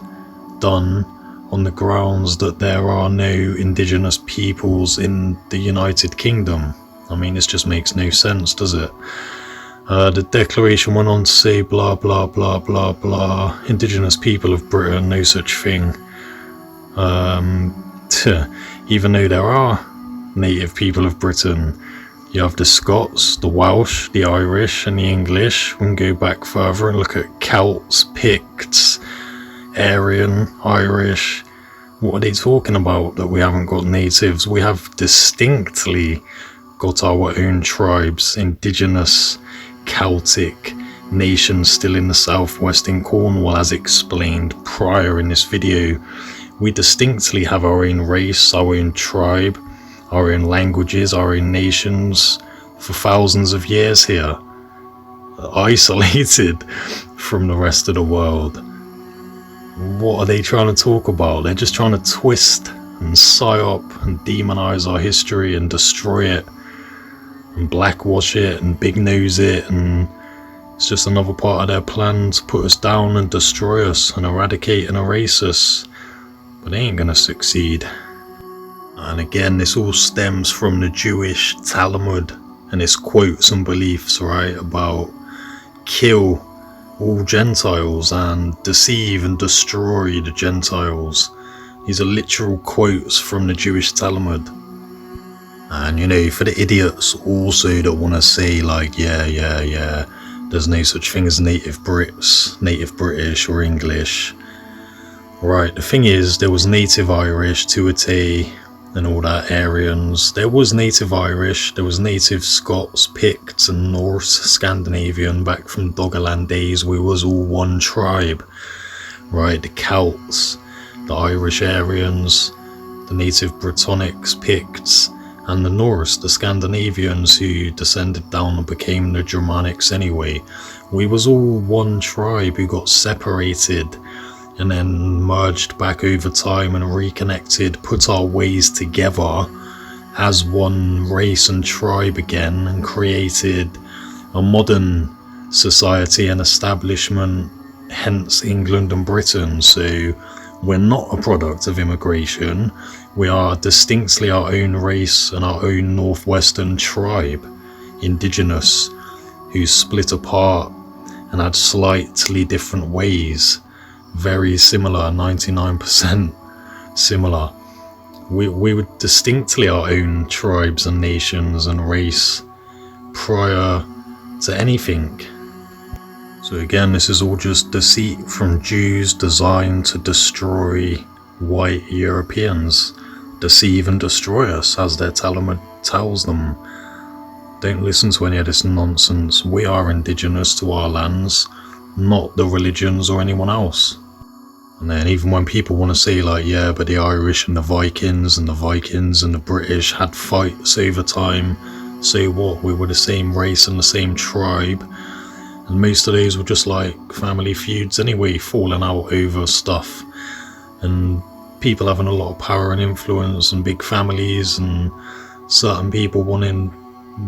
done on the grounds that there are no indigenous peoples in the United Kingdom. I mean, this just makes no sense, does it? The declaration went on to say blah blah blah blah blah, indigenous people of Britain, no such thing. Even though there are native people of Britain, you have the Scots, the Welsh, the Irish and the English. We can go back further and look at Celts, Picts, Aryan, Irish. What are they talking about that we haven't got natives? We have distinctly got our own tribes, indigenous Celtic nations still in the southwest in Cornwall, as explained prior in this video. We distinctly have our own race, our own tribe, our own languages, our own nations for thousands of years here, isolated from the rest of the world. What are they trying to talk about? They're just trying to twist and psyop and demonize our history and destroy it and blackwash it and big nose it, and it's just another part of their plan to put us down and destroy us and eradicate and erase us. But they ain't gonna succeed. And again, this all stems from the Jewish Talmud and its quotes and beliefs, right, about kill all Gentiles and deceive and destroy the Gentiles. These are literal quotes from the Jewish Talmud. And you know, for the idiots also that want to say like, yeah, there's no such thing as native Brits, native British or English. Right, the thing is, there was native Irish, Tuatha and all that, Aryans. There was native Irish, there was native Scots, Picts and Norse, Scandinavian, back from Doggerland days. We was all one tribe, right? The Celts, the Irish Aryans, the native Brittonics, Picts, and the Norse, the Scandinavians who descended down and became the Germanics anyway. We was all one tribe who got separated and then merged back over time and reconnected, put our ways together as one race and tribe again, and created a modern society and establishment, hence England and Britain. So we're not a product of immigration. We are distinctly our own race and our own northwestern tribe, indigenous, who split apart and had slightly different ways. Very similar, 99% similar. We were distinctly our own tribes and nations and race prior to anything. So again, this is all just deceit from Jews designed to destroy white Europeans, deceive and destroy us, as their Talmud tells them. Don't listen to any of this nonsense. We are indigenous to our lands, not the religions or anyone else. And then even when people want to say like, yeah, but the Irish and the Vikings and the British had fights over time, so what? We were the same race and the same tribe, and most of those were just like family feuds anyway, falling out over stuff, and people having a lot of power and influence and big families and certain people wanting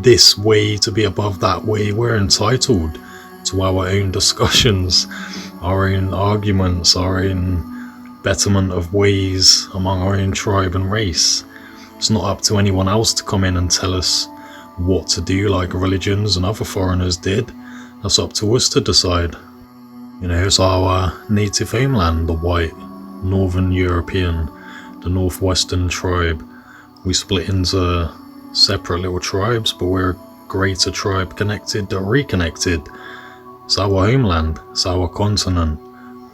this way to be above that way. We're entitled to our own discussions, our own arguments, our own betterment of ways among our own tribe and race. It's not up to anyone else to come in and tell us what to do like religions and other foreigners did. That's up to us to decide. You know, it's our native homeland, the white Northern European, the Northwestern tribe. We split into separate little tribes, but we're a greater tribe connected or reconnected. It's our homeland, it's our continent.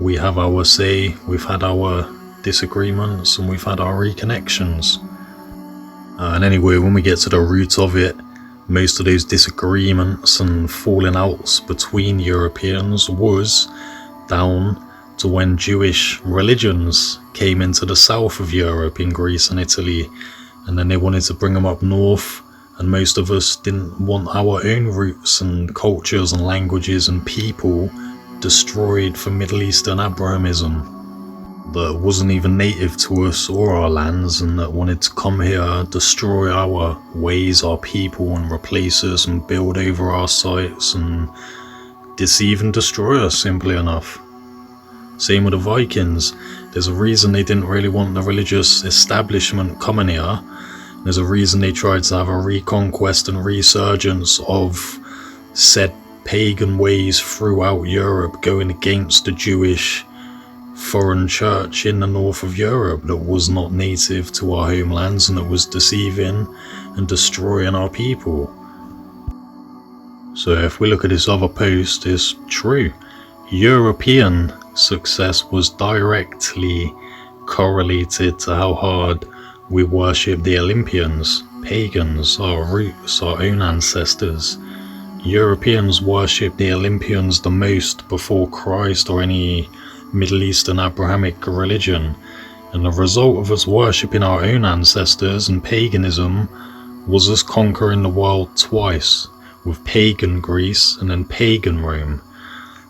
We have our say, we've had our disagreements, and we've had our reconnections. And anyway, when we get to the root of it, most of those disagreements and falling outs between Europeans was down to when Jewish religions came into the south of Europe, in Greece and Italy, and then they wanted to bring them up north. And most of us didn't want our own roots and cultures and languages and people destroyed for Middle Eastern Abrahamism that wasn't even native to us or our lands, and that wanted to come here, destroy our ways, our people, and replace us and build over our sites and deceive and destroy us, simply enough. Same with the Vikings. There's a reason they didn't really want the religious establishment coming here. There's a reason they tried to have a reconquest and resurgence of said pagan ways throughout Europe, going against the Jewish foreign church in the north of Europe that was not native to our homelands and that was deceiving and destroying our people. So if we look at this other post, it's true. European success was directly correlated to how hard we worship the Olympians, pagans, our roots, our own ancestors. Europeans worship the Olympians the most before Christ or any Middle Eastern Abrahamic religion, and the result of us worshipping our own ancestors and paganism was us conquering the world twice, with pagan Greece and then pagan Rome.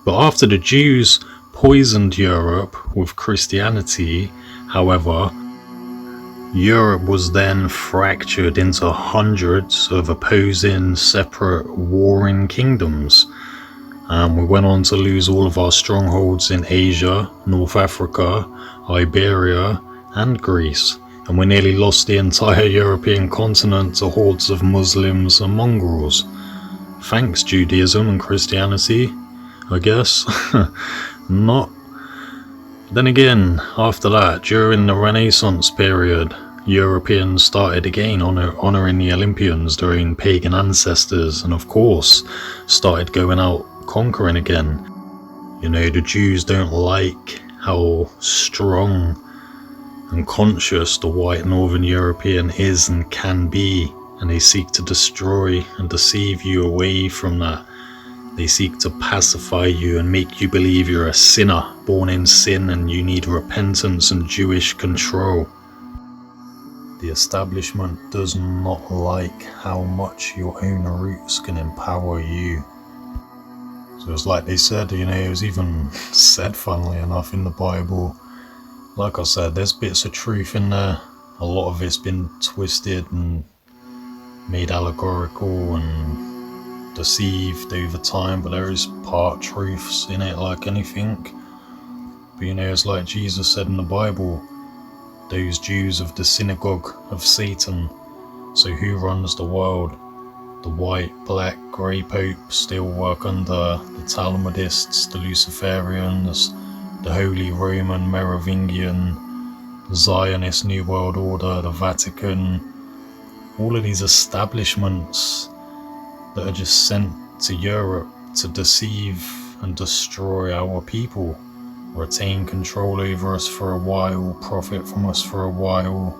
But after the Jews poisoned Europe with Christianity. However, Europe was then fractured into hundreds of opposing, separate, warring kingdoms. We went on to lose all of our strongholds in Asia, North Africa, Iberia, and Greece. And we nearly lost the entire European continent to hordes of Muslims and mongrels. Thanks, Judaism and Christianity, I guess. Not. Then again, after that, during the Renaissance period, Europeans started again honouring the Olympians, their own pagan ancestors, and of course, started going out conquering again. You know, the Jews don't like how strong and conscious the white Northern European is and can be, and they seek to destroy and deceive you away from that. They seek to pacify you and make you believe you're a sinner, born in sin, and you need repentance and Jewish control. The establishment does not like how much your own roots can empower you. So it's like they said, you know, it was even said, funnily enough, in the Bible. Like I said, there's bits of truth in there. A lot of it's been twisted and made allegorical and deceived over time, but there is part truths in it, like anything. But you know, it's like Jesus said in the Bible, those Jews of the synagogue of Satan. So who runs the world? The white, black, grey Pope still work under the Talmudists, the Luciferians, the Holy Roman Merovingian, Zionist New World Order, the Vatican. All of these establishments that are just sent to Europe to deceive and destroy our people, retain control over us for a while, profit from us for a while,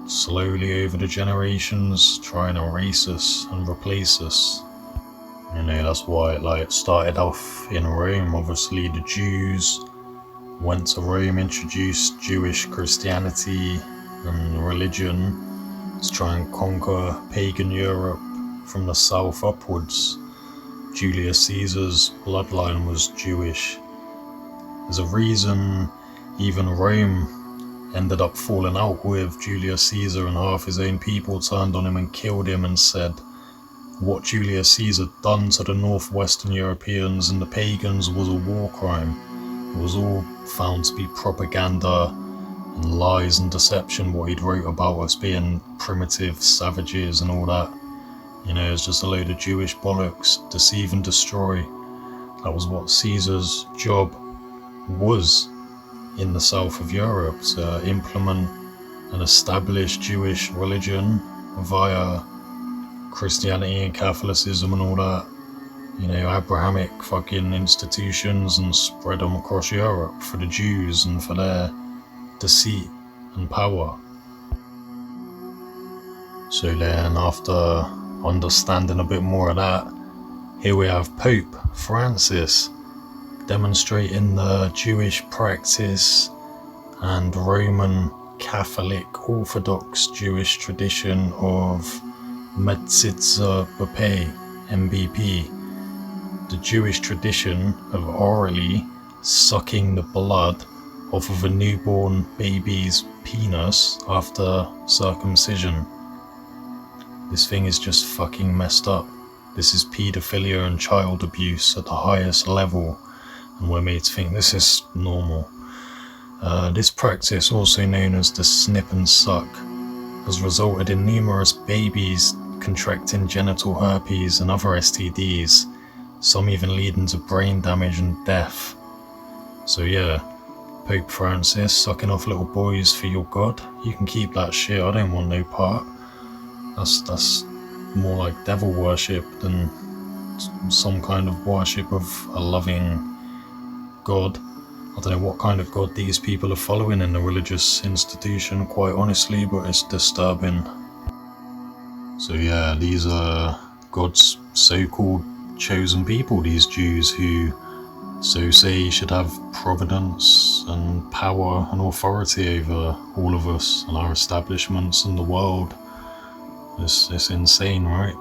slowly over the generations try and erase us and replace us. You know, that's why it started off in Rome. Obviously the Jews went to Rome, introduced Jewish Christianity and religion to try and conquer pagan Europe from the south upwards. Julius Caesar's bloodline was Jewish. There's a reason even Rome ended up falling out with Julius Caesar, and half his own people turned on him and killed him and said what Julius Caesar done to the northwestern Europeans and the pagans was a war crime. It was all found to be propaganda and lies and deception, what he'd wrote about us being primitive savages and all that. You know, it's just a load of Jewish bollocks, deceive and destroy. That was what Caesar's job was in the south of Europe, to implement and establish Jewish religion via Christianity and Catholicism and all that. You know, Abrahamic fucking institutions, and spread them across Europe for the Jews and for their deceit and power. So then, after understanding a bit more of that, here we have Pope Francis demonstrating the Jewish practice and Roman Catholic Orthodox Jewish tradition of Metzitza B'Peh, MBP, the Jewish tradition of orally sucking the blood off of a newborn baby's penis after circumcision. This thing is just fucking messed up. This is paedophilia and child abuse at the highest level, and we're made to think this is normal. This practice, also known as the snip and suck, has resulted in numerous babies contracting genital herpes and other STDs, some even leading to brain damage and death. So yeah, Pope Francis sucking off little boys for your god, you can keep that shit, I don't want no part. That's more like devil worship than some kind of worship of a loving God. I don't know what kind of God these people are following in the religious institution, quite honestly, but it's disturbing. So yeah, these are God's so-called chosen people, these Jews who so say should have providence and power and authority over all of us and our establishments and the world. It's insane, right?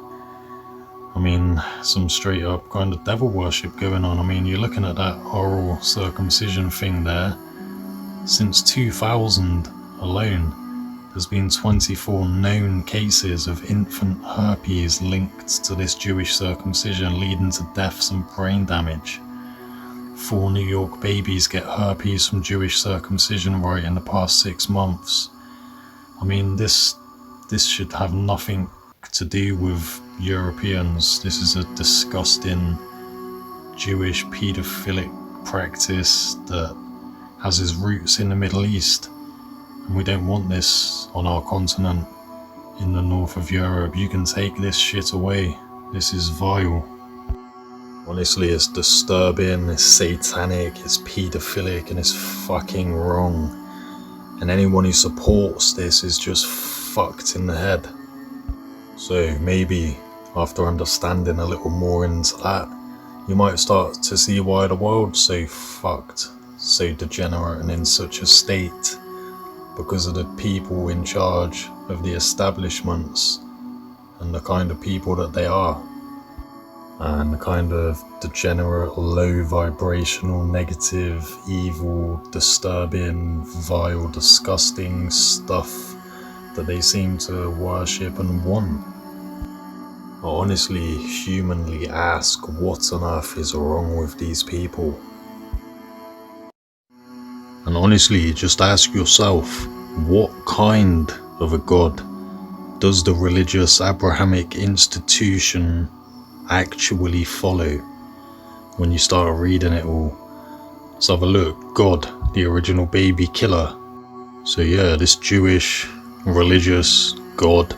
I mean, some straight up kind of devil worship going on. I mean, you're looking at that oral circumcision thing there. Since 2000 alone, there's been 24 known cases of infant herpes linked to this Jewish circumcision, leading to deaths and brain damage. 4 New York babies get herpes from Jewish circumcision right in the past 6 months. I mean, this should have nothing to do with Europeans. This is a disgusting Jewish paedophilic practice that has its roots in the Middle East. And we don't want this on our continent in the north of Europe. You can take this shit away. This is vile. Honestly, it's disturbing, it's satanic, it's paedophilic, and it's fucking wrong. And anyone who supports this is just fucked in the head. So maybe after understanding a little more into that, you might start to see why the world's so fucked, so degenerate and in such a state, because of the people in charge of the establishments and the kind of people that they are, and the kind of degenerate, low vibrational, negative, evil, disturbing, vile, disgusting stuff that they seem to worship and want. I honestly, humanly ask, what on earth is wrong with these people? And honestly, just ask yourself, what kind of a God does the religious Abrahamic institution actually follow? When you start reading it all, let's have a look. God, the original baby killer. So yeah, this Jewish religious God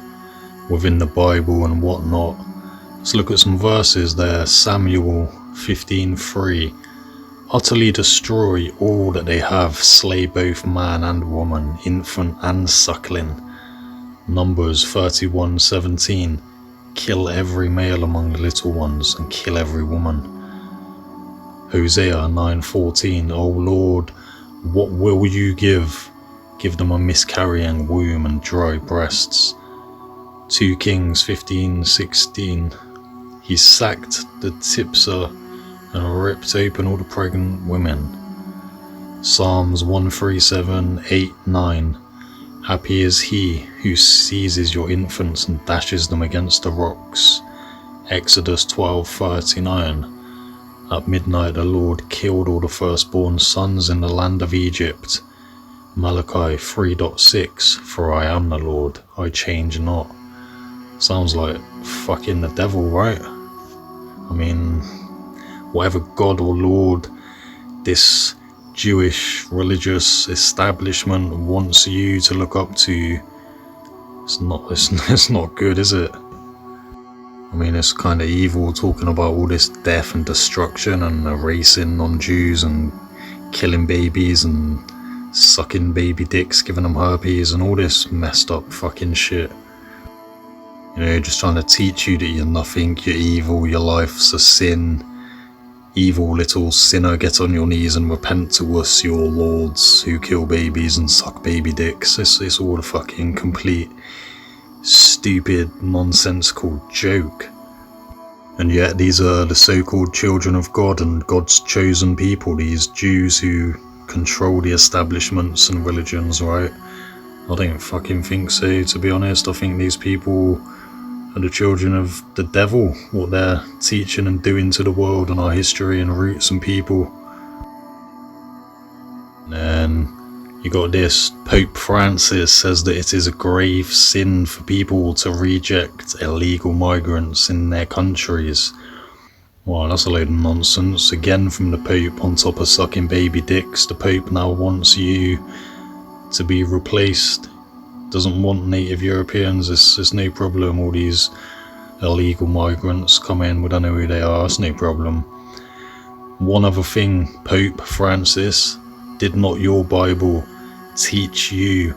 within the Bible and whatnot. Let's look at some verses there. Samuel 15:3. Utterly destroy all that they have, slay both man and woman, infant and suckling. Numbers 31:17. Kill every male among the little ones and kill every woman. Hosea 9:14. O Lord, what will you give? Give them a miscarrying womb and dry breasts. 2 Kings 15:16. He sacked the Tipsah and ripped open all the pregnant women. Psalms 137:8-9. Happy is he who seizes your infants and dashes them against the rocks. Exodus 12:39. At midnight the Lord killed all the firstborn sons in the land of Egypt. Malachi 3:6. For I am the Lord, I change not. Sounds like fucking the devil, right? I mean, whatever God or Lord this Jewish religious establishment wants you to look up to, it's not good, is it? I mean, it's kind of evil talking about all this death and destruction and erasing non-Jews and killing babies and sucking baby dicks, giving them herpes and all this messed up fucking shit. You know, just trying to teach you that you're nothing, you're evil, your life's a sin. Evil little sinner, get on your knees and repent to us, your lords who kill babies and suck baby dicks. It's all a fucking complete, stupid, nonsensical joke. And yet these are the so-called children of God and God's chosen people, these Jews who control the establishments and religions, right? I don't fucking think so, to be honest. I think these people are the children of the devil, what they're teaching and doing to the world and our history and roots and people. And then you got this, Pope Francis says that it is a grave sin for people to reject illegal migrants in their countries. Well, that's a load of nonsense. Again from the Pope, on top of sucking baby dicks, the Pope now wants you to be replaced. Doesn't want native Europeans. It's no problem. All these illegal migrants come in, we don't know who they are, it's no problem. One other thing, Pope Francis, did not your Bible teach you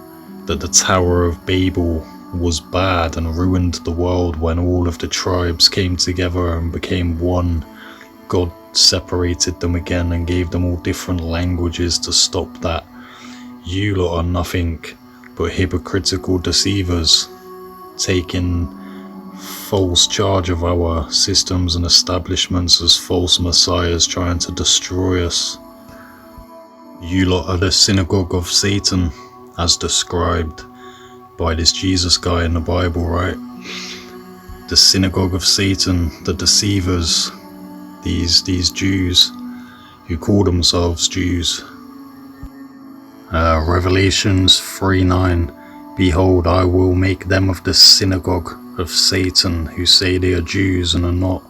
that the Tower of Babel was bad and ruined the world when all of the tribes came together and became one? God separated them again and gave them all different languages to stop that. You lot are nothing but hypocritical deceivers, taking false charge of our systems and establishments as false messiahs trying to destroy us. You lot are the synagogue of Satan, as described by this Jesus guy in the Bible, right? The synagogue of Satan, the deceivers, these Jews who call themselves Jews. Revelations 3:9. Behold, I will make them of the synagogue of Satan, who say they are Jews and are not,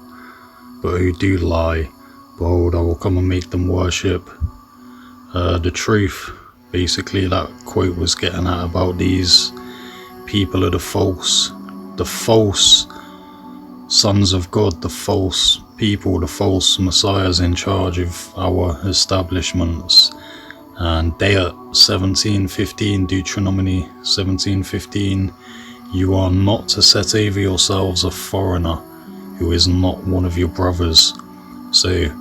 but who do lie. Behold, I will come and make them worship the truth. Basically, that quote was getting at about these people are the false sons of God, the false people, the false messiahs in charge of our establishments. And they at 17:15, Deuteronomy 17:15, you are not to set over yourselves a foreigner who is not one of your brothers. So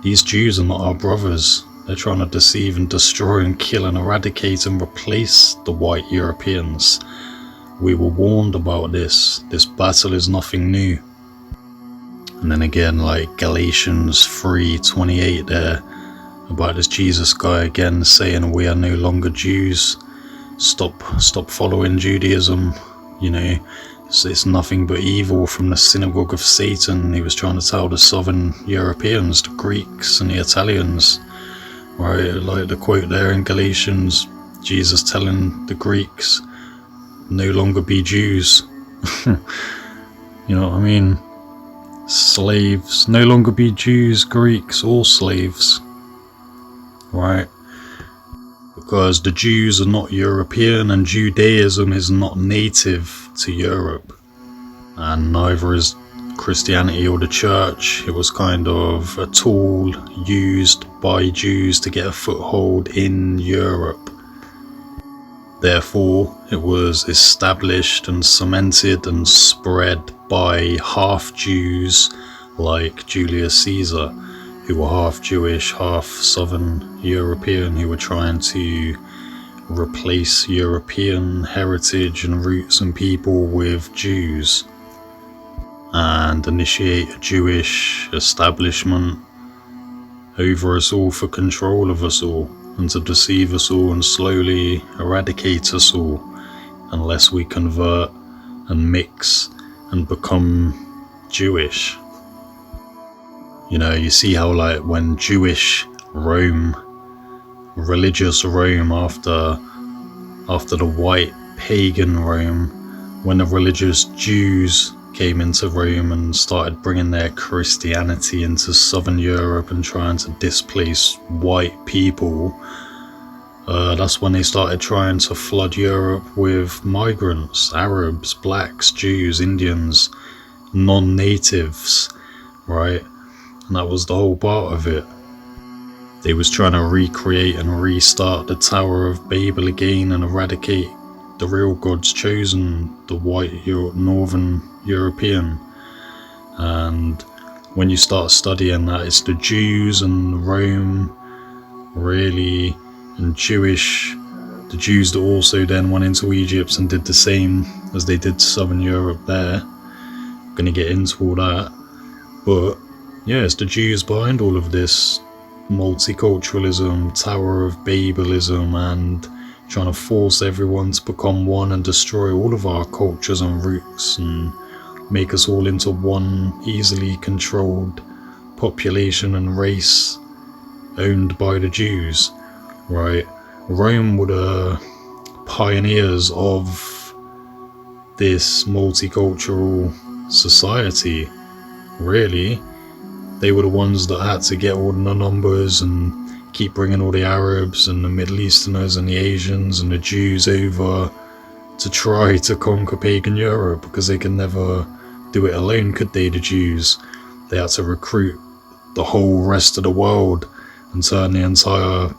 these Jews are not our brothers. They're trying to deceive and destroy and kill and eradicate and replace the white Europeans. We were warned about this. This battle is nothing new. And then again, like Galatians 3:28 there, about this Jesus guy again saying we are no longer Jews. Stop following Judaism. You know, it's nothing but evil from the synagogue of Satan. He was trying to tell the southern Europeans, the Greeks and the Italians, right? Like the quote there in Galatians, Jesus telling the Greeks, no longer be Jews. You know what I mean? Slaves, no longer be Jews, Greeks, or slaves. Right? Because the Jews are not European and Judaism is not native to Europe. And neither is Christianity or the church. It was kind of a tool used by Jews to get a foothold in Europe. Therefore, it was established and cemented and spread by half-Jews like Julius Caesar, who were half Jewish, half Southern European, who were trying to replace European heritage and roots and people with Jews and initiate a Jewish establishment over us all for control of us all and to deceive us all and slowly eradicate us all unless we convert and mix and become Jewish. You know, you see how like when Jewish Rome, religious Rome after the white pagan Rome, when the religious Jews came into Rome and started bringing their Christianity into Southern Europe and trying to displace white people, that's when they started trying to flood Europe with migrants, Arabs, blacks, Jews, Indians, non-natives, right? And that was the whole part of it. They was trying to recreate and restart the Tower of Babel again and eradicate the real God's chosen, the white Northern European. And when you start studying that, it's the Jews and Rome, really, and the Jews that also then went into Egypt and did the same as they did Southern Europe there. I'm going to get into all that. But yeah, it's the Jews behind all of this multiculturalism, Tower of Babelism, and trying to force everyone to become one and destroy all of our cultures and roots and make us all into one easily controlled population and race owned by the Jews, right? Rome were the pioneers of this multicultural society, really. They were the ones that had to get all the numbers and keep bringing all the Arabs and the Middle Easterners and the Asians and the Jews over to try to conquer pagan Europe, because they could never do it alone, could they, the Jews? They had to recruit the whole rest of the world and turn the entire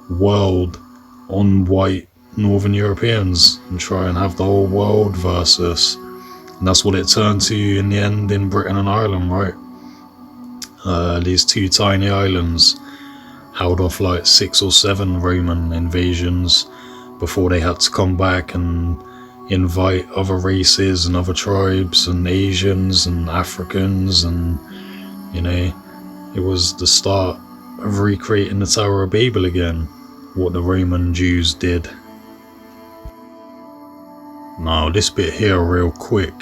world on white Northern Europeans and try and have the whole world versus. And that's what it turned to in the end in Britain and Ireland, right? These two tiny islands held off like 6 or 7 Roman invasions before they had to come back and invite other races and other tribes and Asians and Africans, and it was the start of recreating the Tower of Babel again, what the Roman Jews did. Now this bit here real quick,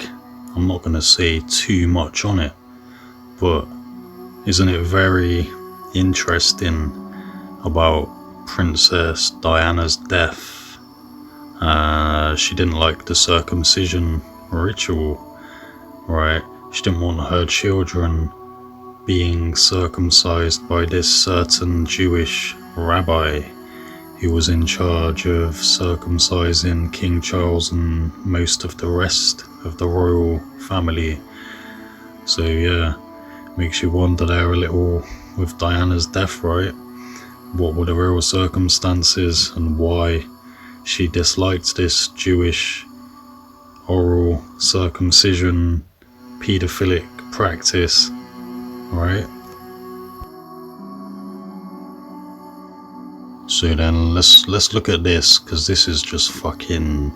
I'm not going to say too much on it, but isn't it very interesting about Princess Diana's death? She didn't like the circumcision ritual, right? She didn't want her children being circumcised by this certain Jewish rabbi who was in charge of circumcising King Charles and most of the rest of the royal family. So yeah, makes you wonder there a little with Diana's death, right? What were the real circumstances and why she disliked this Jewish oral circumcision paedophilic practice, right? So then let's look at this, because this is just fucking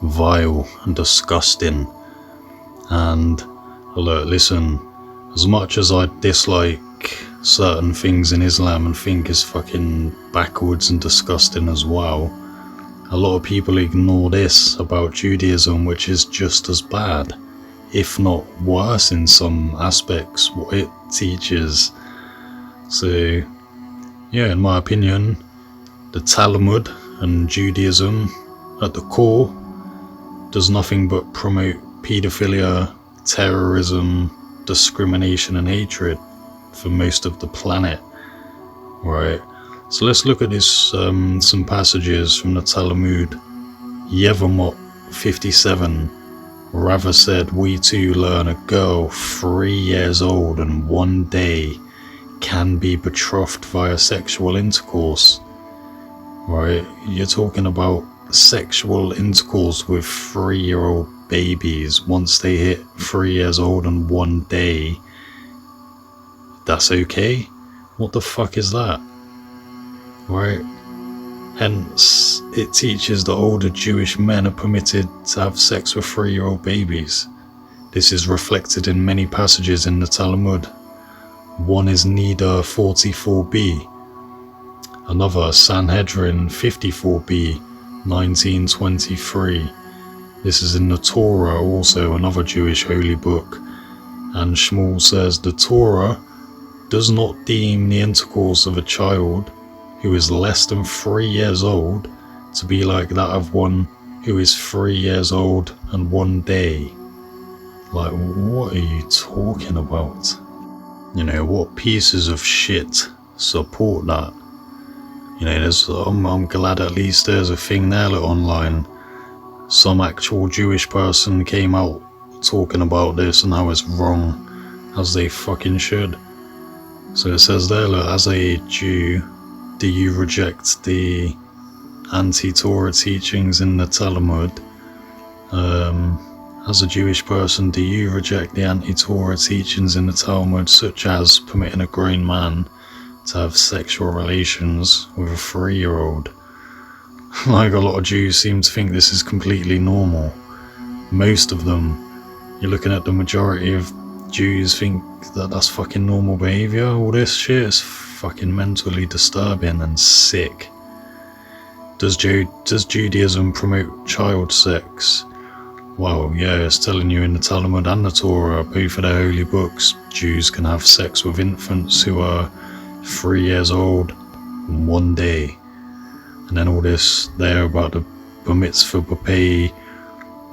vile and disgusting. And look, listen, as much as I dislike certain things in Islam and think is fucking backwards and disgusting as well, a lot of people ignore this about Judaism, which is just as bad, if not worse in some aspects, what it teaches. So yeah, in my opinion, the Talmud and Judaism at the core does nothing but promote paedophilia, terrorism, discrimination and hatred for most of the planet, right? So let's look at this, some passages from the Talmud. Yevamot 57, Rava said, we too learn a girl 3 years old and 1 day can be betrothed via sexual intercourse, right? You're talking about sexual intercourse with 3-year-old babies once they hit 3 years old and 1 day. That's okay? What the fuck is that? Right? Hence, it teaches that older Jewish men are permitted to have sex with 3-year-old babies. This is reflected in many passages in the Talmud. One is Nida 44b, another Sanhedrin 54b, 1923. This is in the Torah, also another Jewish holy book. And Shmuel says the Torah does not deem the intercourse of a child who is less than 3 years old to be like that of one who is 3 years old and 1 day. Like, what are you talking about? What pieces of shit support that? I'm glad at least there's a thing there online. Some actual Jewish person came out talking about this and how it's wrong, as they fucking should. So it says there, look, as a Jew, do you reject the anti-Torah teachings in the Talmud? As a Jewish person, do you reject the anti-Torah teachings in the Talmud, such as permitting a grown man to have sexual relations with a 3-year-old? Like, a lot of Jews seem to think this is completely normal. Most of them, you're looking at the majority of Jews, think that that's fucking normal behaviour. All this shit is fucking mentally disturbing and sick. Does Judaism promote child sex? Well, yeah, it's telling you in the Talmud and the Torah, both of their holy books, Jews can have sex with infants who are 3 years old and 1 day. And then all this there about the bar mitzvah, b'pei,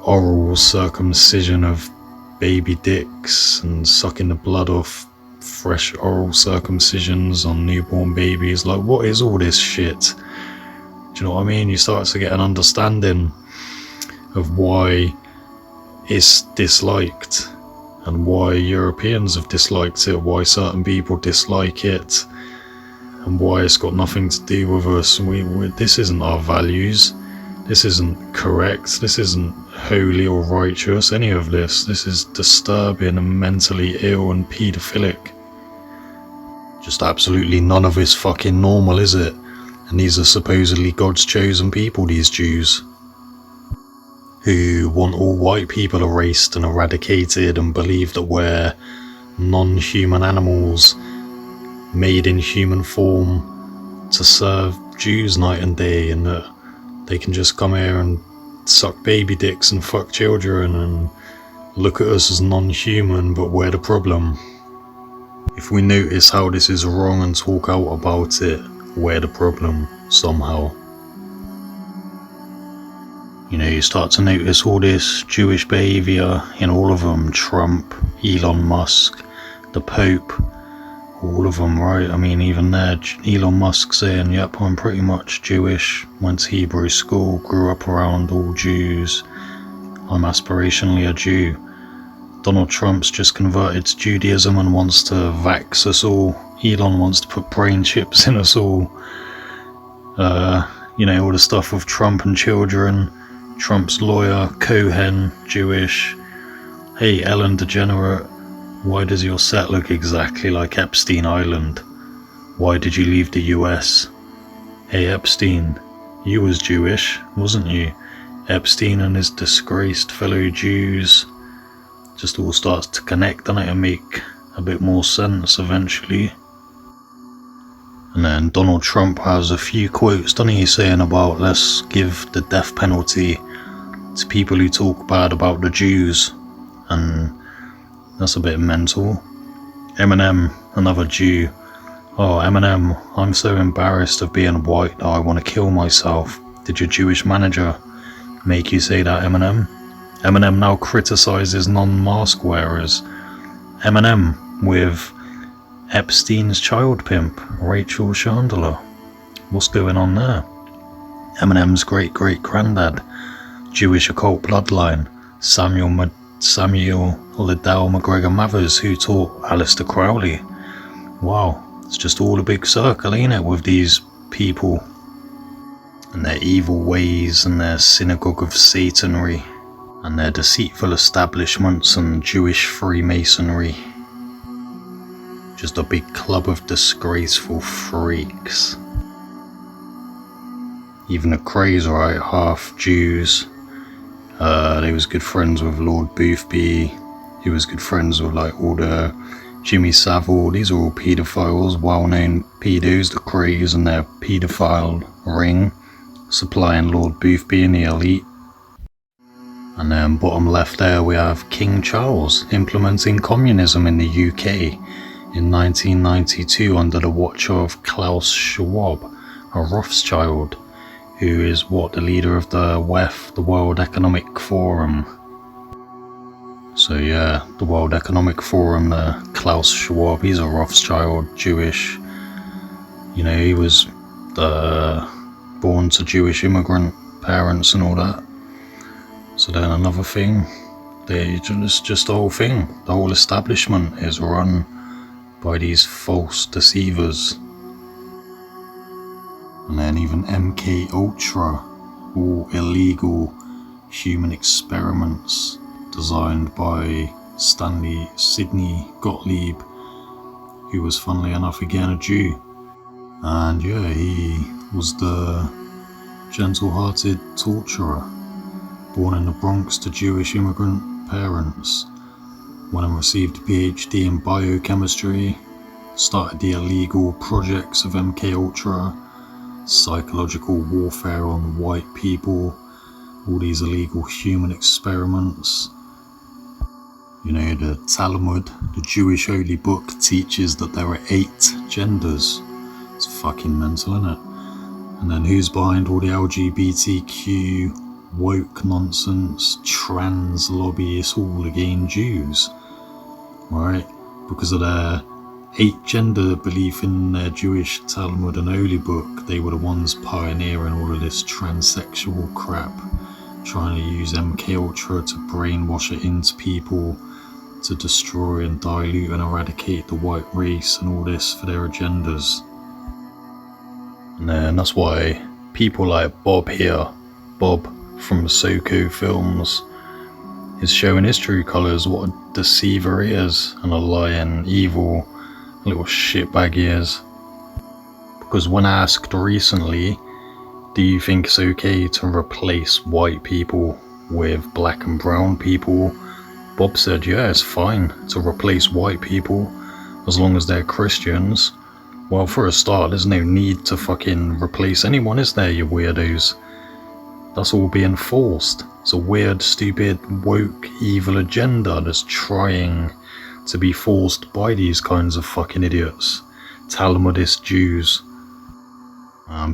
oral circumcision of baby dicks and sucking the blood off fresh oral circumcisions on newborn babies. Like, what is all this shit? Do you know what I mean? You start to get an understanding of why it's disliked and why Europeans have disliked it, why certain people dislike it, and why it's got nothing to do with us. This isn't our values. This isn't correct. This isn't holy or righteous, any of this. This is disturbing and mentally ill and paedophilic. Just absolutely none of it's fucking normal, is it? And these are supposedly God's chosen people, these Jews. who want all white people erased and eradicated and believe that we're non-human animals made in human form to serve Jews night and day, and that they can just come here and suck baby dicks and fuck children and look at us as non-human, but we're the problem. If we notice how this is wrong and talk out about it, we're the problem somehow. You know, you start to notice all this Jewish behaviour in all of them. Trump, Elon Musk, the Pope, all of them, right? I mean, even there, Elon Musk saying, yep, I'm pretty much Jewish, went to Hebrew school, grew up around all Jews, I'm aspirationally a Jew. Donald Trump's just converted to Judaism and wants to vax us all. Elon wants to put brain chips in us all. You know, all the stuff with Trump and children. Trump's lawyer, Cohen, Jewish. Hey, Ellen DeGenerate, why does your set look exactly like Epstein Island? Why did you leave the US? Hey Epstein, you was Jewish, wasn't you? Epstein and his disgraced fellow Jews. Just all starts to connect on it and make a bit more sense eventually. And then Donald Trump has a few quotes, doesn't he, saying about let's give the death penalty to people who talk bad about the Jews, and that's a bit mental. Eminem, another Jew. Oh, Eminem, I'm so embarrassed of being white that I want to kill myself. Did your Jewish manager make you say that, Eminem? Eminem now criticizes non-mask wearers. Eminem with Epstein's child pimp, Rachel Chandler. What's going on there? Eminem's great-great-granddad, Jewish occult bloodline, Samuel Liddell McGregor Mathers, who taught Aleister Crowley. Wow, it's just all a big circle, ain't it, with these people and their evil ways and their synagogue of Satanry and their deceitful establishments and Jewish Freemasonry. Just a big club of disgraceful freaks. Even the Krays, right, half Jews. They was good friends with Lord Boothby. He was good friends with like all the Jimmy Savile. These are all paedophiles, well-known pedos, the Krays and their paedophile ring, supplying Lord Boothby and the elite. And then bottom left there we have King Charles implementing communism in the UK in 1992 under the watch of Klaus Schwab, a Rothschild, who is the leader of the WEF, the World Economic Forum. So yeah, the World Economic Forum, Klaus Schwab, he's a Rothschild, Jewish. You know, he was born to Jewish immigrant parents and all that. So then another thing, it's just the whole thing, the whole establishment is run by these false deceivers. And then even MK Ultra, all illegal human experiments designed by Sidney Gottlieb, who was funnily enough again a Jew. And yeah, he was the gentle-hearted torturer, born in the Bronx to Jewish immigrant parents. Went and received a PhD in biochemistry, started the illegal projects of MK Ultra, psychological warfare on white people, all these illegal human experiments. You know, the Talmud, the Jewish holy book, teaches that there are 8 genders. It's fucking mental, isn't it? And then who's behind all the LGBTQ woke nonsense, trans lobby? It's all again Jews, right? Because of their 8 gender belief in their Jewish Talmud and holy book, they were the ones pioneering all of this transsexual crap, trying to use MK Ultra to brainwash it into people, to destroy and dilute and eradicate the white race and all this for their agendas. And then that's why people like Bob here, Bob from Soko Films, is showing his true colours, what a deceiver he is, and a lying, evil little shitbag he is. Because when asked recently, do you think it's okay to replace white people with black and brown people. Bob said, yeah, it's fine to replace white people as long as they're Christians. Well, for a start, there's no need to fucking replace anyone, is there, you weirdos? That's all being forced. It's a weird, stupid, woke, evil agenda that's trying to be forced by these kinds of fucking idiots. Talmudist Jews.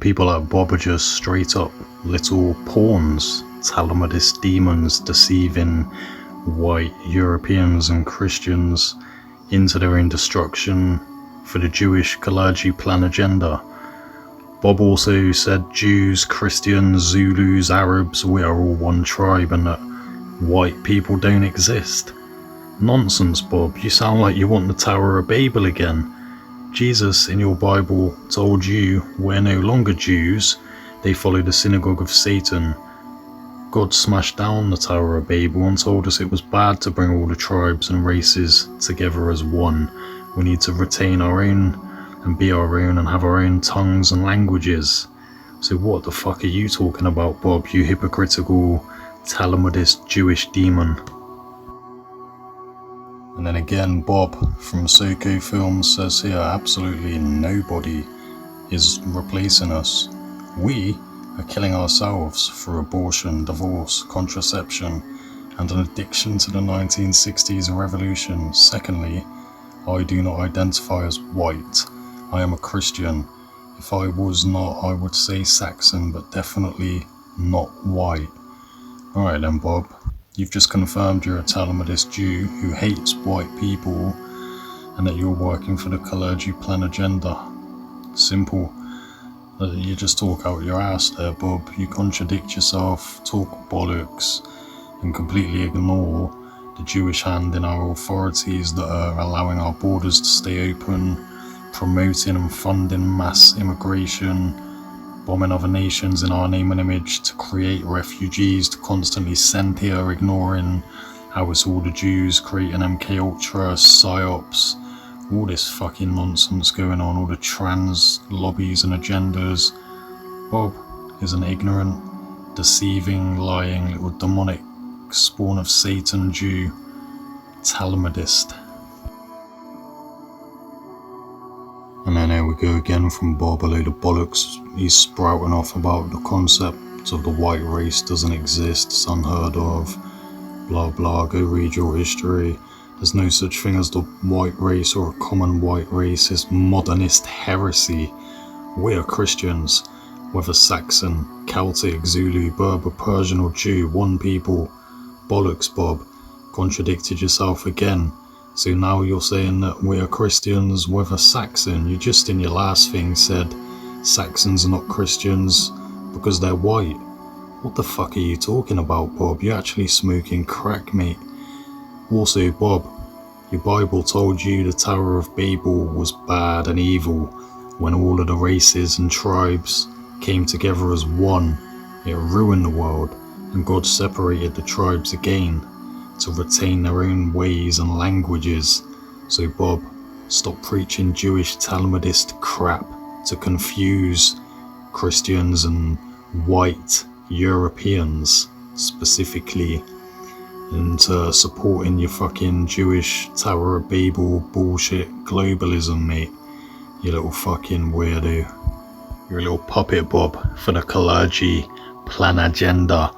People like Bob are just straight up little pawns. Talmudist demons deceiving white Europeans and Christians into their own destruction for the Jewish Kalergi plan agenda. Bob also said Jews, Christians, Zulus, Arabs, we are all one tribe and that white people don't exist. Nonsense, Bob. You sound like you want the Tower of Babel again. Jesus in your Bible told you we're no longer Jews. They follow the synagogue of Satan. God smashed down the Tower of Babel and told us it was bad to bring all the tribes and races together as one. We need to retain our own and be our own and have our own tongues and languages. So what the fuck are you talking about, Bob, you hypocritical Talmudist Jewish demon? And then again, Bob from Soko Films says here, absolutely nobody is replacing us. We are killing ourselves through abortion, divorce, contraception, and an addiction to the 1960s revolution. Secondly, I do not identify as white. I am a Christian. If I was not, I would say Saxon, but definitely not white. Alright then, Bob. You've just confirmed you're a Talmudist Jew who hates white people and that you're working for the Kalergi plan agenda. Simple. You just talk out your ass there, Bob. You contradict yourself, talk bollocks, and completely ignore the Jewish hand in our authorities that are allowing our borders to stay open, promoting and funding mass immigration, bombing other nations in our name and image to create refugees to constantly send here, ignoring how it's all the Jews creating MK Ultra, PSYOPs, all this fucking nonsense going on, all the trans lobbies and agendas. Bob is an ignorant, deceiving, lying little demonic spawn of Satan Jew, Talmudist. And then here we go again from Bob, a load of bollocks. He's sprouting off about the concept of the white race doesn't exist, it's unheard of, blah blah, go read your history. There's no such thing as the white race or a common white race. It's modernist heresy. We are Christians, whether Saxon, Celtic, Zulu, Berber, Persian or Jew, one people. Bollocks, Bob. Contradicted yourself again. So now you're saying that we are Christians, whether Saxon. You just in your last thing said Saxons are not Christians because they're white. What the fuck are you talking about, Bob? You're actually smoking crack, mate. Also, Bob, your Bible told you the Tower of Babel was bad and evil when all of the races and tribes came together as one. It ruined the world, and God separated the tribes again to retain their own ways and languages. So Bob, stop preaching Jewish Talmudist crap to confuse Christians and white Europeans specifically into supporting your fucking Jewish Tower of Babel bullshit globalism, mate. You little fucking weirdo. You're a little puppet, Bob, for the Kalergi plan agenda.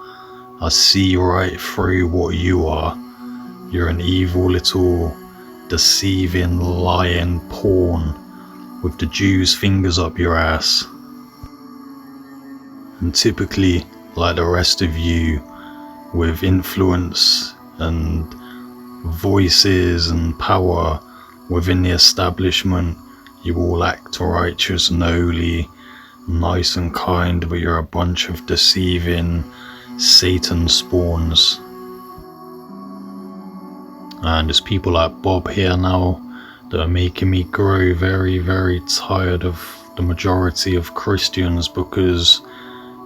I see right through what you are. You're an evil little deceiving, lying pawn with the Jews' fingers up your ass. And typically, like the rest of you, with influence and voices and power within the establishment, you all act righteous and holy, nice and kind, but you're a bunch of deceiving Satan spawns. And there's people like Bob here now that are making me grow very, very tired of the majority of Christians, because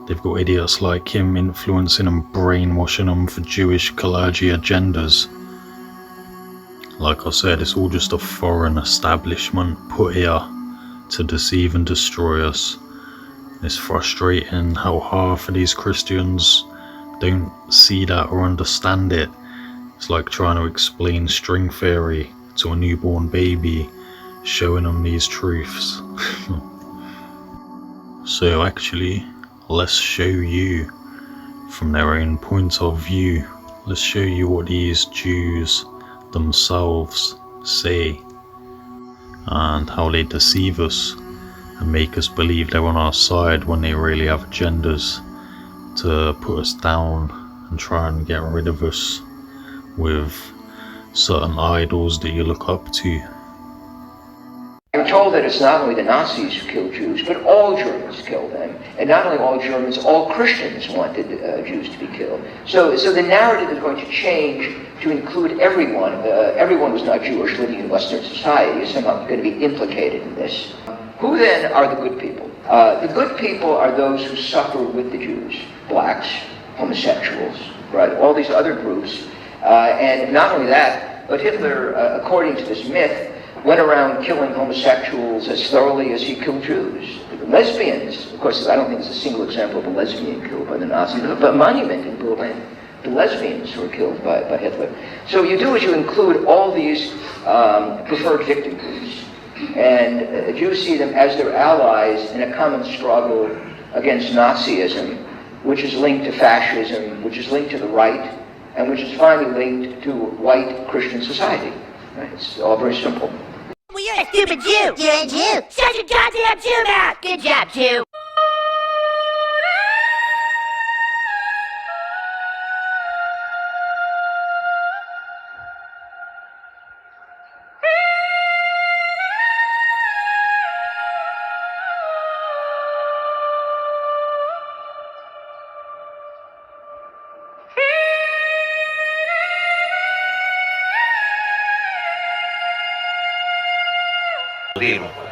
they've got idiots like him influencing and brainwashing them for Jewish Kalergi agendas. Like I said, it's all just a foreign establishment put here to deceive and destroy us. It's frustrating how half of these Christians don't see that or understand it. It's like trying to explain string theory to a newborn baby, showing them these truths. So actually, let's show you from their own point of view. Let's show you what these Jews themselves say and how they deceive us and make us believe they're on our side when they really have agendas to put us down and try and get rid of us with certain idols that you look up to. I'm told that it's not only the Nazis who killed Jews, but all Germans killed them. And not only all Germans, all Christians wanted Jews to be killed. So the narrative is going to change to include everyone. Everyone who's not Jewish living in Western society is somehow going to be implicated in this. Who then are the good people? The good people are those who suffer with the Jews. Blacks, homosexuals, right? All these other groups. And not only that, but Hitler, according to this myth, went around killing homosexuals as thoroughly as he killed Jews. Lesbians, of course, I don't think there's a single example of a lesbian killed by the Nazis, but a monument in Berlin, the lesbians were killed by Hitler. So you do is you include all these preferred victim groups, and Jews see them as their allies in a common struggle against Nazism, which is linked to fascism, which is linked to the right, and which is finally linked to white Christian society. Right? It's all very simple. Well, you're a stupid Jew. You're a Jew. Shut your goddamn Jew mouth. Good job, Jew.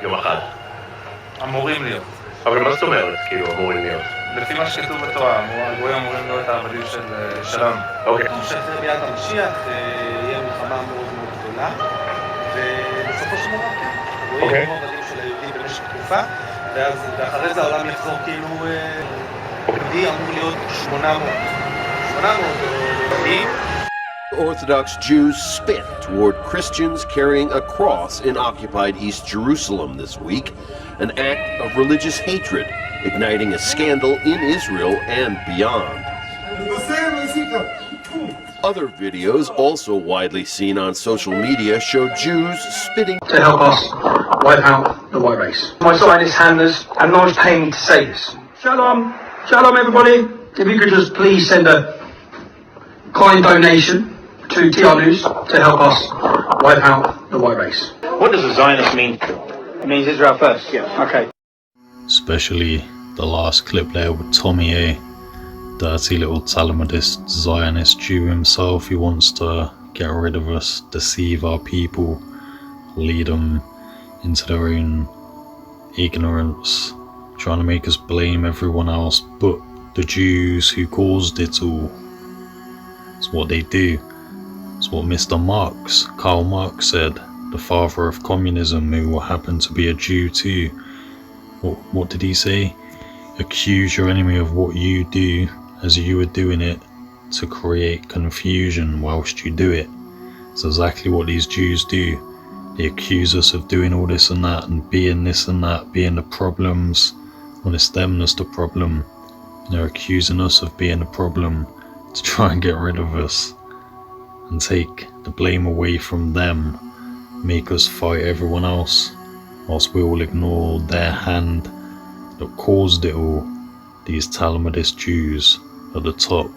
יום אחד. אמורים להיות. אבל מה זאת אומרת, כאילו, אמורים להיות? לפי מה שכתוב בתורה, הגויים אמורים להיות העבדים שלנו. אוקיי. אני חושב שביאת המשיח יהיה מלחמה מאוד מאוד גדולה, ובסופו של דבר, הגויים יהיו עבדים של היהודים במשך תקופה, ואחרי זה העולם יחזור כאילו, יהודי אמור להיות 800 יהודים. Orthodox Jews spit toward Christians carrying a cross in occupied East Jerusalem this week, an act of religious hatred, igniting a scandal in Israel and beyond. Other videos, also widely seen on social media, show Jews spitting to help us wipe out the white race. My Zionist handlers have not paid me to say this. Shalom, shalom everybody. If you could just please send a kind donation to TR News to help us wipe out the white race. What does a Zionist mean? It means Israel first. Yeah. Okay. Especially the last clip there with Tommy A. Dirty little Talmudist Zionist Jew himself who wants to get rid of us, deceive our people, lead them into their own ignorance, trying to make us blame everyone else but the Jews who caused it all. It's what they do. It's what Mr. Marx, Karl Marx, said, the father of communism, who happened to be a Jew too. What did he say? Accuse your enemy of what you do as you were doing it to create confusion whilst you do it. It's exactly what these Jews do. They accuse us of doing all this and that and being this and that, being the problems, when it's them that's the problem. They're accusing us of being the problem to try and get rid of us and take the blame away from them, make us fight everyone else, whilst we all ignore their hand that caused it all, these Talmudist Jews at the top.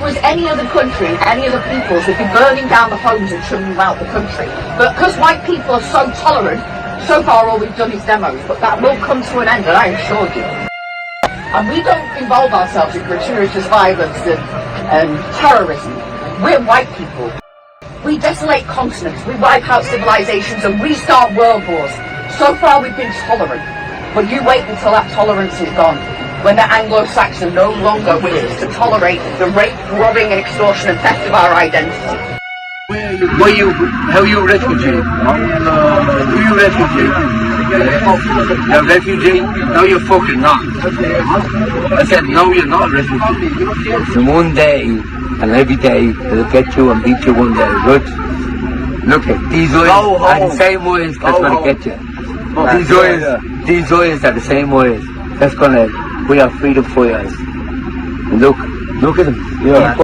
was any other country, any other peoples, they'd be burning down the homes and chucking them out the country. But because white people are so tolerant, so far all we've done is demos, but that will come to an end, and I assure you. And we don't involve ourselves in gratuitous violence and terrorism. We're white people. We desolate continents, we wipe out civilizations and restart world wars. So far we've been tolerant, but you wait until that tolerance is gone. When the Anglo-Saxon no longer wishes to tolerate the rape, robbing and extortion and theft of our identity. How you refugee? Who you refugee? You're a refugee? No, you're fucking not. I said, no, you're not a refugee. And one day, and every day, they'll get you and beat you one day, right? Look at these eyes are the same eyes that's going to get you. These eyes are the same eyes that's going to. We are freedom fighters. And look at them. Yeah.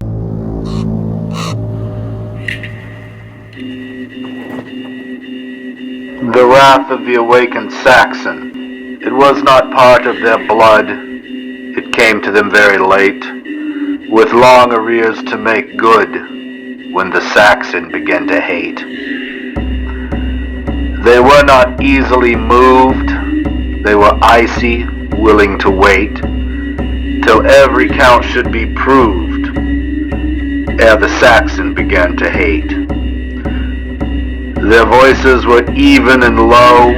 The wrath of the awakened Saxon. It was not part of their blood. It came to them very late, with long arrears to make good, when the Saxon began to hate. They were not easily moved. They were icy, willing to wait, till every count should be proved, ere the Saxon began to hate. Their voices were even and low,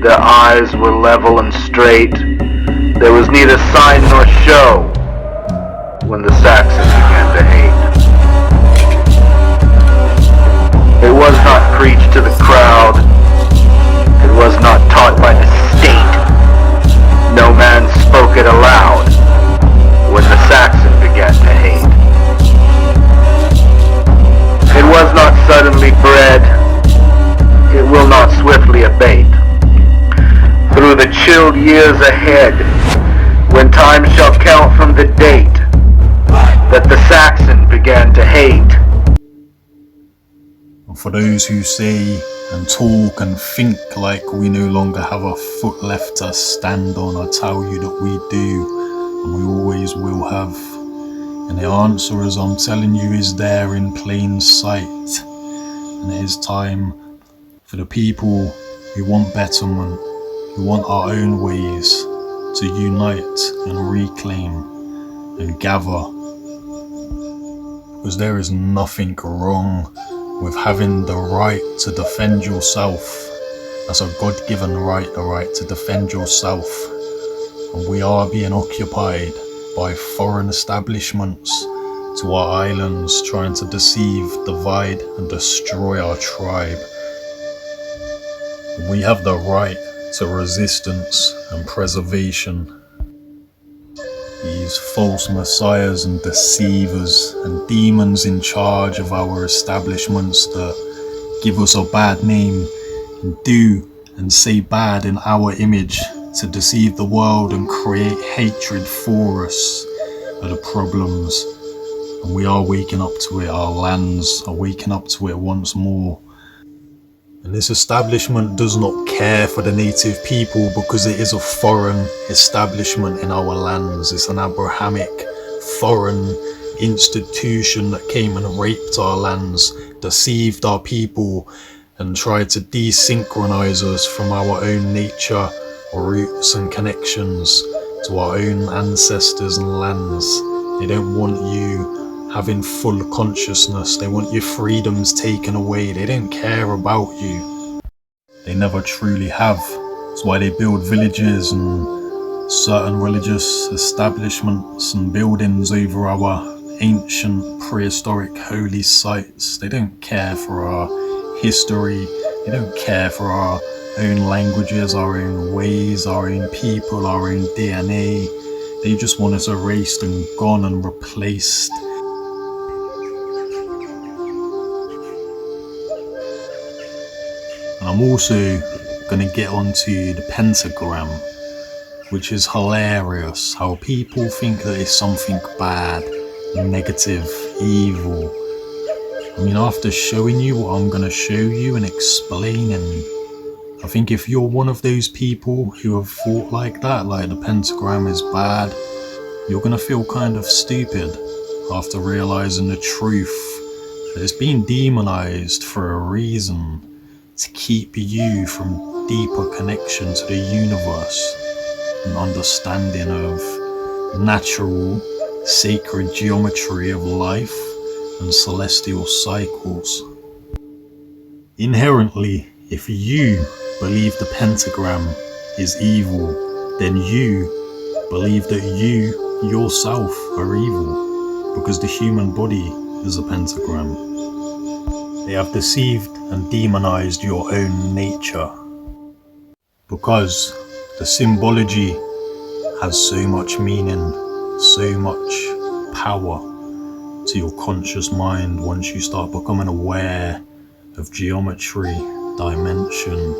their eyes were level and straight. There was neither sign nor show when the Saxon began to hate. It was not preached to the crowd, it was not taught by the state. No man spoke it aloud when the Saxon began to hate. It was not suddenly bred, it will not swiftly abate. Through the chilled years ahead, when time shall count from the date that the Saxon began to hate. And for those who say and talk and think like we no longer have a foot left to stand on, I tell you that we do, and we always will have. And the answer, as I'm telling you, is there in plain sight. And it is time for the people who want betterment, who want our own ways, to unite and reclaim and gather. Because there is nothing wrong with having the right to defend yourself. That's a God-given right, the right to defend yourself. And we are being occupied by foreign establishments to our islands, trying to deceive, divide and destroy our tribe. We have the right to resistance and preservation. These false messiahs and deceivers and demons in charge of our establishments that give us a bad name and do and say bad in our image to deceive the world and create hatred for us are the problems. And we are waking up to it. Our lands are waking up to it once more. And this establishment does not care for the native people because it is a foreign establishment in our lands. It's an Abrahamic foreign institution that came and raped our lands, deceived our people, and tried to desynchronize us from our own nature, roots and connections to our own ancestors and lands. They don't want you having full consciousness. They want your freedoms taken away. They don't care about you. They never truly have. That's why they build villages and certain religious establishments and buildings over our ancient prehistoric holy sites. They don't care for our history. They don't care for our own languages, our own ways, our own people, our own DNA. They just want us erased and gone and replaced. And I'm also going to get onto the pentagram, which is hilarious. How people think that it's something bad, negative, evil. I mean, after showing you what I'm going to show you and explaining, I think if you're one of those people who have thought like that, like the pentagram is bad, you're going to feel kind of stupid. after realizing the truth that it's been demonized for a reason, to keep you from deeper connection to the universe and understanding of natural, sacred geometry of life and celestial cycles. Inherently, if you believe the pentagram is evil, then you believe that you yourself are evil, because the human body is a pentagram. They have deceived and demonized your own nature, because the symbology has so much meaning, so much power to your conscious mind once you start becoming aware of geometry, dimension,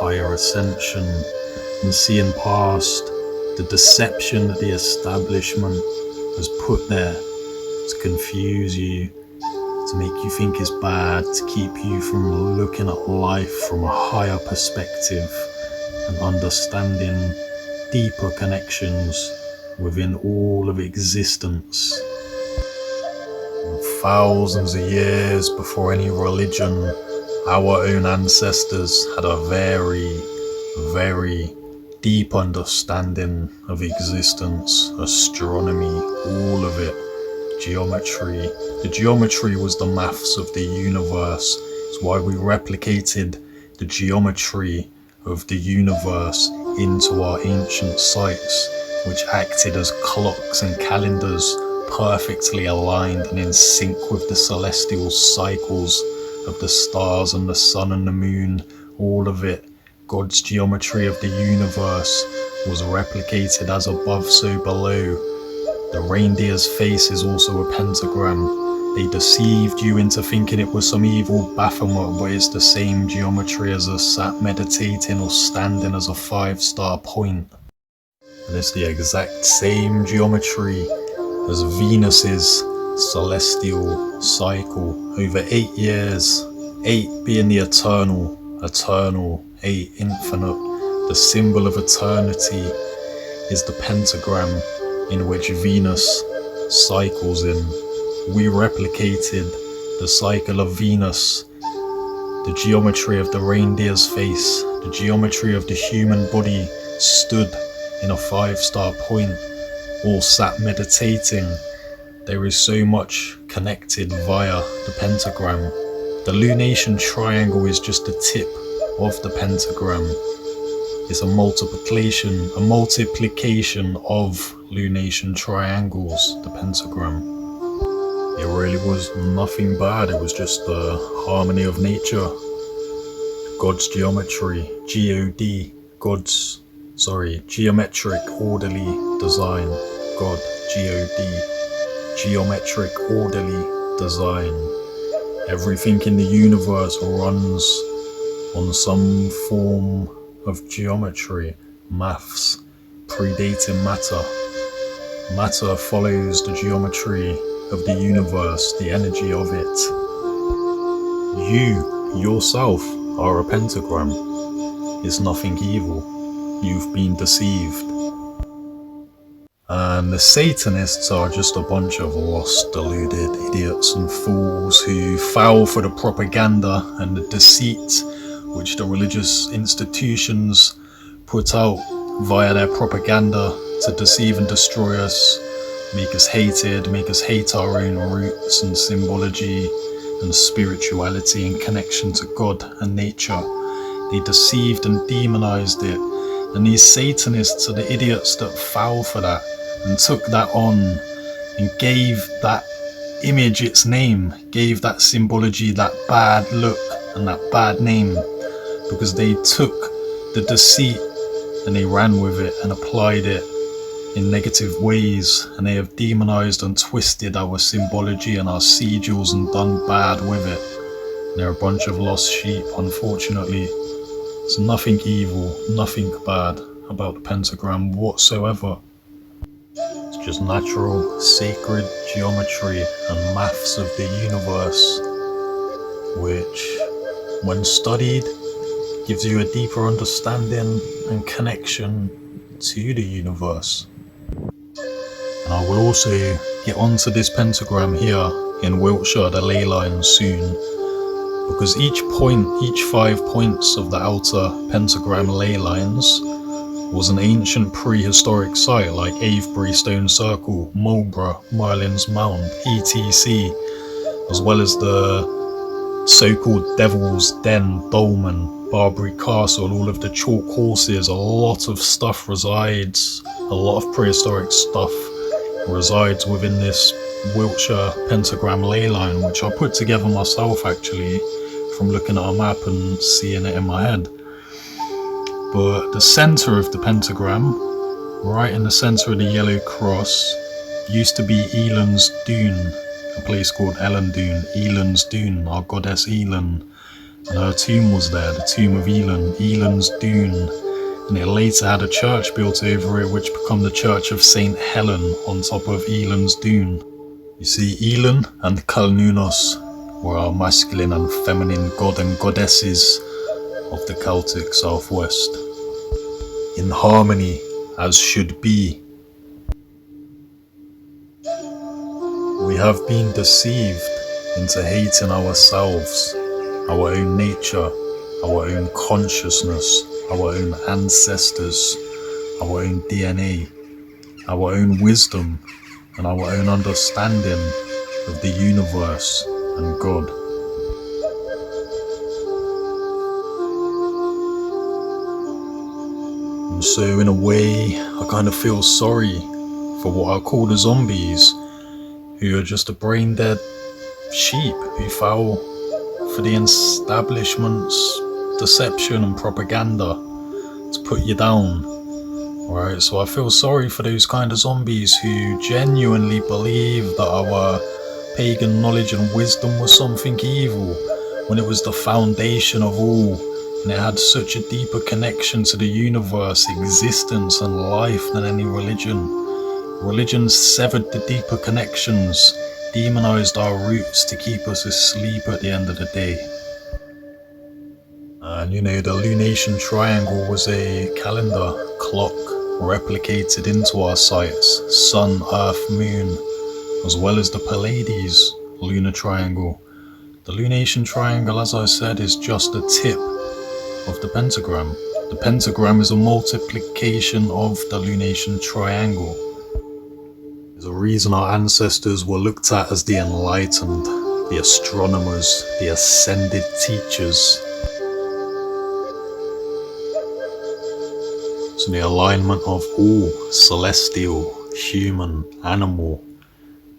higher ascension, and seeing past the deception that the establishment has put there to confuse you, to make you think it's bad, to keep you from looking at life from a higher perspective and understanding deeper connections within all of existence. And thousands of years before any religion, our own ancestors had a very, very deep understanding of existence, astronomy, all of it, geometry. The geometry was the maths of the universe. It's why we replicated the geometry of the universe into our ancient sites, which acted as clocks and calendars, perfectly aligned and in sync with the celestial cycles of the stars and the sun and the moon, all of it. God's geometry of the universe was replicated as above, so below. The reindeer's face is also a pentagram. They deceived you into thinking it was some evil Baphomet, but it's the same geometry as us sat meditating or standing as a 5-star point. And it's the exact same geometry as Venus's celestial cycle over 8 years, 8 being the eternal, 8 infinite. The symbol of eternity is the pentagram in which Venus cycles in. We replicated the cycle of Venus, the geometry of the reindeer's face, the geometry of the human body stood in a 5-star point, all sat meditating. There is so much connected via the pentagram. The lunation triangle is just the tip of the pentagram. It's a multiplication of lunation triangles, the pentagram. It really was nothing bad, it was just the harmony of nature. God's geometry, geometric orderly design. God, G-O-D, geometric orderly design. Everything in the universe runs on some form of geometry, maths, predating matter. Matter follows the geometry of the universe, the energy of it. You, yourself, are a pentagram. It's nothing evil. You've been deceived. And the Satanists are just a bunch of lost, deluded idiots and fools who fall for the propaganda and the deceit which the religious institutions put out via their propaganda to deceive and destroy us, make us hated, make us hate our own roots and symbology and spirituality and connection to God and nature. They deceived and demonized it. And these Satanists are the idiots that fell for that and took that on and gave that image its name, gave that symbology that bad look and that bad name, because they took the deceit and they ran with it and applied it in negative ways, and they have demonized and twisted our symbology and our sigils and done bad with it. And they're a bunch of lost sheep, unfortunately. There's nothing evil, nothing bad about the pentagram whatsoever. It's just natural, sacred geometry and maths of the universe, which, when studied, gives you a deeper understanding and connection to the universe. And I will also get onto this pentagram here in Wiltshire, the ley lines, soon, because each 5 points of the outer pentagram ley lines was an ancient prehistoric site like Avebury Stone Circle, Marlborough, Merlin's Mound, etc., as well as the so-called Devil's Den, Dolmen, Barbary Castle, all of the chalk horses. A lot of stuff resides, a lot of prehistoric stuff resides within this Wiltshire pentagram ley line, which I put together myself actually from looking at a map and seeing it in my head. But the centre of the pentagram, right in the centre of the yellow cross, used to be Elan's Dune, a place called Elendune, Elan's Dune, our goddess Elan, and her tomb was there, the tomb of Elan, Elan's Dune, and it later had a church built over it which became the Church of St. Helen on top of Elan's Dune. You see, Elan and Kalnunos were our masculine and feminine god and goddesses of the Celtic Southwest, in harmony as should be. We have been deceived into hating ourselves, our own nature, our own consciousness, our own ancestors, our own DNA, our own wisdom, and our own understanding of the universe and God. And so in a way, I kind of feel sorry for what I call the zombies, who are just a brain-dead sheep who fell for the establishment's deception and propaganda to put you down. Right, so I feel sorry for those kind of zombies who genuinely believe that our pagan knowledge and wisdom was something evil, when it was the foundation of all, and it had such a deeper connection to the universe, existence and life than any religion. Religion severed the deeper connections, demonized our roots to keep us asleep at the end of the day. And you know, the lunation triangle was a calendar clock replicated into our sites, sun, earth, moon, as well as the Pleiades lunar triangle. The lunation triangle, as I said, is just the tip of the pentagram. The pentagram is a multiplication of the lunation triangle. There's a reason our ancestors were looked at as the enlightened, the astronomers, the ascended teachers. So the alignment of all celestial, human, animal.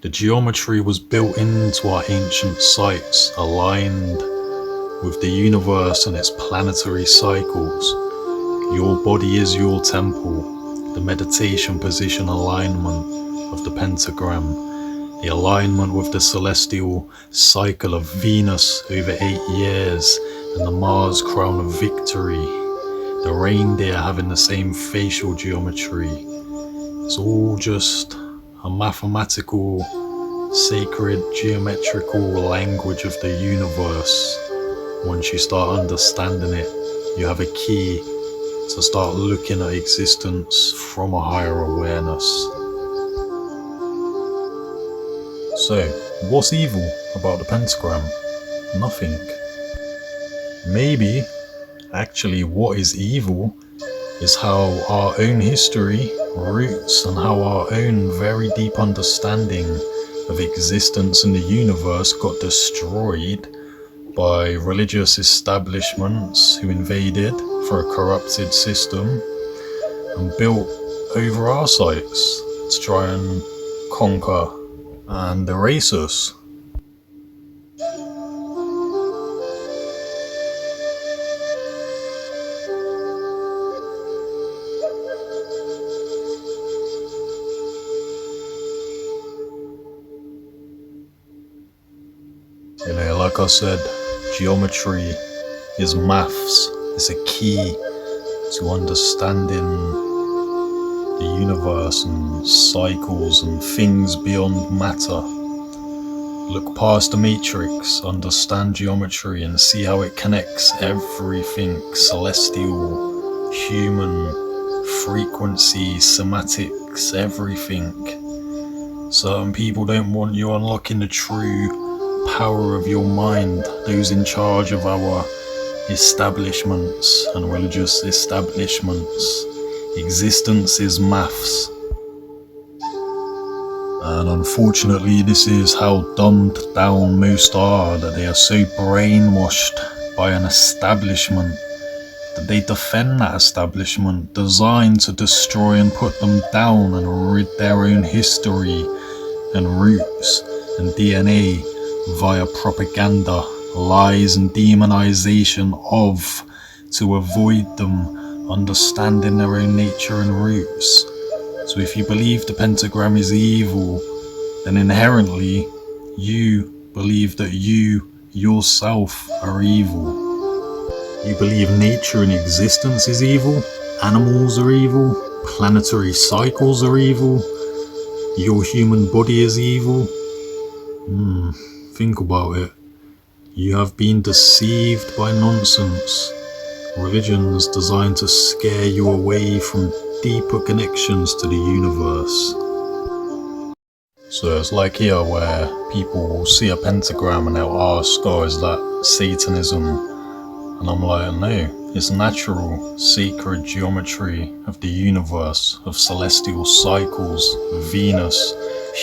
The geometry was built into our ancient sites, aligned with the universe and its planetary cycles. Your body is your temple, the meditation position alignment of the pentagram, the alignment with the celestial cycle of Venus over 8 years and the Mars crown of victory, the reindeer having the same facial geometry. It's all just a mathematical, sacred, geometrical language of the universe. Once you start understanding it, you have a key to start looking at existence from a higher awareness. So, what's evil about the pentagram? Nothing. Maybe, actually, what is evil is how our own history, roots, and how our own very deep understanding of existence in the universe got destroyed by religious establishments who invaded for a corrupted system and built over our sites to try and conquer and erase us. You know, like I said, geometry is maths. It's a key to understanding the universe and cycles and things beyond matter. Look past the matrix, understand geometry and see how it connects everything celestial, human, frequency, somatics, everything. Certain people don't want you unlocking the true power of your mind. Those in charge of our establishments and religious establishments. Existence is maths. And unfortunately, this is how dumbed down most are, that they are so brainwashed by an establishment that they defend that establishment designed to destroy and put them down and rid their own history and roots and DNA via propaganda, lies and demonization of, to avoid them understanding their own nature and roots. So if you believe the pentagram is evil, then inherently you believe that you yourself are evil. You believe nature and existence is evil, animals are evil, planetary cycles are evil, your human body is evil. Think about it. You have been deceived by nonsense. Religions designed to scare you away from deeper connections to the universe. So it's like here where people will see a pentagram and they'll ask, oh, is that Satanism? And I'm like, no, it's natural, sacred geometry of the universe, of celestial cycles, Venus,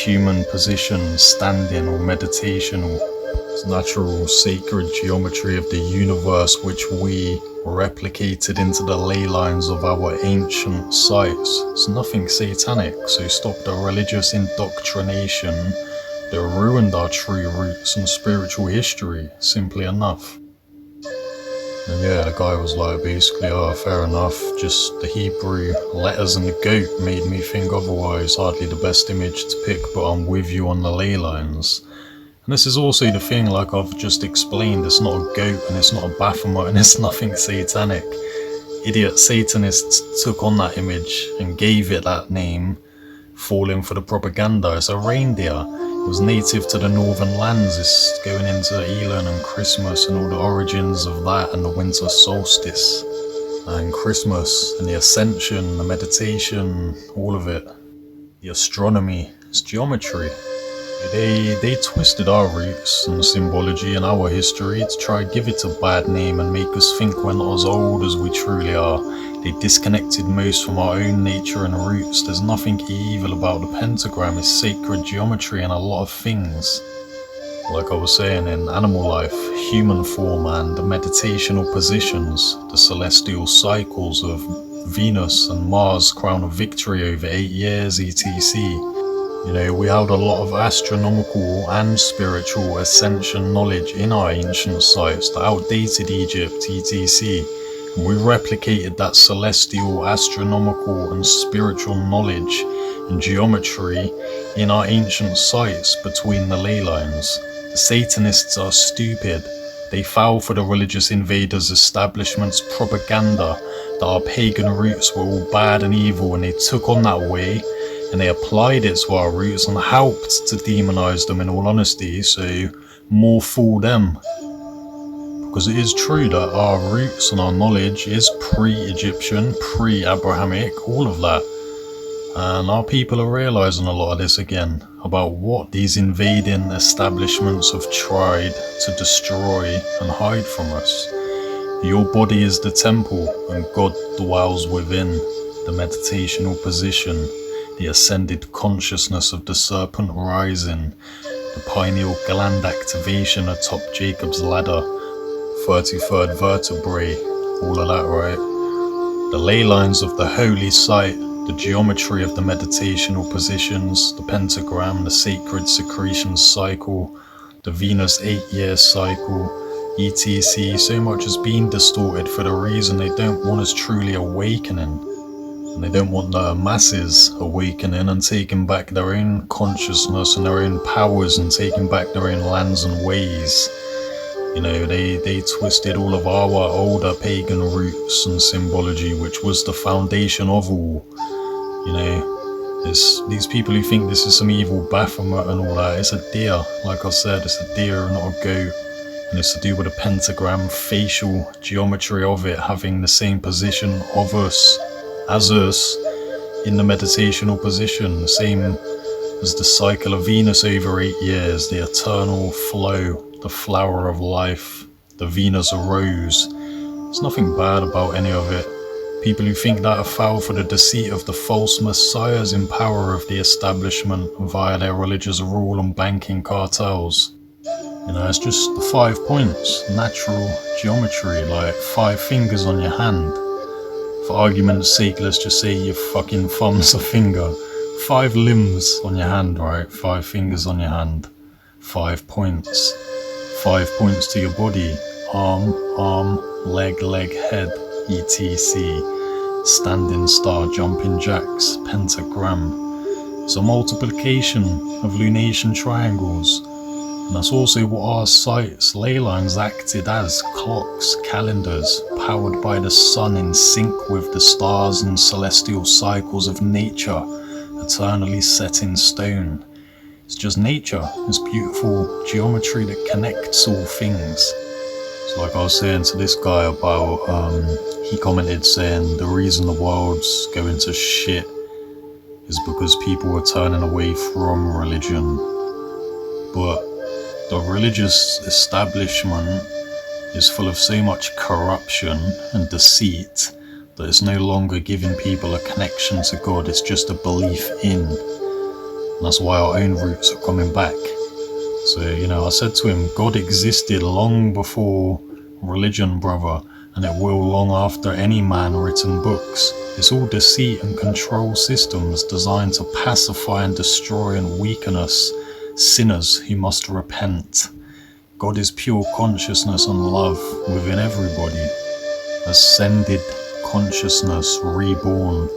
human position, standing or meditational. It's natural, sacred geometry of the universe which we replicated into the ley lines of our ancient sites. It's nothing satanic, so stop the religious indoctrination that ruined our true roots and spiritual history, simply enough. And yeah, the guy was like, basically, oh, fair enough, just the Hebrew letters and the goat made me think otherwise, hardly the best image to pick, but I'm with you on the ley lines. And this is also the thing, like I've just explained, it's not a goat and it's not a Baphomet and it's nothing satanic. Idiot Satanists took on that image and gave it that name, falling for the propaganda. It's a reindeer. It was native to the northern lands. It's going into Elon and Christmas and all the origins of that and the winter solstice and Christmas and the ascension, the meditation, all of it. The astronomy, it's geometry. They twisted our roots and symbology and our history to try and give it a bad name and make us think we're not as old as we truly are. They disconnected most from our own nature and roots. There's nothing evil about the pentagram. It's sacred geometry and a lot of things. Like I was saying, in animal life, human form and the meditational positions, the celestial cycles of Venus and Mars' crown of victory over 8 years, etc. You know, we held a lot of astronomical and spiritual ascension knowledge in our ancient sites, the outdated Egypt, etc. And we replicated that celestial, astronomical and spiritual knowledge and geometry in our ancient sites between the ley lines. The Satanists are stupid. They fell for the religious invaders' establishment's propaganda that our pagan roots were all bad and evil, and they took on that way and they applied it to our roots and helped to demonize them, in all honesty, so more fool them. Because it is true that our roots and our knowledge is pre-Egyptian, pre-Abrahamic, all of that. And our people are realizing a lot of this again, about what these invading establishments have tried to destroy and hide from us. Your body is the temple and God dwells within the meditational position. The ascended consciousness of the serpent rising, the pineal gland activation atop Jacob's ladder, 33rd vertebrae, all of that, right? The ley lines of the holy site, the geometry of the meditational positions, the pentagram, the sacred secretion cycle, the Venus 8-year cycle, etc. So much has been distorted for the reason they don't want us truly awakening. And they don't want the masses awakening and taking back their own consciousness and their own powers and taking back their own lands and ways. You know, they twisted all of our older pagan roots and symbology, which was the foundation of all. You know, these people who think this is some evil Baphomet and all that, it's a deer. Like I said, it's a deer, not a goat. And it's to do with the pentagram, facial geometry of it having the same position of us, as us, in the meditational position, the same As the cycle of Venus over 8 years, the eternal flow, the flower of life, the Venus arose. There's nothing bad about any of it. People who think that are foul for the deceit of the false messiahs in power of the establishment via their religious rule and banking cartels. You know, it's just the 5 points, natural geometry, like 5 fingers on your hand. For argument's sake, let's just say your fucking thumb's a finger. 5 limbs on your hand, right? 5 fingers on your hand. 5 points. 5 points to your body. Arm, leg, head, etc. Standing star, jumping jacks, pentagram. It's a multiplication of lunation triangles. And that's also what our sites, ley lines, acted as: clocks, calendars, powered by the sun, in sync with the stars and celestial cycles of nature, eternally set in stone. It's just nature, it's beautiful geometry that connects all things. So like I was saying to this guy about, he commented saying the reason the world's going to shit is because people are turning away from religion. But the religious establishment is full of so much corruption and deceit that it's no longer giving people a connection to God, it's just a belief in. And that's why our own roots are coming back. So, you know, I said to him, God existed long before religion, brother, and it will long after any man written books. It's all deceit and control systems designed to pacify and destroy and weaken us, sinners who must repent. God is pure consciousness and love within everybody. Ascended consciousness reborn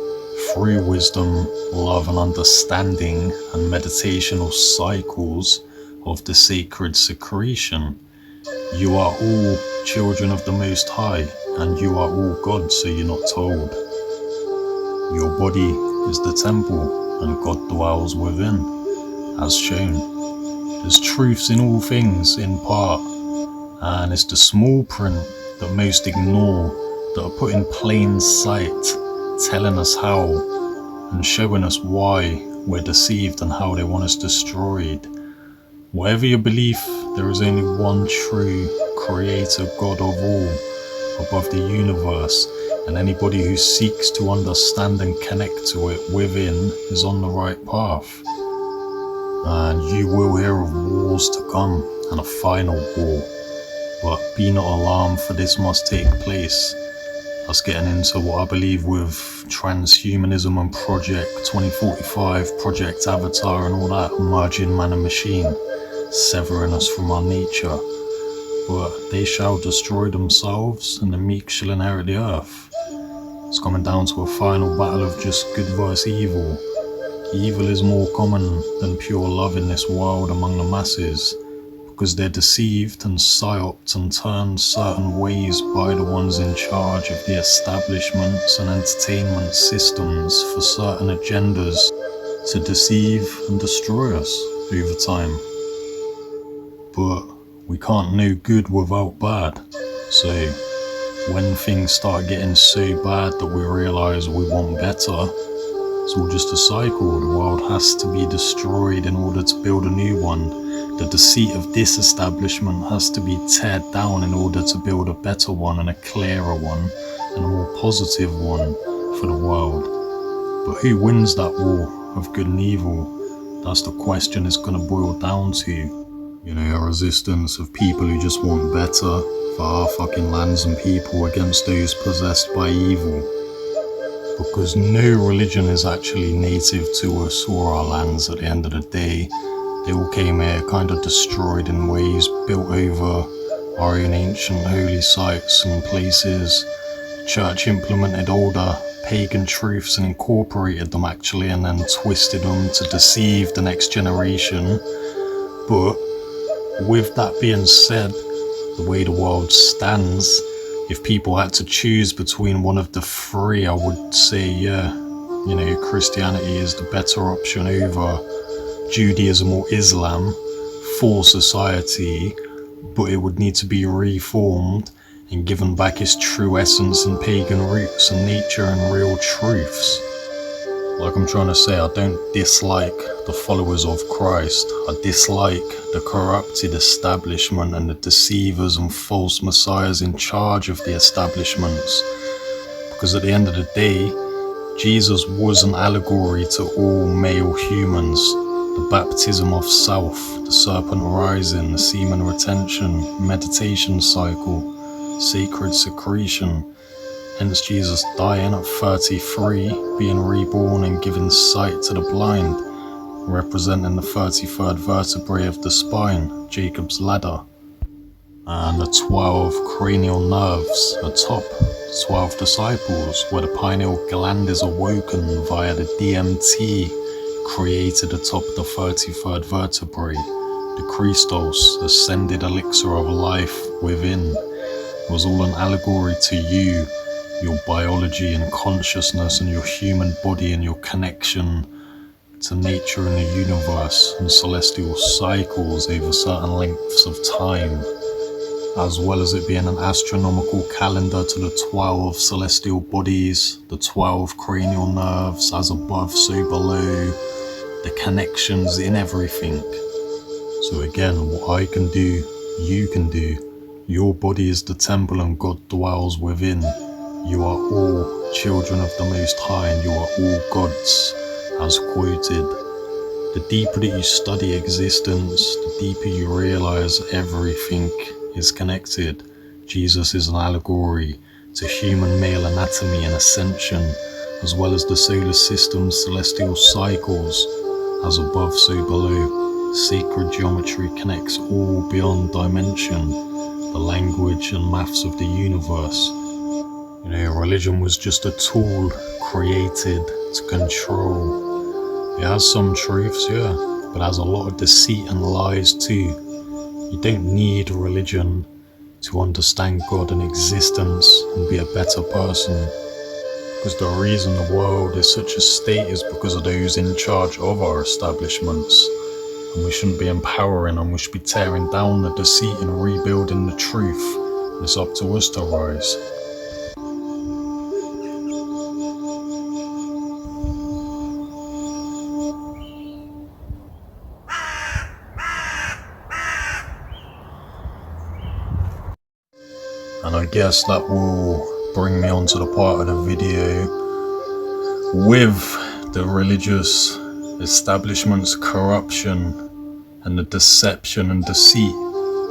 through wisdom, love and understanding and meditational cycles of the sacred secretion. You are all children of the Most High, and you are all God, so you're not told. Your body is the temple, and God dwells within, as shown. There's truths in all things, in part, and it's the small print that most ignore, that are put in plain sight, telling us how, and showing us why we're deceived and how they want us destroyed. Whatever your belief, there is only one true creator, God of all, above the universe, and anybody who seeks to understand and connect to it within is on the right path. And you will hear of wars to come, and a final war, but be not alarmed, for this must take place. Us getting into what I believe with transhumanism and Project 2045, Project Avatar and all that, merging man and machine, severing us from our nature. But they shall destroy themselves, and the meek shall inherit the earth. It's coming down to a final battle of just good versus evil. Evil is more common than pure love in this world among the masses, because they're deceived and psyoped and turned certain ways by the ones in charge of the establishments and entertainment systems for certain agendas to deceive and destroy us over time. But we can't know good without bad, so when things start getting so bad that we realise we want better, it's all just a cycle. The world has to be destroyed in order to build a new one. The deceit of this establishment has to be teared down in order to build a better one, and a clearer one, and a more positive one for the world. But who wins that war of good and evil? That's the question it's going to boil down to. You know, a resistance of people who just want better for our fucking lands and people against those possessed by evil. Because no religion is actually native to us or our lands at the end of the day. They all came here kind of destroyed in ways, built over our own ancient holy sites and places. Church implemented older pagan truths and incorporated them actually, and then twisted them to deceive the next generation. But with that being said, the way the world stands, if people had to choose between one of the three, I would say, yeah, you know, Christianity is the better option over Judaism or Islam for society, but it would need to be reformed and given back its true essence and pagan roots and nature and real truths. Like I'm trying to say, I don't dislike the followers of Christ. I dislike the corrupted establishment and the deceivers and false messiahs in charge of the establishments. Because at the end of the day, Jesus was an allegory to all male humans. The baptism of self, the serpent rising, the semen retention, meditation cycle, sacred secretion. Hence Jesus dying at 33, being reborn and giving sight to the blind, representing the 33rd vertebrae of the spine, Jacob's ladder, and the 12 cranial nerves atop the 12 disciples, where the pineal gland is awoken via the DMT created atop the 33rd vertebrae, the Christos, ascended elixir of life within, was all an allegory to you, your biology and consciousness and your human body and your connection to nature and the universe and celestial cycles over certain lengths of time, as well as it being an astronomical calendar to the 12 celestial bodies, the 12 cranial nerves, as above so below, the connections in everything. So again, what I can do, you can do. Your body is the temple and God dwells within. You are all children of the Most High and you are all gods, as quoted. The deeper that you study existence, the deeper you realize everything is connected. Jesus is an allegory to human male anatomy and ascension, as well as the solar system's celestial cycles, as above so below. Sacred geometry connects all beyond dimension, the language and maths of the universe. You know, religion was just a tool created to control. It has some truths, yeah, but has a lot of deceit and lies too. You don't need religion to understand God and existence and be a better person. Because the reason the world is such a state is because of those in charge of our establishments. And we shouldn't be empowering them, we should be tearing down the deceit and rebuilding the truth. It's up to us to rise. And I guess that will bring me on to the part of the video with the religious establishment's corruption and the deception and deceit,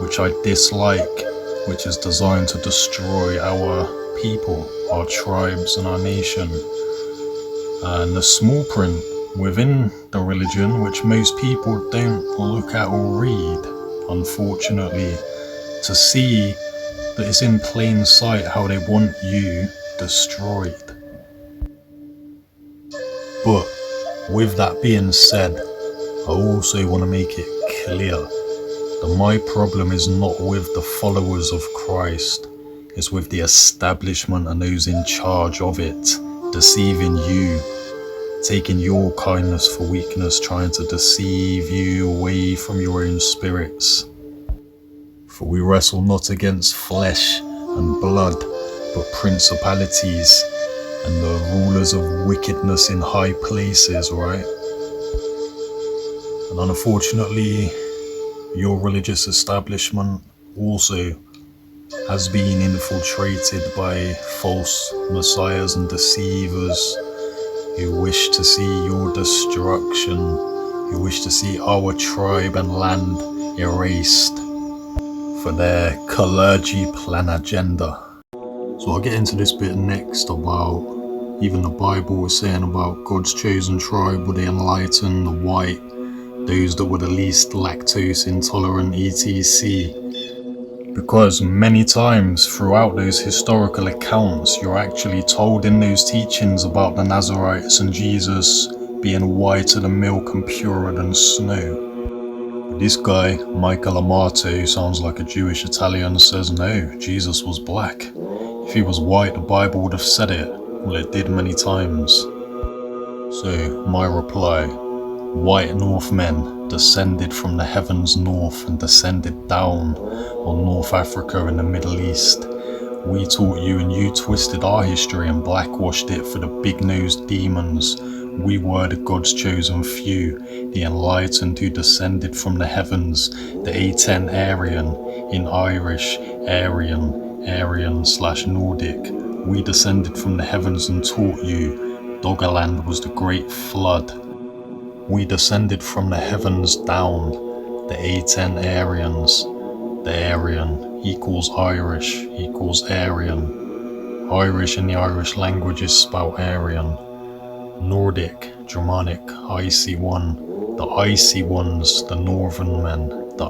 which I dislike, which is designed to destroy our people, our tribes and our nation. And the small print within the religion, which most people don't look at or read, unfortunately, to see that it's in plain sight how they want you destroyed. But with that being said, I also want to make it clear that my problem is not with the followers of Christ, it's with the establishment and those in charge of it, deceiving you, taking your kindness for weakness, trying to deceive you away from your own spirits. For we wrestle not against flesh and blood, but principalities and the rulers of wickedness in high places, right? And unfortunately, your religious establishment also has been infiltrated by false messiahs and deceivers who wish to see your destruction, who wish to see our tribe and land erased for their clergy plan agenda. So I'll get into this bit next about even the Bible was saying about God's chosen tribe were the enlightened, the white, those that were the least lactose intolerant, etc. Because many times throughout those historical accounts, you're actually told in those teachings about the Nazarites and Jesus being whiter than milk and purer than snow. This guy, Michael Amato, sounds like a Jewish Italian, says no, Jesus was black. If he was white, the Bible would have said it. Well, it did many times. So, my reply, white Northmen descended from the heavens north and descended down on North Africa and the Middle East. We taught you and you twisted our history and blackwashed it for the big-nosed demons We were the God's chosen few, the enlightened who descended from the heavens, the A10 Aryan, in Irish, Aryan/Nordic. We descended from the heavens and taught you. Doggerland was the great flood. We descended from the heavens down, the A10 Aryans. The Aryan equals Irish equals Aryan. Irish in the Irish language is spelled Aryan. Nordic, Germanic, IC1. The icy ones, the northern men, the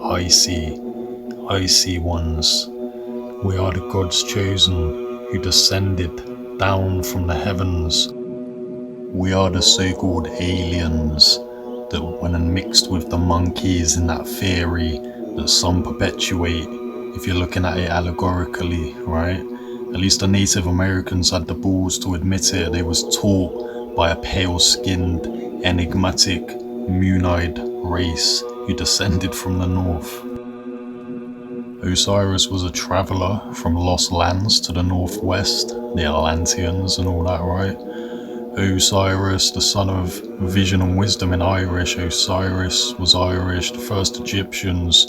icy ones. We are the God's chosen who descended down from the heavens. We are the so-called aliens that went and mixed with the monkeys in that theory that some perpetuate, if you're looking at it allegorically, right? At least the Native Americans had the balls to admit it. They was taught by a pale-skinned, enigmatic, moon-eyed race who descended from the north. Osiris was a traveller from lost lands to the northwest, the Atlanteans and all that, right? Osiris, the son of vision and wisdom in Irish. Osiris was Irish. The first Egyptians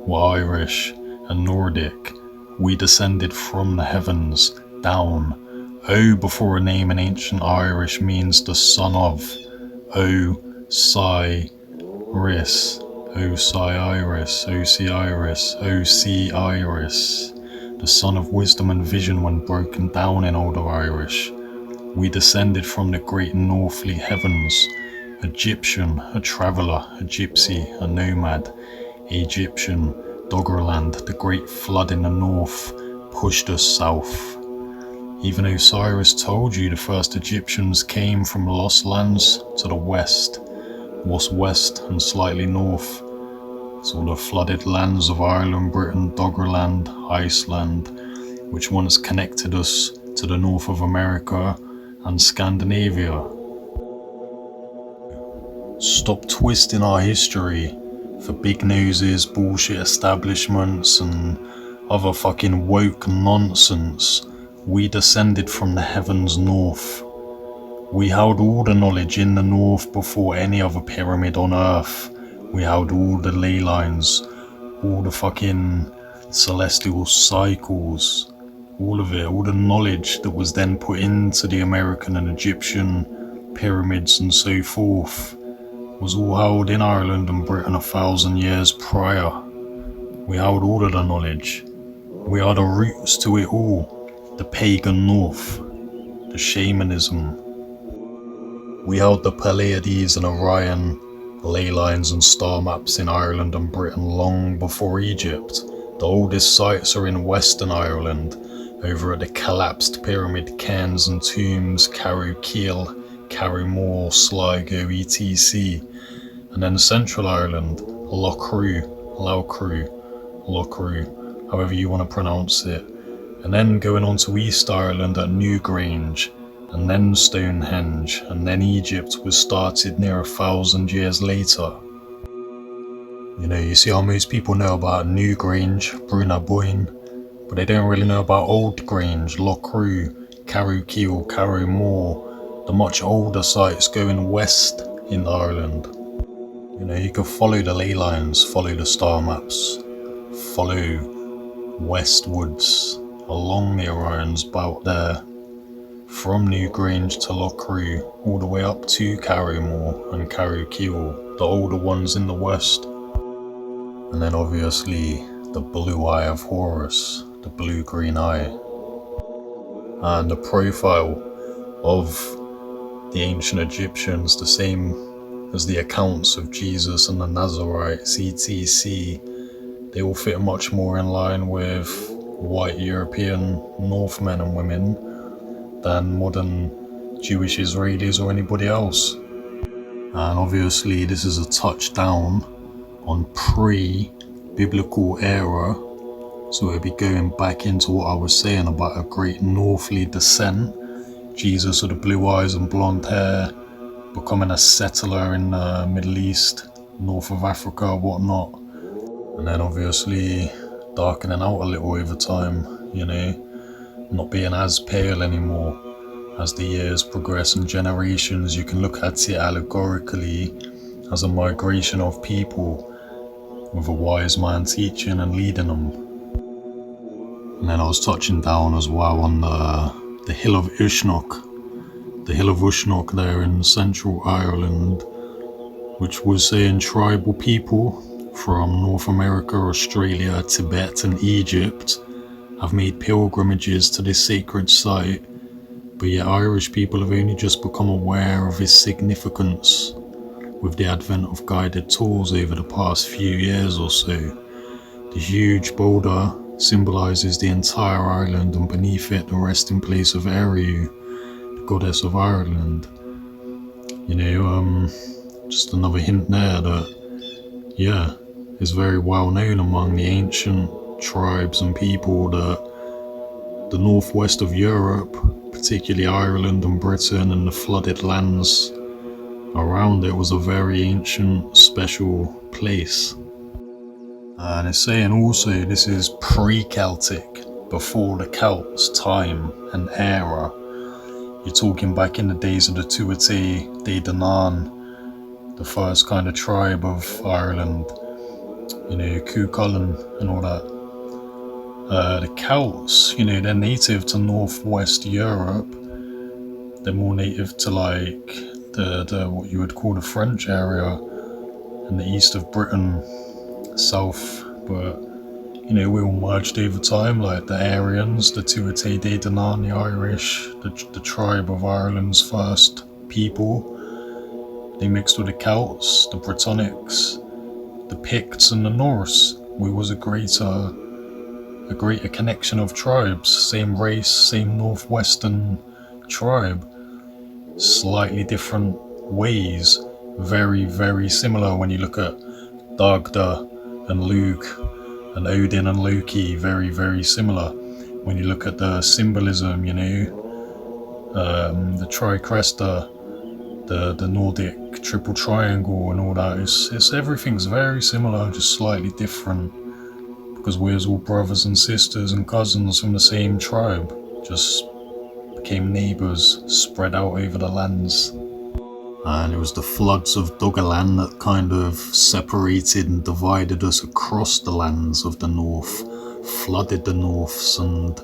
were Irish and Nordic. We descended from the heavens down. O before a name in ancient Irish means the son of. Osiris. Osiris. Osiris. The son of wisdom and vision when broken down in Older Irish. We descended from the great northly heavens. Egyptian, a traveller, a gypsy, a nomad. Egyptian, Doggerland, the great flood in the north, pushed us south. Even Osiris told you the first Egyptians came from lost lands to the west. What's west and slightly north? It's all the flooded lands of Ireland, Britain, Doggerland, Iceland, which once connected us to the north of America and Scandinavia. Stop twisting our history for big noses, bullshit establishments and other fucking woke nonsense. We descended from the heavens north. We held all the knowledge in the north before any other pyramid on earth. We held all the ley lines, all the fucking celestial cycles, all of it, all the knowledge that was then put into the American and Egyptian pyramids and so forth was all held in Ireland and Britain 1,000 years prior. We held all of the knowledge. We are the roots to it all. The pagan north, the shamanism. We held the Pleiades and Orion, ley lines and star maps in Ireland and Britain long before Egypt. The oldest sites are in Western Ireland, over at the collapsed pyramid cairns and tombs, Carrowkeel, Carrowmore, Sligo, etc. And then Central Ireland, Loughru, however you want to pronounce it. And then going on to East Ireland at Newgrange, and then Stonehenge, and then Egypt was started near 1,000 years later. You know, you see how most people know about Newgrange, Brunaboyne, but they don't really know about Old Grange, Loughru, Carrowkeel, Carrowmore, the much older sites going west in Ireland. You know, you can follow the ley lines, follow the star maps, follow westwards along the Orion's belt there, from Newgrange to Loughru, all the way up to Carrowmore and Carrowkeel, the older ones in the west. And then obviously the blue eye of Horus, the blue-green eye. And the profile of the ancient Egyptians, the same as the accounts of Jesus and the Nazarites, etc. They all fit much more in line with white European Northmen and women than modern Jewish Israelis or anybody else. And obviously this is a touchdown on pre-biblical era, so it'll be going back into what I was saying about a great northerly descent. Jesus with the blue eyes and blonde hair, becoming a settler in the Middle East, north of Africa, whatnot. And then obviously darkening out a little over time, you know, not being as pale anymore. as the years progress and generations, you can look at it allegorically as a migration of people with a wise man teaching and leading them. And then I was touching down as well on the hill of Uisneach, the hill of Uisneach there in central Ireland, which was saying tribal people from North America, Australia, Tibet and Egypt have made pilgrimages to this sacred site, but yet Irish people have only just become aware of its significance with the advent of guided tours over the past few years or so. The huge boulder symbolises the entire island, and beneath it the resting place of Eriu, the goddess of Ireland. You know, just another hint there that, yeah, is very well known among the ancient tribes and people that the northwest of Europe, particularly Ireland and Britain and the flooded lands around it, was a very ancient, special place. And it's saying also this is pre-Celtic, before the Celts' time and era. You're talking back in the days of the Tuatha De Danann, the first kind of tribe of Ireland, you know, Cuchulainn and all that. The Celts, you know, they're native to northwest Europe. They're more native to like the what you would call the French area and the east of Britain, south, but you know, we all merged over time, like the Aryans, the Tuatha De Danann, the Irish, the tribe of Ireland's first people. They mixed with the Celts, the Britannics, the Picts and the Norse. We was a greater connection of tribes, same race, same northwestern tribe, slightly different ways, very, very similar when you look at Dagda and Luke and Odin and Loki, very, very similar. When you look at the symbolism, you know, the tricresta, the Nordic triple triangle and all that, it's everything's very similar, just slightly different, because we're all brothers and sisters and cousins from the same tribe, just became neighbours spread out over the lands. And it was the floods of Doggerland that kind of separated and divided us across the lands of the north, flooded the norths and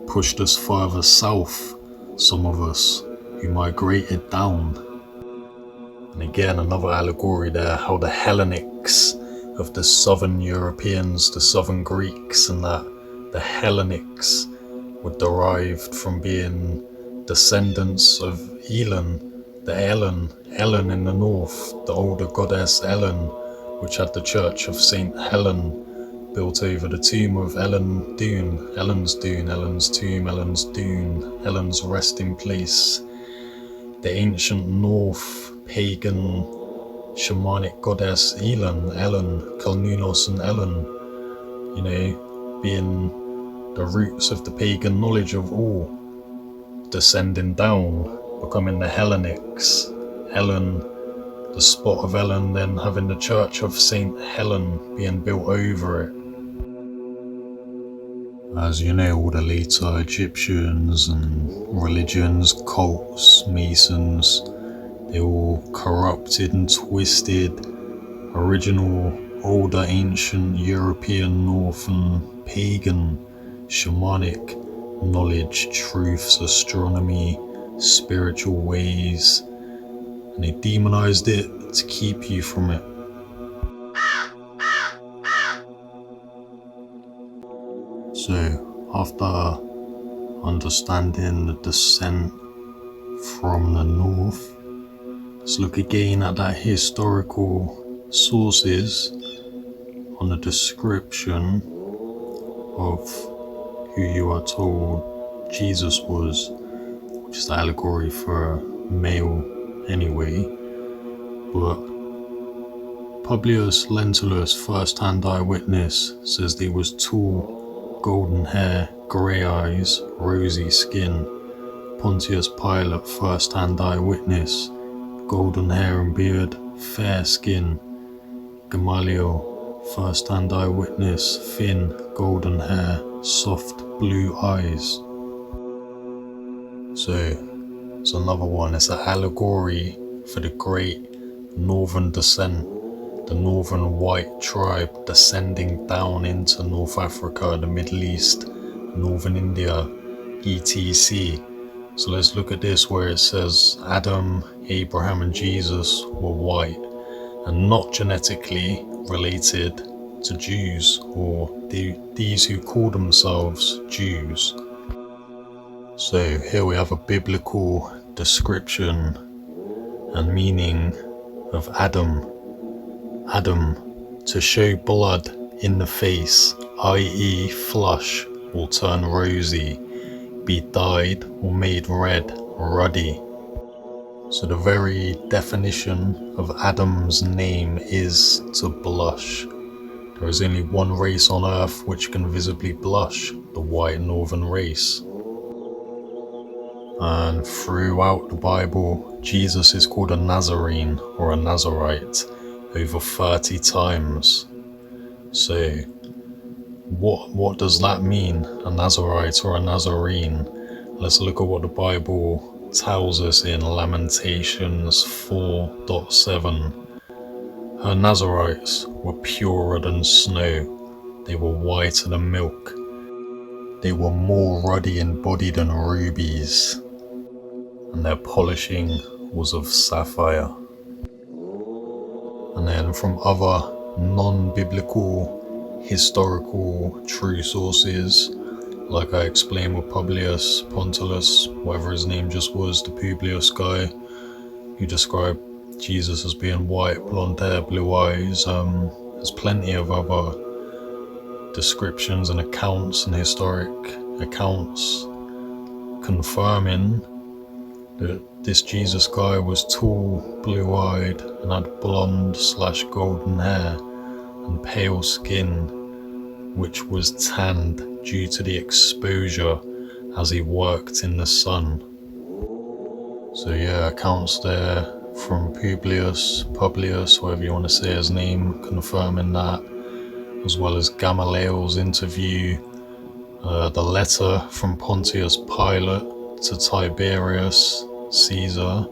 pushed us further south, some of us who migrated down. And again, another allegory there, how the Hellenics of the southern Europeans, the southern Greeks, and that the Hellenics were derived from being descendants of Elon, the Ellen in the north, the older goddess Ellen, which had the church of Saint Helen built over the tomb of Ellen Dune, Ellen's tomb, Ellen's Dune, Ellen's resting place. The ancient North pagan shamanic goddess Ellen, Kalnunos and Ellen, you know, being the roots of the pagan knowledge of all, descending down, becoming the Hellenics. Ellen, the spot of Ellen, then having the church of Saint Helen being built over it. As you know, all the later Egyptians and religions, cults, Masons, they all corrupted and twisted original, older, ancient European, Northern, pagan, shamanic knowledge, truths, astronomy, spiritual ways, and they demonized it to keep you from it. So, after understanding the descent from the north, let's look again at that historical sources on the description of who you are told Jesus was, which is the allegory for male anyway. But Publius Lentulus, first-hand eyewitness, says there was tall, golden hair, grey eyes, rosy skin. Pontius Pilate, first-hand eyewitness, golden hair and beard, fair skin. Gamaliel, first-hand eyewitness, thin, golden hair, soft blue eyes. So, So another one is an allegory for the great northern descent, the northern white tribe descending down into North Africa, the Middle East, northern India, etc. So let's look at this where it says Adam, Abraham and Jesus were white and not genetically related to Jews or these who call themselves Jews. So here we have a biblical description and meaning of Adam. Adam, to show blood in the face, i.e. flush or turn rosy, be dyed or made red, ruddy. So the very definition of Adam's name is to blush. There is only one race on earth which can visibly blush, the white northern race. And throughout the Bible, Jesus is called a Nazarene or a Nazarite over 30 times. So what does that mean, a Nazarite or a Nazarene? Let's look at what the Bible tells us in Lamentations 4:7. Her Nazarites were purer than snow, they were whiter than milk, they were more ruddy in body than rubies, and their polishing was of sapphire. And then from other non-biblical historical true sources, like I explained with Publius Pontilus, whatever his name just was, the Publius guy who described Jesus as being white, blonde hair, blue eyes. There's plenty of other descriptions and accounts and historic accounts confirming that this Jesus guy was tall, blue-eyed, and had blonde/golden hair and pale skin, which was tanned due to the exposure as he worked in the sun. So yeah, accounts there from Publius, whatever you want to say his name, confirming that, as well as Gamaliel's interview, the letter from Pontius Pilate to Tiberius Caesar,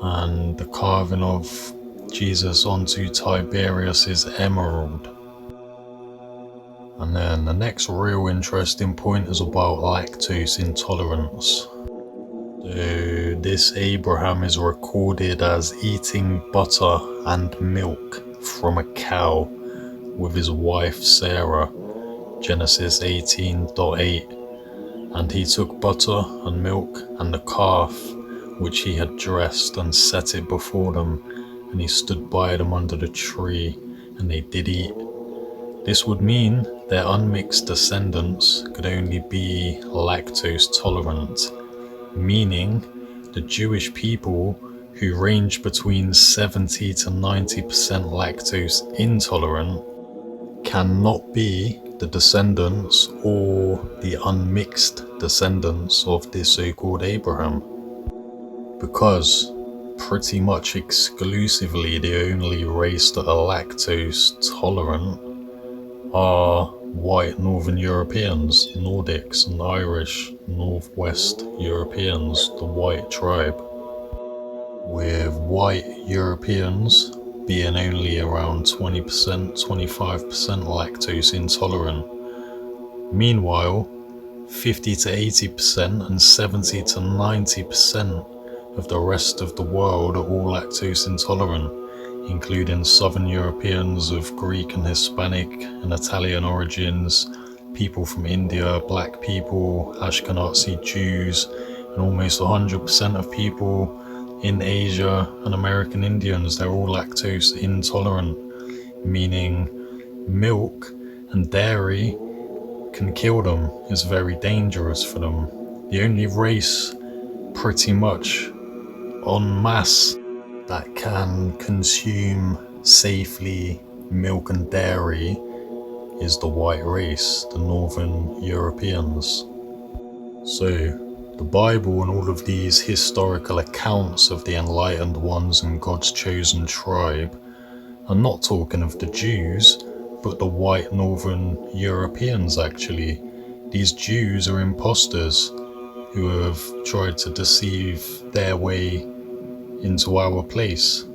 and the carving of Jesus onto Tiberius's emerald. And then the next real interesting point is about lactose intolerance. So this Abraham is recorded as eating butter and milk from a cow with his wife Sarah, Genesis 18:8. And he took butter and milk and the calf which he had dressed and set it before them, and he stood by them under the tree, and they did eat. This would mean their unmixed descendants could only be lactose tolerant, meaning the Jewish people who range between 70 to 90% lactose intolerant cannot be the descendants or the unmixed descendants of this so-called Abraham, because pretty much exclusively the only race that are lactose tolerant are white Northern Europeans, Nordics and Irish Northwest Europeans, the white tribe, with white Europeans being only around 20%, 25% lactose intolerant. Meanwhile, 50 to 80% and 70 to 90% of the rest of the world are all lactose intolerant, including Southern Europeans of Greek and Hispanic and Italian origins, people from India, black people, Ashkenazi Jews, and almost 100% of people in Asia and American Indians. They're all lactose intolerant, meaning milk and dairy can kill them, is very dangerous for them. The only race pretty much en masse that can consume safely milk and dairy is the white race, the Northern Europeans. So the Bible and all of these historical accounts of the enlightened ones and God's chosen tribe are not talking of the Jews, but the white Northern Europeans actually. These Jews are imposters. who have tried to deceive their way into our place.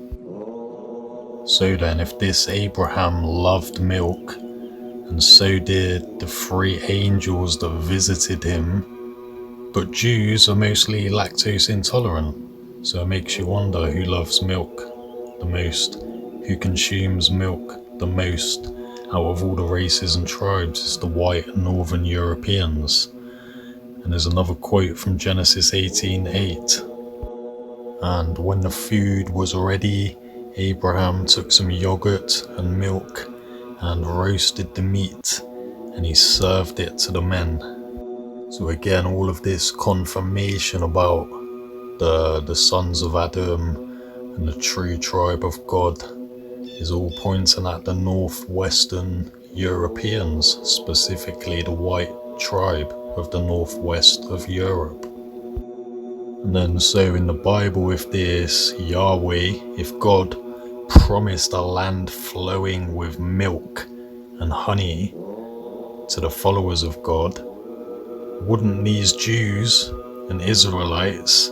So then, if this Abraham loved milk, and so did the 3 angels that visited him, but Jews are mostly lactose intolerant, so it makes you wonder who loves milk the most, who consumes milk the most out of all the races and tribes. Is the white northern Europeans. And there's another quote from Genesis 18:8. And when the food was ready, Abraham took some yogurt and milk and roasted the meat, and he served it to the men. So again, all of this confirmation about the sons of Adam and the true tribe of God is all pointing at the northwestern Europeans, specifically the white tribe of the northwest of Europe. And then so in the Bible, if this Yahweh, if God promised a land flowing with milk and honey to the followers of God, wouldn't these Jews and Israelites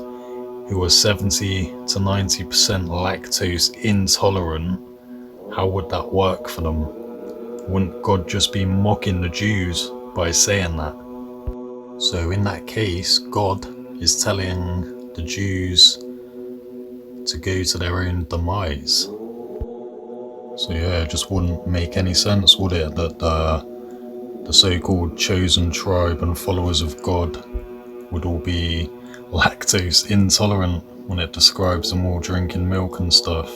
who are 70 to 90% lactose intolerant, how would that work for them? Wouldn't God just be mocking the Jews by saying that? So in that case, God is telling the Jews to go to their own demise. So yeah, it just wouldn't make any sense, would it, that the so-called chosen tribe and followers of God would all be lactose intolerant when it describes them all drinking milk and stuff.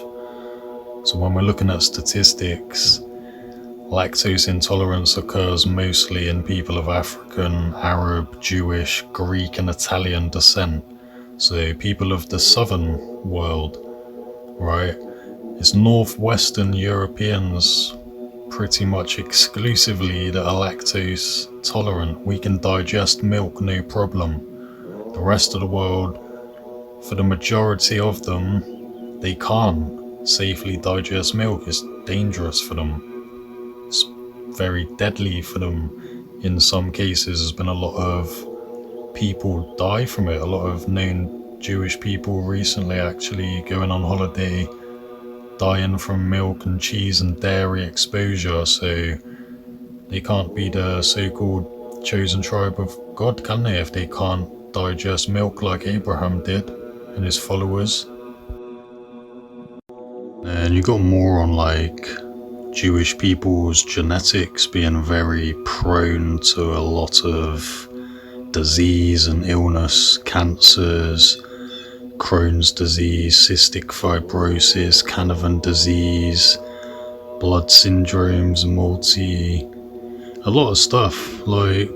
So when we're looking at statistics, lactose intolerance occurs mostly in people of African, Arab, Jewish, Greek and Italian descent. So people of the southern world, right? It's northwestern Europeans pretty much exclusively that are lactose tolerant. We can digest milk, no problem. The rest of the world, for the majority of them, they can't safely digest milk. It's dangerous for them. It's very deadly for them. In some cases, there's been a lot of people die from it. A lot of known Jewish people recently actually going on holiday, dying from milk and cheese and dairy exposure. So they can't be the so-called chosen tribe of God, can they, if they can't digest milk like Abraham did and his followers? And you got more on like Jewish people's genetics being very prone to a lot of disease and illness, cancers, Crohn's disease, cystic fibrosis, Canavan disease, blood syndromes, a lot of stuff. Like,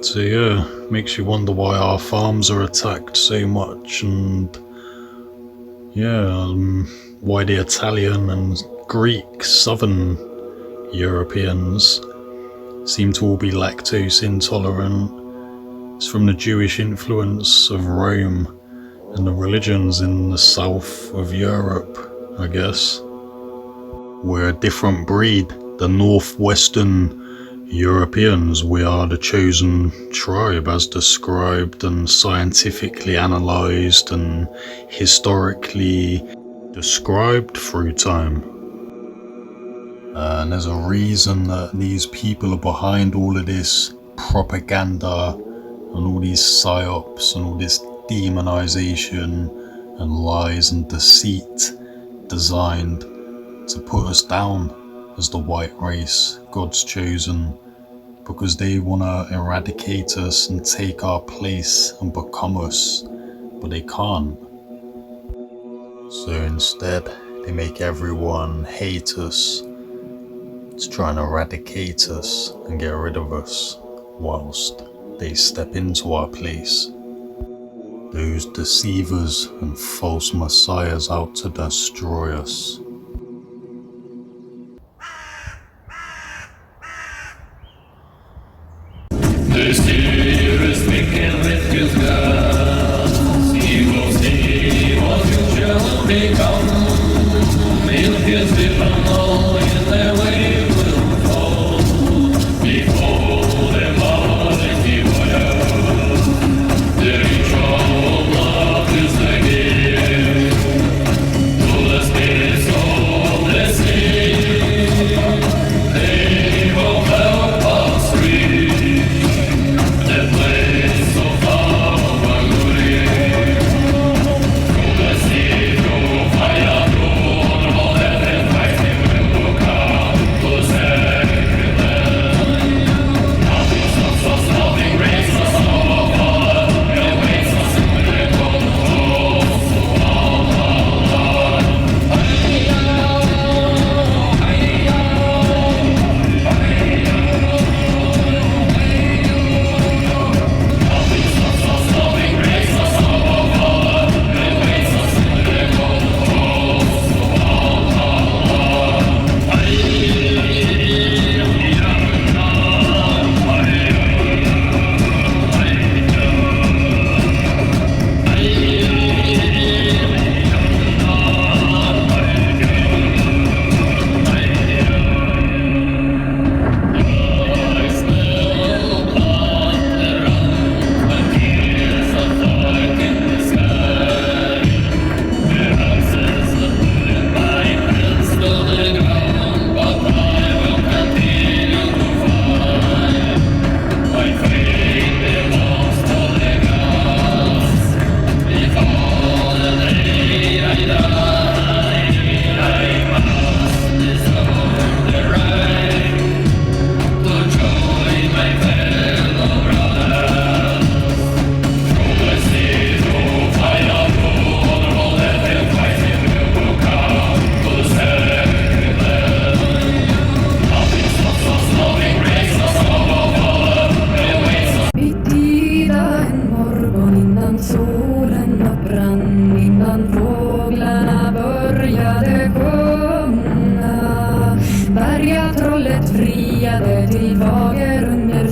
so yeah, makes you wonder why our farms are attacked so much, and yeah, why the Italian and Greek southern Europeans seem to all be lactose intolerant. It's from the Jewish influence of Rome and the religions in the south of Europe, I guess. We're a different breed. The northwestern Europeans, we are the chosen tribe as described and scientifically analysed and historically described through time. And there's a reason that these people are behind all of this propaganda and all these psyops and all this demonization and lies and deceit designed to put us down as the white race, God's chosen, because they want to eradicate us and take our place and become us, but they can't. So instead, they make everyone hate us. It's trying to eradicate us and get rid of us, whilst they step into our place. Those deceivers and false messiahs out to destroy us. The steer is thinking with his guns. He will see what you shall become. In his eternal, in their way will fall. Before them all is beware.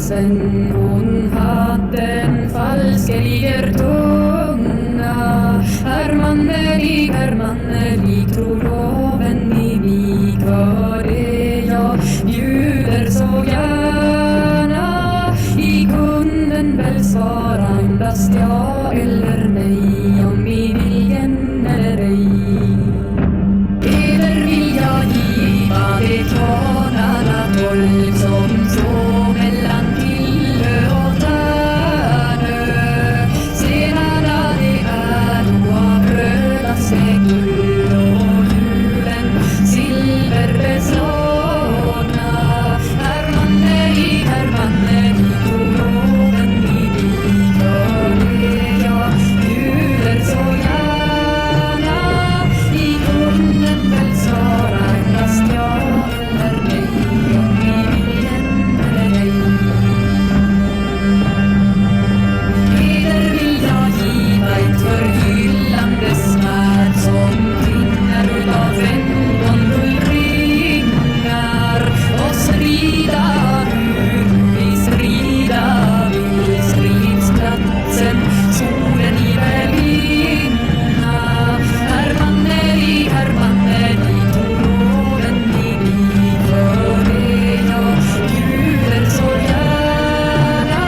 halsen. Hon hade en falskeliger tunga. Herr mannelik, tror loven i vik. Var det jag bjuder så gärna? I kunden väl svara endast ja eller nej, om vi viljen eller ej. Eder vill jag giva de kvarnarna 12 som så mellan Tillö och Tärnö. Senarna det är av rödaste guld och julen silverbeslagna. Herr mannelik, tror loven i vik. Hör det jag bjuder så gärna. I kunden väl svara endast ja eller nej, om vi viljen eller ej. Eder vill jag giva ett förgyllande svärd som klingar utav 15 guldringar. Och strida hur vi strida vill, stridsplatsen solen i välinna. Herr mannelik, tror loven i vik. För det jag bjuder så gärna.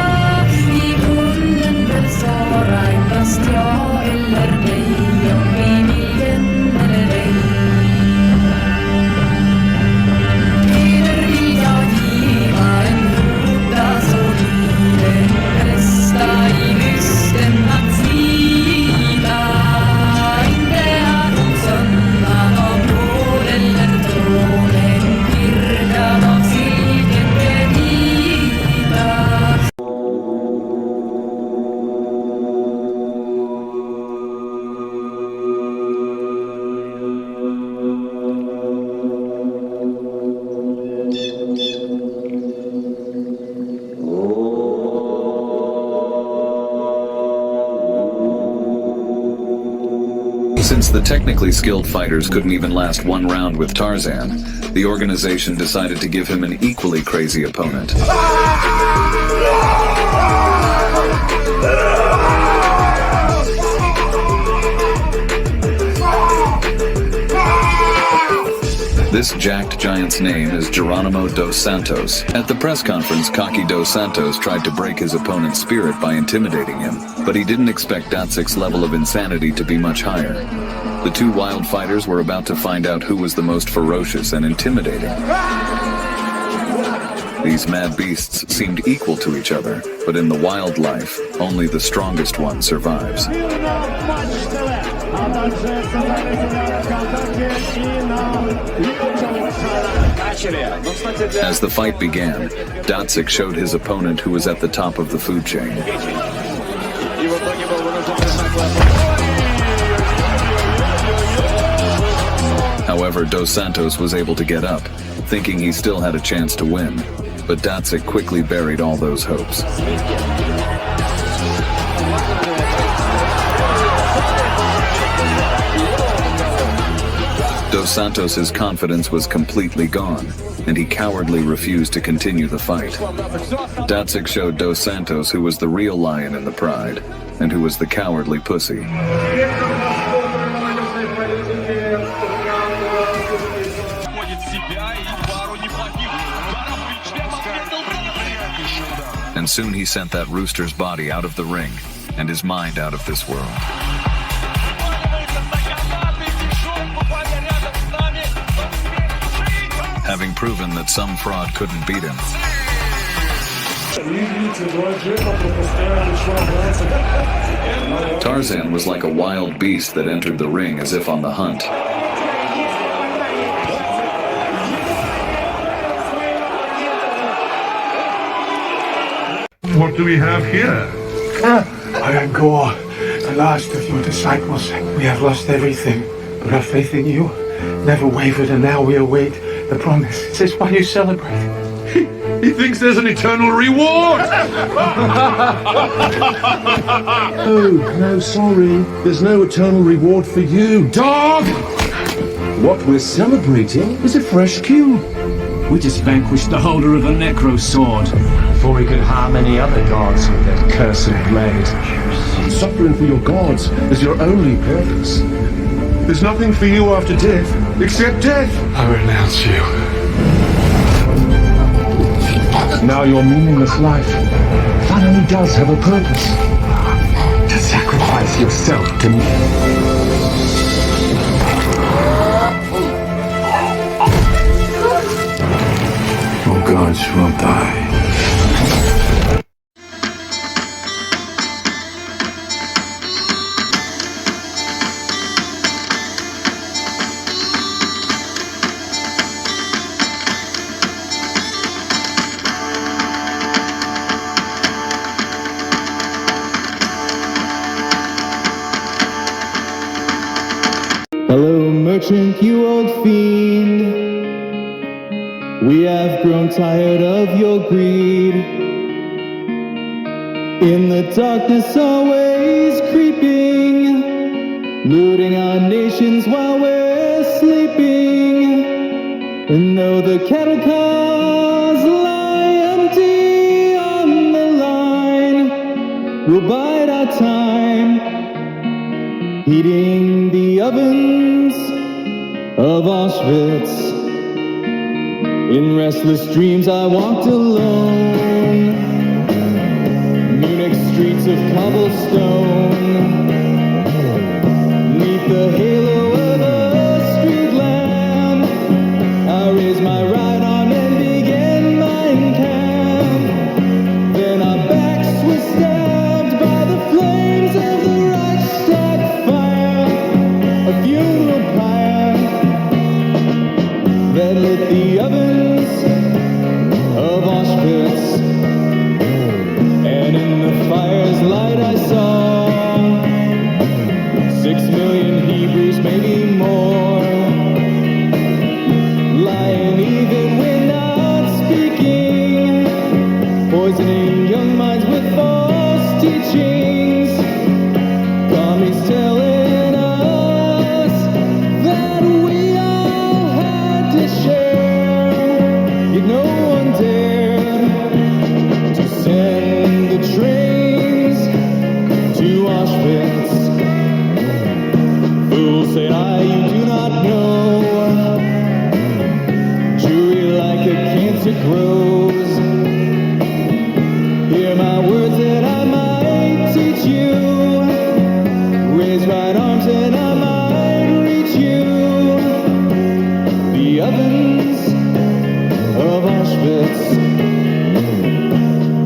I kunden väl svara endast ja eller nej, om vi viljen eller ej. Eder vill jag giva en hota så lyden bästa i lysten att slita. Inte är hon sömnad av nåd eller tråden virkad av silken vita. Since the technically skilled fighters couldn't even last one round with Tarzan, the organization decided to give him an equally crazy opponent. This jacked giant's name is Geronimo dos Santos. At the press conference, cocky dos Santos tried to break his opponent's spirit by intimidating him, but he didn't expect Datsik's level of insanity to be much higher. The two wild fighters were about to find out who was the most ferocious and intimidating. These mad beasts seemed equal to each other, but in the wild life, only the strongest one survives. As the fight began, Datsik showed his opponent who was at the top of the food chain. However, Dos Santos was able to get up, thinking he still had a chance to win, but Datsik quickly buried all those hopes. Dos Santos' confidence was completely gone, and he cowardly refused to continue the fight. Datsik showed Dos Santos who was the real lion in the pride, and who was the cowardly pussy. And soon he sent that rooster's body out of the ring, and his mind out of this world. Having proven that some fraud couldn't beat him, Tarzan was like a wild beast that entered the ring as if on the hunt. What do we have here? I am Gore, the last of your disciples. We have lost everything, but our faith in you never wavered, and now we await the promise. Is this why you celebrate? He thinks there's an eternal reward! Oh, no, sorry. There's no eternal reward for you, dog! What we're celebrating is a fresh kill. We just vanquished the holder of a necro sword. before we could harm any other gods with their cursed blade. Suffering for your gods is your only purpose. There's nothing for you after death, except death. I renounce you. Now your meaningless life finally does have a purpose. To sacrifice yourself to me. All gods will die. Hello, merchant, you old fiend. We have grown tired of your greed. In the darkness, always creeping, looting our nations while we're sleeping. And though the cattle cars lie empty on the line, we'll bide our time, heating the ovens of Auschwitz. In restless dreams I walked alone, Munich streets of cobblestone, neath the halo of a street lamp, I raised my right arm and began Mein Kampf. Then our backs were stabbed by the flames of the Reichstag fire, a funeral pyre that lit the ovens of Auschwitz. And in the fire's light I saw 6 million Hebrews, maybe more, lying even when not speaking, poisoning young minds with false teachings. Commies telling us that we all had to share, yet no one dared to send the trains to Auschwitz. Fools say you do not know, Jewry like a cancer grows. Hear my words that I might teach you, raise right arms and I might reach you. The ovens of Auschwitz.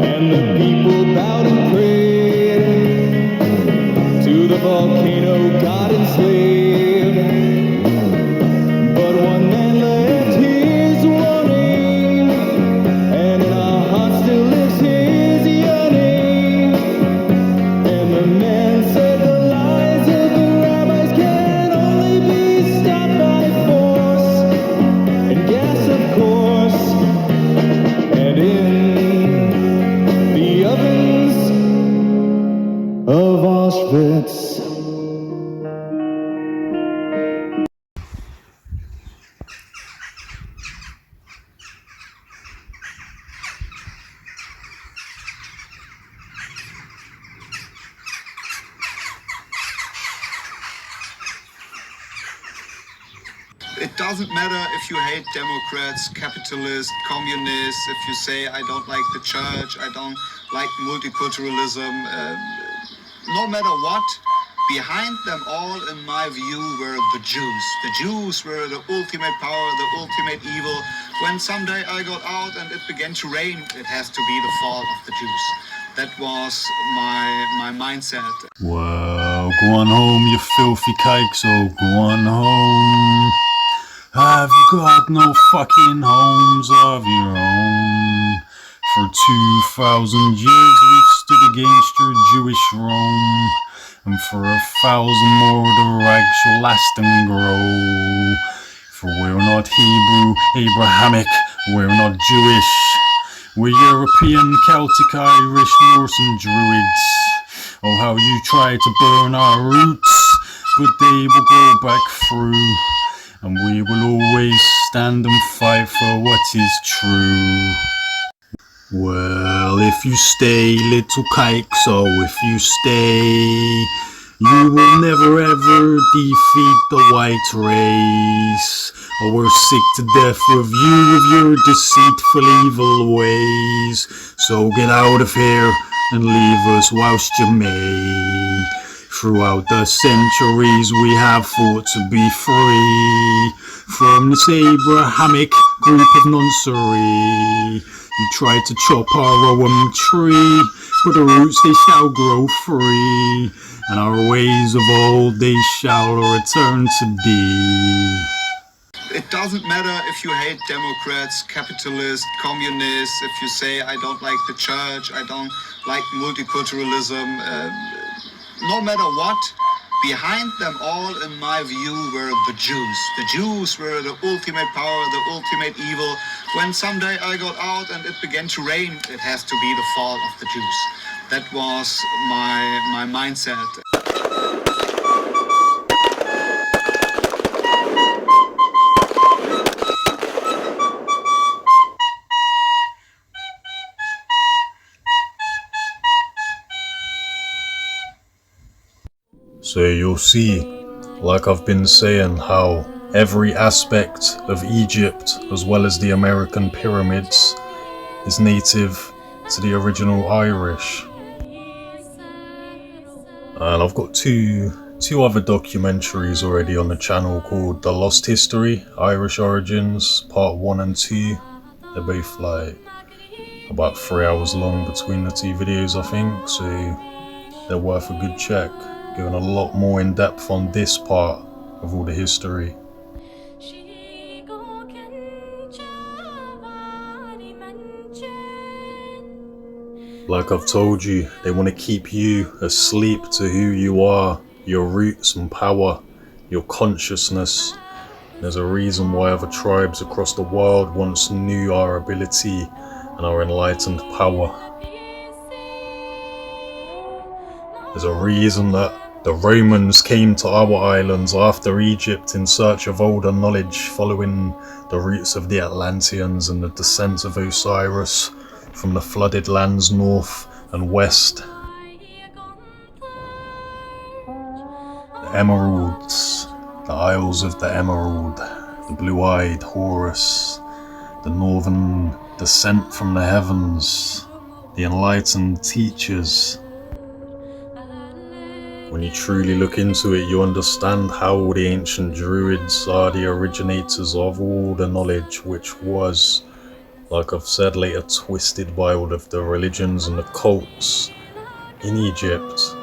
And the people bowed and prayed to the volcano god enslaved. But one man left his warning, and in our hearts still lives his yearning. And the man said the lies of the rabbis can only be stopped by force and gas, of course. And in the ovens of Auschwitz. It doesn't matter if you hate Democrats, capitalists, communists, if you say I don't like the church, I don't like multiculturalism, no matter what, behind them all, in my view, were the Jews. The Jews were the ultimate power, the ultimate evil. When someday I got out and it began to rain, it has to be the fault of the Jews. That was my mindset. Well, go on home, you filthy cakes, oh, go on home. Have you got no fucking homes of your own? For 2,000 years we've stood against your Jewish Rome, and for 1,000 more the rags shall last and grow. For we're not Hebrew, Abrahamic, we're not Jewish. We're European, Celtic, Irish, Norse and Druids. Oh, how you try to burn our roots, but they will grow back through. And we will always stand and fight for what is true. Well, if you stay, little kike, so if you stay, you will never ever defeat the white race. Oh, we're sick to death of you with your deceitful evil ways. So get out of here and leave us whilst you may. Throughout the centuries we have fought to be free from this Abrahamic group of noncery. You tried to chop our own tree, but the roots they shall grow free, and our ways of old they shall return to thee. It doesn't matter if you hate Democrats, capitalists, communists, if you say I don't like the church, I don't like multiculturalism, no matter what, behind them all, in my view, were the Jews. The Jews were the ultimate power, the ultimate evil. When someday I got out and it began to rain, it has to be the fault of the Jews. That was my mindset. So you'll see, like I've been saying, how every aspect of Egypt, as well as the American pyramids, is native to the original Irish. And I've got two other documentaries already on the channel called The Lost History, Irish Origins, Part 1 and 2. They're both like about 3 hours long between the two videos, I think, so they're worth a good check, going a lot more in depth on this part of all the history. Like I've told you, they want to keep you asleep to who you are, your roots and power, your consciousness. There's a reason why other tribes across the world once knew our ability and our enlightened power. There's a reason that the Romans came to our islands after Egypt in search of older knowledge, following the roots of the Atlanteans and the descent of Osiris from the flooded lands north and west. The Emeralds, the Isles of the Emerald, the blue-eyed Horus, the northern descent from the heavens, the enlightened teachers. When you truly look into it, you understand how the ancient druids are the originators of all the knowledge which was, like I've said, later twisted by all of the religions and the cults in Egypt.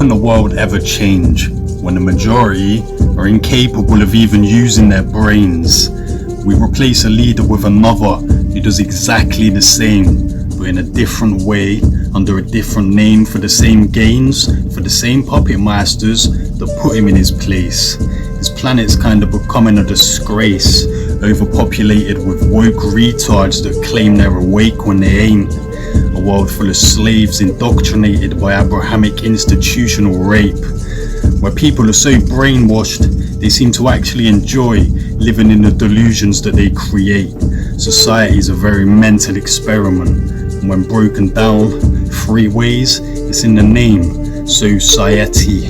can the world ever change when the majority are incapable of even using their brains? We replace a leader with another who does exactly the same, but in a different way, under a different name, for the same gains, for the same puppet masters that put him in his place. His planet's kind of becoming a disgrace, overpopulated with woke retards that claim they're awake when they ain't. A world full of slaves indoctrinated by Abrahamic institutional rape, where people are so brainwashed they seem to actually enjoy living in the delusions that they create. Society is a very mental experiment, and when broken down 3 ways, it's in the name: society.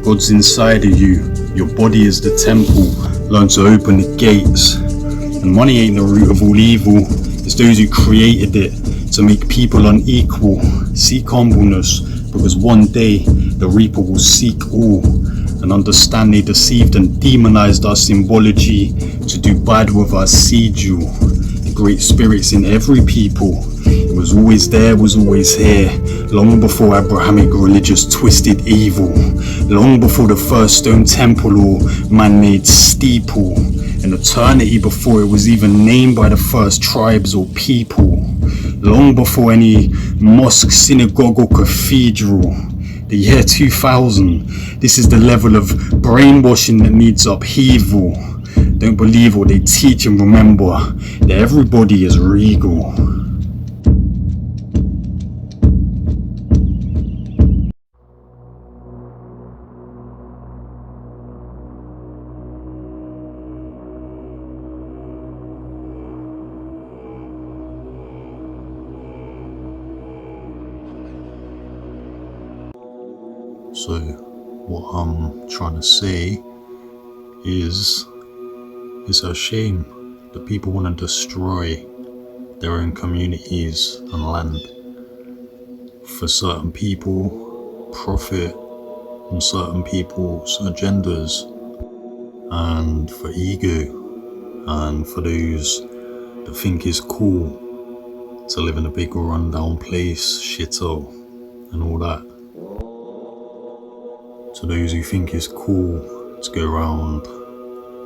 God's inside of you, your body is the temple. Learn to open the gates. And money ain't the root of all evil, it's those who created it to make people unequal. Seek humbleness, because one day the reaper will seek all. And understand they deceived and demonized our symbology to do bad with our sigil. The great spirits in every people, it was always there, was always here, long before Abrahamic religious twisted evil, long before the first stone temple or man-made steeple, an eternity before it was even named by the first tribes or people, long before any mosque, synagogue or cathedral. The year 2000, this is the level of brainwashing that needs upheaval. Don't believe what they teach, and remember that everybody is regal. So what I'm trying to say is, it's a shame that people want to destroy their own communities and land for certain people, profit, and certain people's agendas, and for ego, and for those that think it's cool to live in a big rundown place, shithole, and all that. To those who think it's cool to go around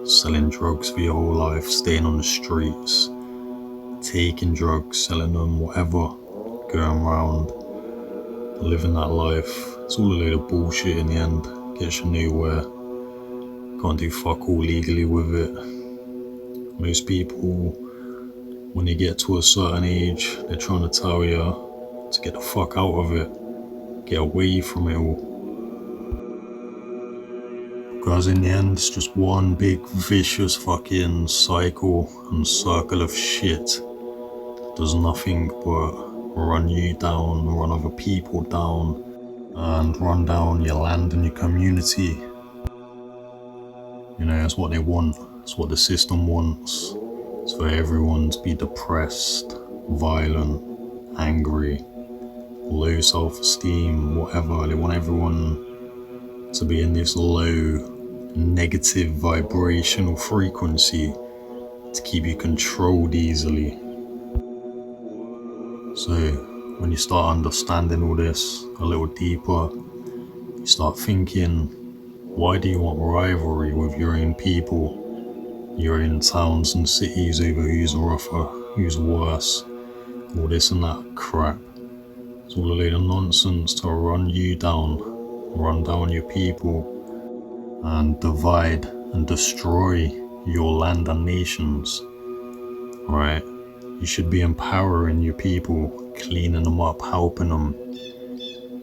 selling drugs for your whole life, staying on the streets, taking drugs, selling them, whatever, going around, living that life. It's all a load of bullshit in the end. Gets you nowhere. Can't do fuck all legally with it. Most people, when they get to a certain age, they're trying to tell you to get the fuck out of it. Get away from it all. Because in the end, it's just one big vicious fucking cycle and circle of shit that does nothing but run you down, run other people down, and run down your land and your community. You know, that's what they want. It's what the system wants. It's for everyone to be depressed, violent, angry, low self-esteem, whatever. They want everyone to be in this low, negative vibrational frequency to keep you controlled easily. So when you start understanding all this a little deeper, you start thinking, why do you want rivalry with your own people, your own towns and cities over who's rougher, who's worse, all this and that crap? It's all a load of nonsense to run you down, run down your people, and divide and destroy your land and nations. Right? You should be empowering your people, cleaning them up, helping them,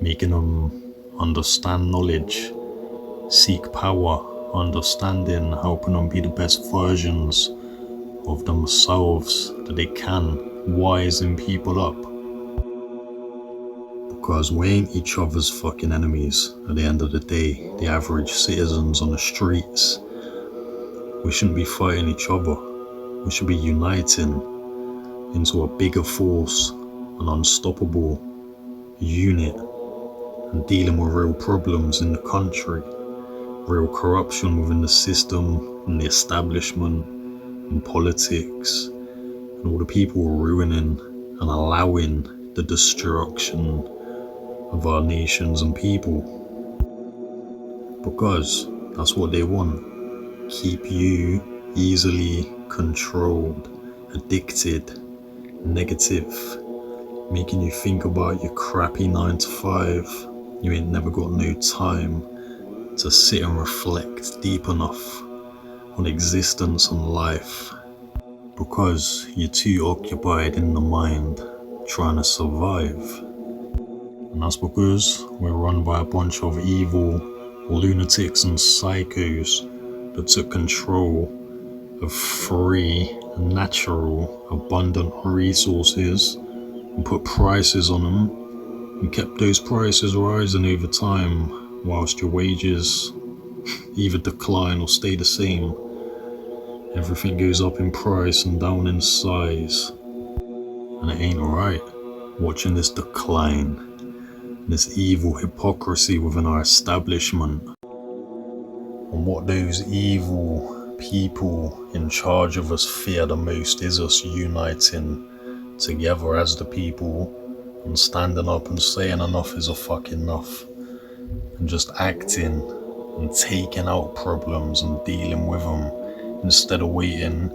making them understand knowledge, seek power, understanding, helping them be the best versions of themselves that they can, wising people up. Because we ain't each other's fucking enemies at the end of the day, the average citizens on the streets. We shouldn't be fighting each other. We should be uniting into a bigger force, an unstoppable unit, and dealing with real problems in the country, real corruption within the system and the establishment and politics, and all the people ruining and allowing the destruction of our nations and people. Because that's what they want. Keep you easily controlled, addicted, negative, making you think about your crappy 9 to 5. You ain't never got no time to sit and reflect deep enough on existence and life. Because you're too occupied in the mind trying to survive. And that's because we're run by a bunch of evil lunatics and psychos that took control of free, natural, abundant resources and put prices on them and kept those prices rising over time whilst your wages either decline or stay the same. Everything goes up in price and down in size. And it ain't right watching this decline, this evil hypocrisy within our establishment. And what those evil people in charge of us fear the most is us uniting together as the people and standing up and saying enough is a fucking enough, and just acting and taking out problems and dealing with them instead of waiting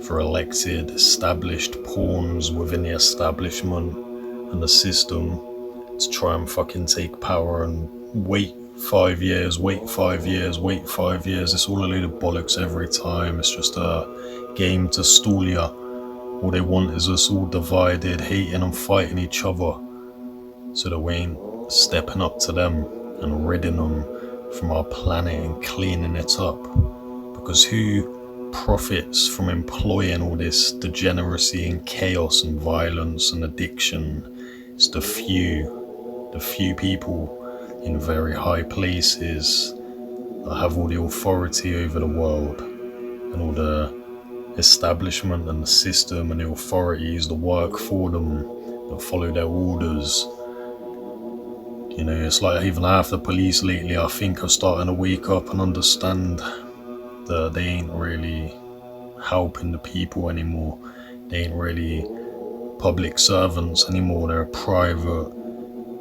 for elected, established pawns within the establishment and the system to try and fucking take power and wait 5 years, wait 5 years, wait 5 years. It's all a load of bollocks every time. It's just a game to stall ya. All they want is us all divided, hating and fighting each other, so that we ain't stepping up to them and ridding them from our planet and cleaning it up. Because who profits from employing all this degeneracy and chaos and violence and addiction? It's the few people in very high places that have all the authority over the world, and all the establishment and the system and the authorities that work for them, that follow their orders. You know, it's like even half the police lately, I think, are starting to wake up and understand that they ain't really helping the people anymore. They ain't really public servants anymore. They're a private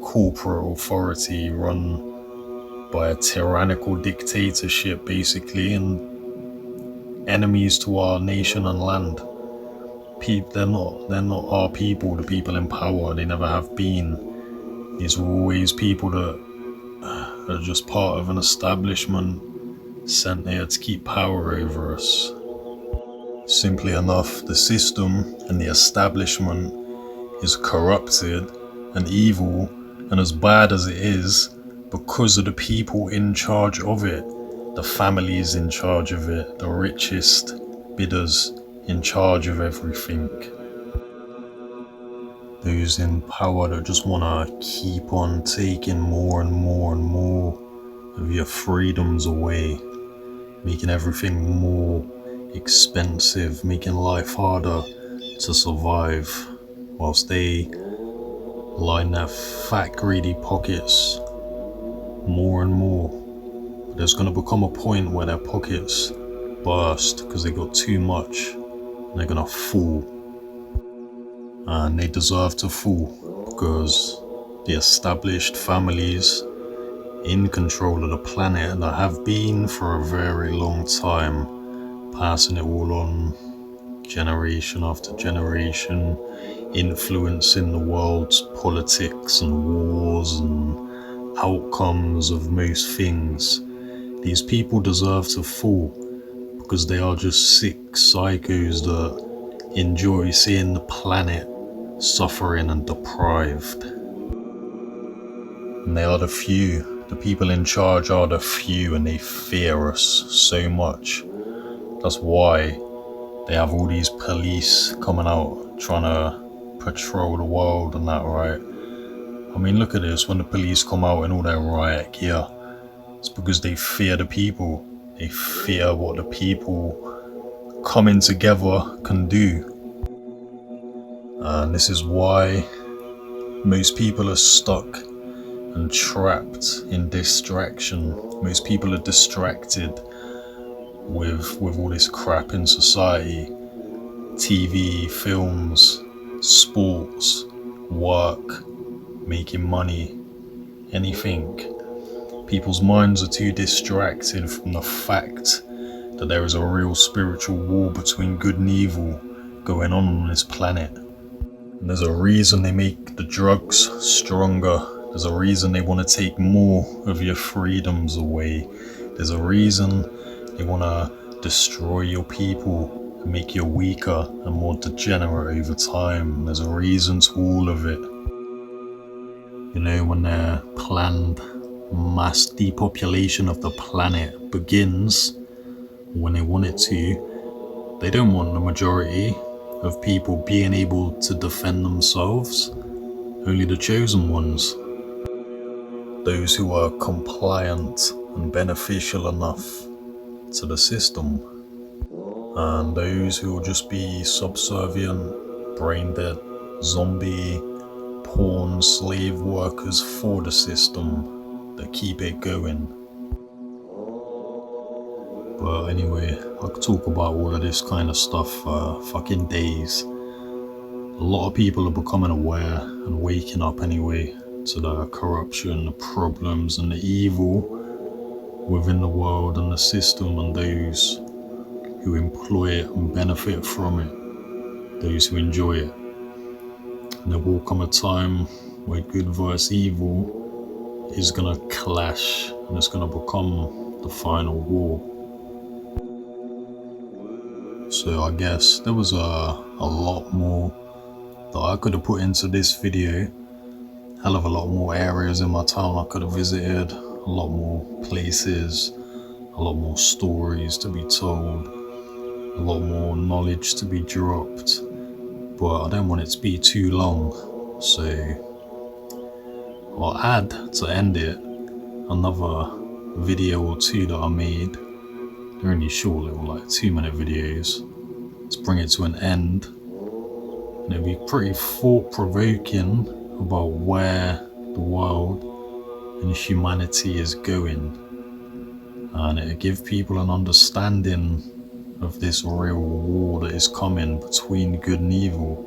corporate authority run by a tyrannical dictatorship, basically, and enemies to our nation and land. They're not our people, the people in power. They never have been. These are always people that are just part of an establishment sent here to keep power over us. Simply enough, the system and the establishment is corrupted and evil and as bad as it is because of the people in charge of it, the families in charge of it, the richest bidders in charge of everything. Those in power that just want to keep on taking more and more and more of your freedoms away, making everything more expensive, making life harder to survive, whilst they line their fat greedy pockets more and more. But there's going to become a point where their pockets burst because they got too much and they're going to fall. And they deserve to fall because the established families in control of the planet that have been for a very long time, passing it all on generation after generation, influencing the world's politics and wars and outcomes of most things. These people deserve to fall because they are just sick psychos that enjoy seeing the planet suffering and deprived. And they are the few. The people in charge are the few, and they fear us so much. That's why they have all these police coming out trying to patrol the world and that, right? I mean, look at this. When the police come out in all their riot gear, it's because they fear the people. They fear what the people coming together can do. And this is why most people are stuck and trapped in distraction. Most people are distracted with all this crap in society. TV, films, sports, work, making money, anything. People's minds are too distracted from the fact that there is a real spiritual war between good and evil going on this planet. And there's a reason they make the drugs stronger. There's a reason they want to take more of your freedoms away. There's a reason they want to destroy your people and make you weaker and more degenerate over time. There's a reason to all of it. You know, when their planned mass depopulation of the planet begins, when they want it to, they don't want the majority of people being able to defend themselves. Only the chosen ones. Those who are compliant and beneficial enough to the system. And those who will just be subservient, brain dead, zombie, pawn, slave workers for the system that keep it going. But anyway, I could talk about all of this kind of stuff for fucking days. A lot of people are becoming aware and waking up anyway to the corruption, the problems and the evil within the world and the system, and those who employ it and benefit from it, those who enjoy it. And there will come a time where good versus evil is gonna clash and it's gonna become the final war. So I guess there was a lot more that I could have put into this video. Hell of a lot more areas in my town I could have visited, a lot more places, a lot more stories to be told, a lot more knowledge to be dropped, but I don't want it to be too long, so I'll add, to end it, another video or two that I made. They're only short little like 2-minute videos to bring it to an end, and it'll be pretty thought-provoking about where the world and humanity is going, and it'll give people an understanding of this real war that is coming between good and evil.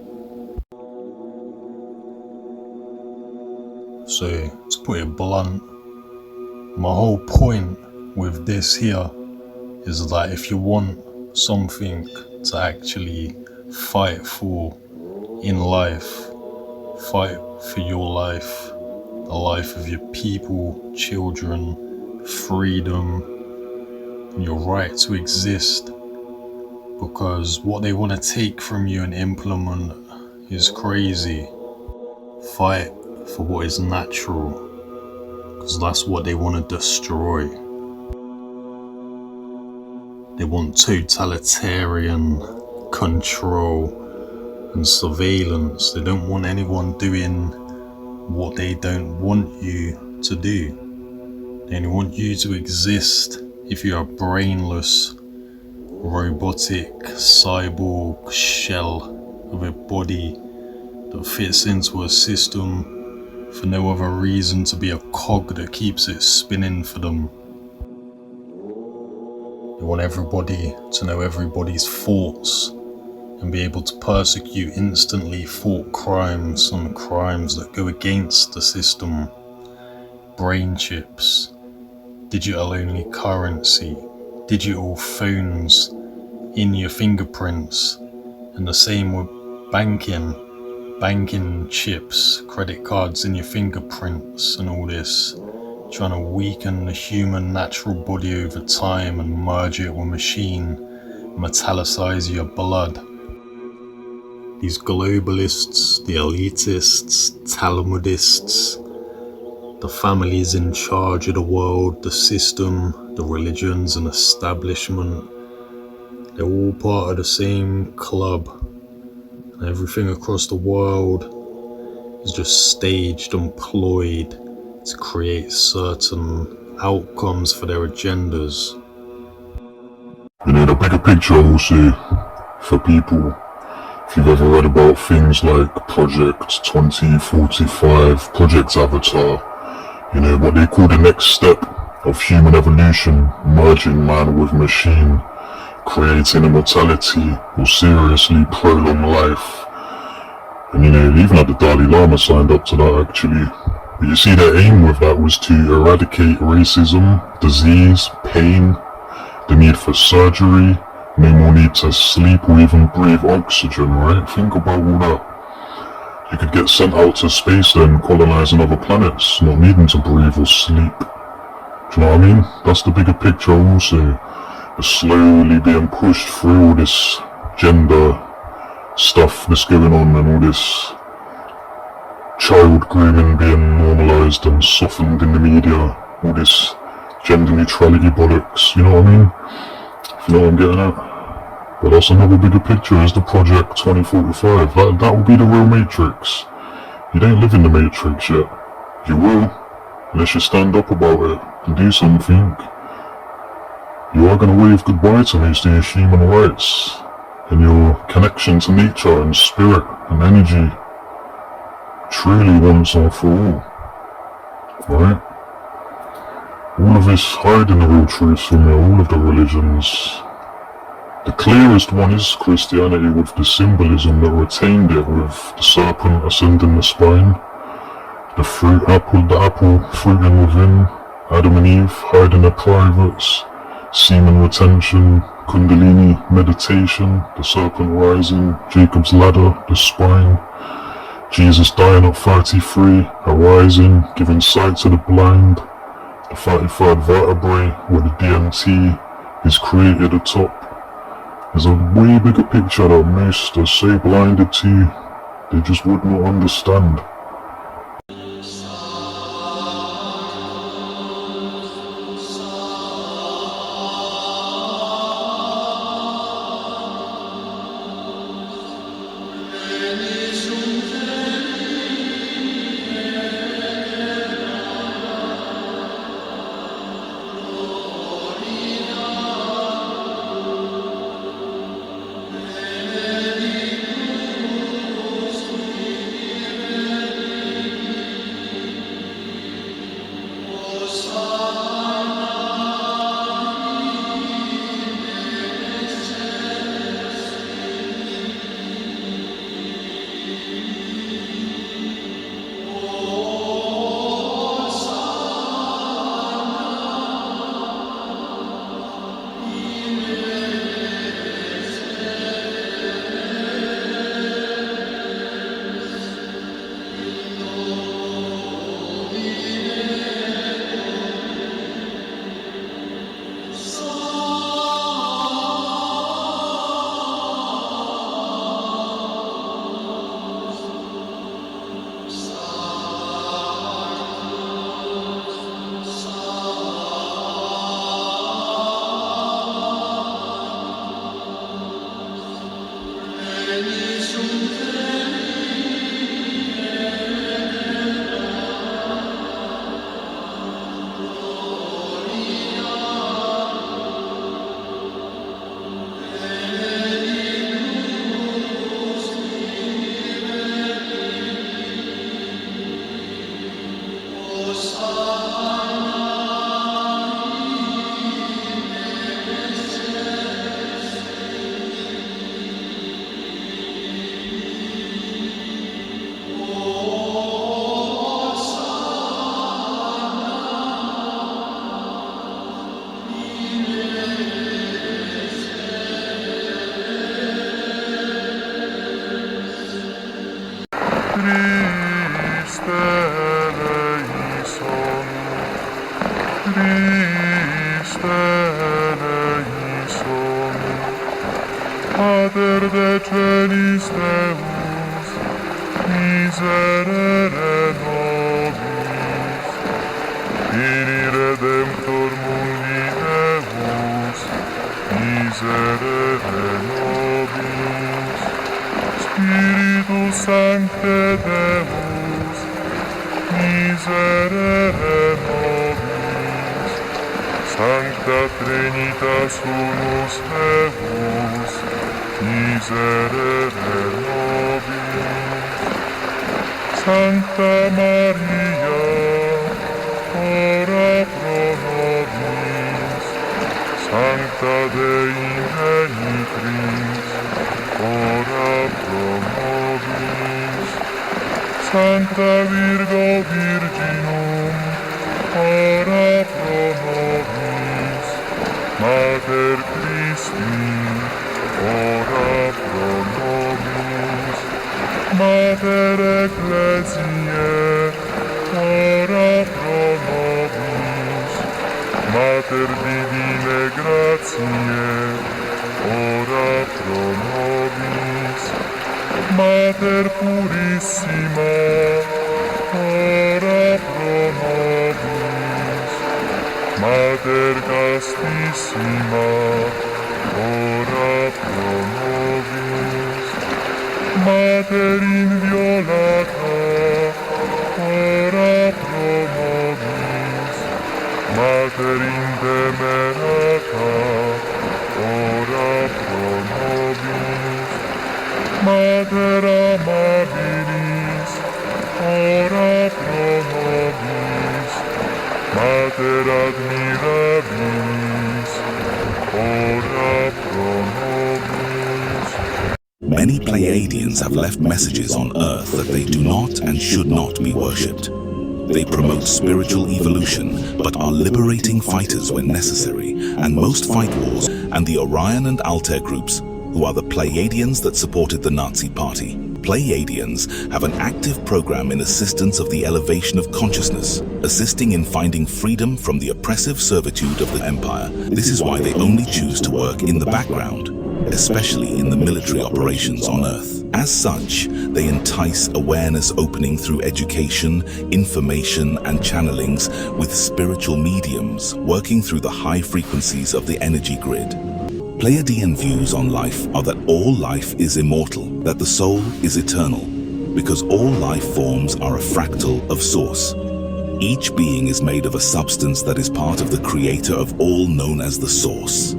So, to put it blunt, my whole point with this here is that if you want something to actually fight for in life, fight for your life, the life of your people, children, freedom, and your right to exist, because what they want to take from you and implement is crazy. Fight for what is natural, because that's what they want to destroy. They want totalitarian control and surveillance. They don't want anyone doing what they don't want you to do. They only want you to exist if you're a brainless, robotic, cyborg shell of a body that fits into a system for no other reason to be a cog that keeps it spinning for them. They want everybody to know everybody's thoughts and be able to persecute instantly thought crimes and crimes that go against the system. Brain chips, digital only currency, digital phones in your fingerprints, and the same with banking chips, credit cards in your fingerprints and all this, trying to weaken the human natural body over time and merge it with machine, metallicize your blood. These globalists, the elitists, Talmudists, the families in charge of the world, the system, the religions and establishment, they're all part of the same club. And everything across the world is just staged and ployed to create certain outcomes for their agendas. You know, the bigger picture also for people, if you've ever read about things like Project 2045, Project Avatar, you know, what they call the next step of human evolution, merging man with machine, creating immortality will seriously prolong life. And you know, even had the Dalai Lama signed up to that actually, But you see, their aim with that was to eradicate racism, disease, pain, the need for surgery, no more need to sleep or even breathe oxygen, right? Think about all that. You could get sent out to space then, colonizing other planets, not needing to breathe or sleep. Do you know what I mean? That's the bigger picture also. We're slowly being pushed through all this gender stuff that's going on and all this child grooming being normalised and softened in the media, all this gender neutrality bollocks, you know what I mean? If you know what I'm getting at. But that's another bigger picture, is the Project 2045. That will be the real Matrix. You don't live in the Matrix yet. You will, unless you stand up about it and do something. You are going to wave goodbye to most of your human rights and your connection to nature and spirit and energy. Truly once and for all. Right? All of this hiding the real truth from you, all of the religions. The clearest one is Christianity, with the symbolism that retained it, with the serpent ascending the spine, the apple fruiting within, Adam and Eve hiding their privates, semen retention, Kundalini meditation, the serpent rising, Jacob's ladder, the spine, Jesus dying at 33, arising, giving sight to the blind, the 33rd vertebrae where the DMT is created atop. There's a way bigger picture that most are so blinded to, they just would not understand. Pater Decelis Deus, miserere nobis, Filii Redemptor mundi Deus, miserere nobis, Spiritus Sancte Deus, miserere nobis, Sancta Trinitas Unus Deus, miserere nobis. Sancta Maria, ora pro nobis. Sancta Dei Genitrix, ora pro nobis. Sancta Virgo Virginum, ora pro nobis, Mater Christi, ora pro nobis, Mater Ecclesiae, ora pro nobis, Mater Divinae Gratiae, ora pro nobis, Mater Purissima, ora pro nobis, Mater Castissima, ora pro nobis, Mater Inviolata, ora pro nobis, Mater Intemerata, ora pro nobis, Mater Amabilis, ora pro nobis, Mater Admirabilis, ora pro nobis. Many Pleiadians have left messages on Earth that they do not and should not be worshipped. They promote spiritual evolution, but are liberating fighters when necessary, and most fight wars, and the Orion and Altair groups, who are the Pleiadians that supported the Nazi Party. Pleiadians have an active program in assistance of the elevation of consciousness, assisting in finding freedom from the oppressive servitude of the Empire. This is why they only choose to work in the background, especially in the military operations on Earth. As such, they entice awareness opening through education, information, and channelings with spiritual mediums working through the high frequencies of the energy grid. Pleiadian views on life are that all life is immortal, that the soul is eternal, because all life forms are a fractal of Source. Each being is made of a substance that is part of the creator of all, known as the Source.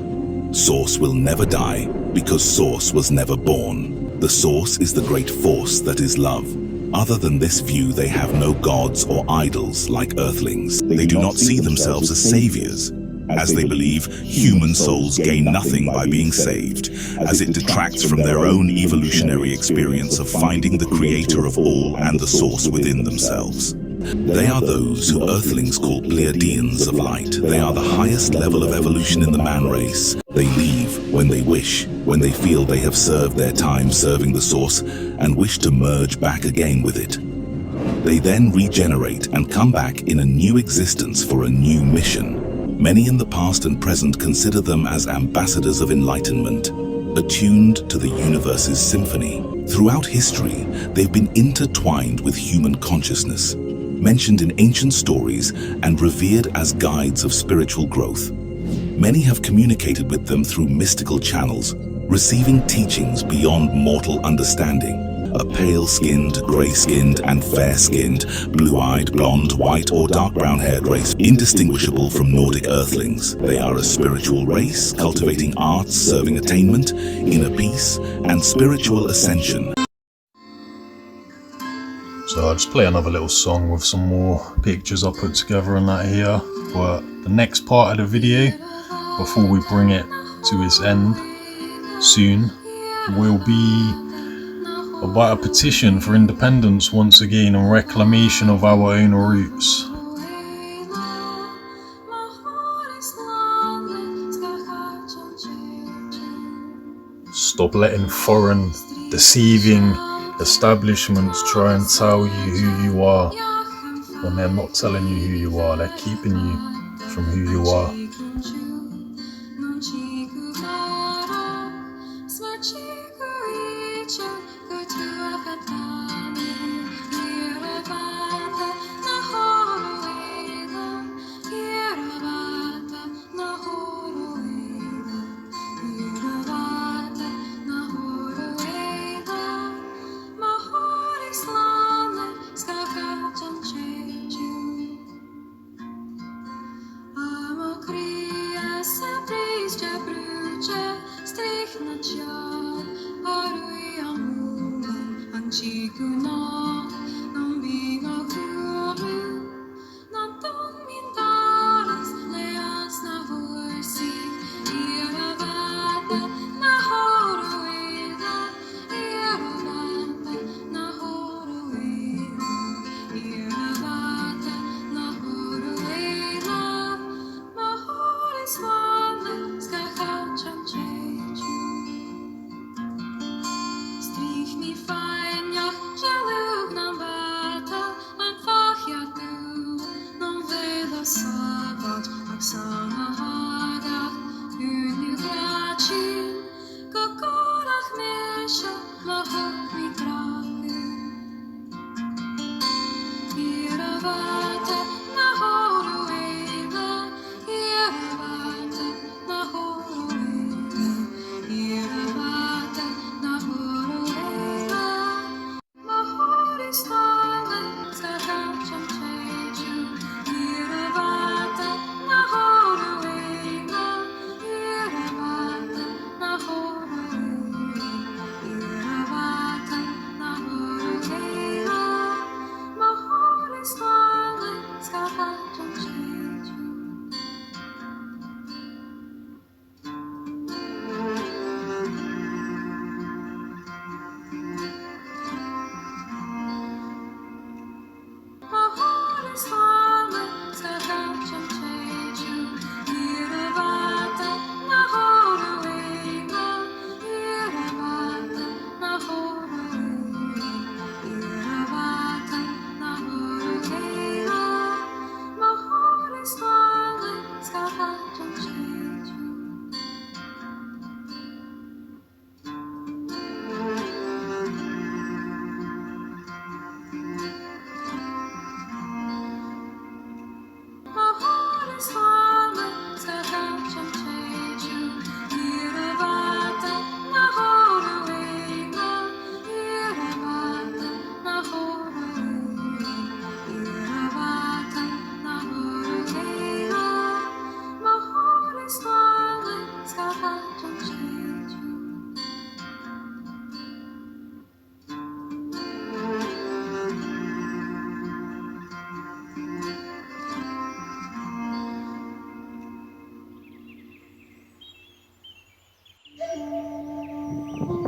Source will never die because Source was never born. The Source is the great force that is love. Other than this view, they have no gods or idols like earthlings. They do not see themselves as saviors, as they believe human souls gain nothing by being saved, as it detracts from their own evolutionary experience of finding the creator of all and the source within themselves. They are those who earthlings call Pleiadians of light. They are the highest level of evolution in the man race. They leave when they wish, when they feel they have served their time serving the source and wish to merge back again with it. They then regenerate and come back in a new existence for a new mission. Many in the past and present consider them as ambassadors of enlightenment, attuned to the universe's symphony. Throughout history, they've been intertwined with human consciousness, mentioned in ancient stories and revered as guides of spiritual growth. Many have communicated with them through mystical channels, receiving teachings beyond mortal understanding. A pale-skinned, grey-skinned and fair-skinned, blue-eyed, blonde, white or dark brown-haired race, indistinguishable from Nordic earthlings. They are a spiritual race, cultivating arts, serving attainment, inner peace and spiritual ascension. So I'll just play another little song with some more pictures I put together on that here. But the next part of the video, before we bring it to its end soon, will be about a petition for independence once again and reclamation of our own roots. Stop letting foreign, deceiving establishments try and tell you who you are when they're not telling you who you are. They're keeping you from who you are.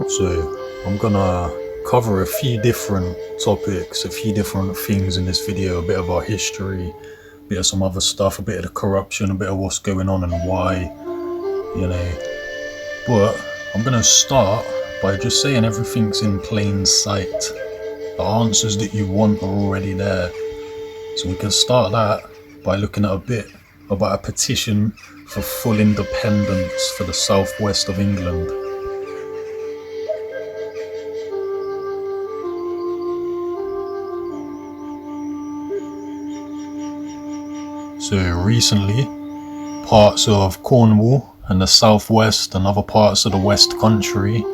So I'm gonna cover a few different topics, a few different things in this video, a bit of our history, a bit of some other stuff, a bit of the corruption, a bit of what's going on and why, you know. But I'm gonna start by just saying everything's in plain sight. The answers that you want are already there. So we can start that by looking at a bit about a petition for full independence for the southwest of England. So recently, parts of Cornwall and the southwest and other parts of the west country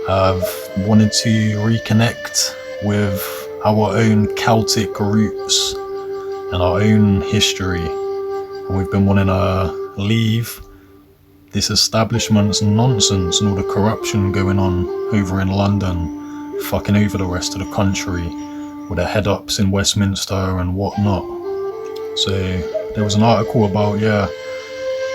have wanted to reconnect with our own Celtic roots and our own history. And we've been wanting to leave this establishment's nonsense and all the corruption going on over in London, fucking over the rest of the country with the head-ups in Westminster and whatnot. So there was an article about,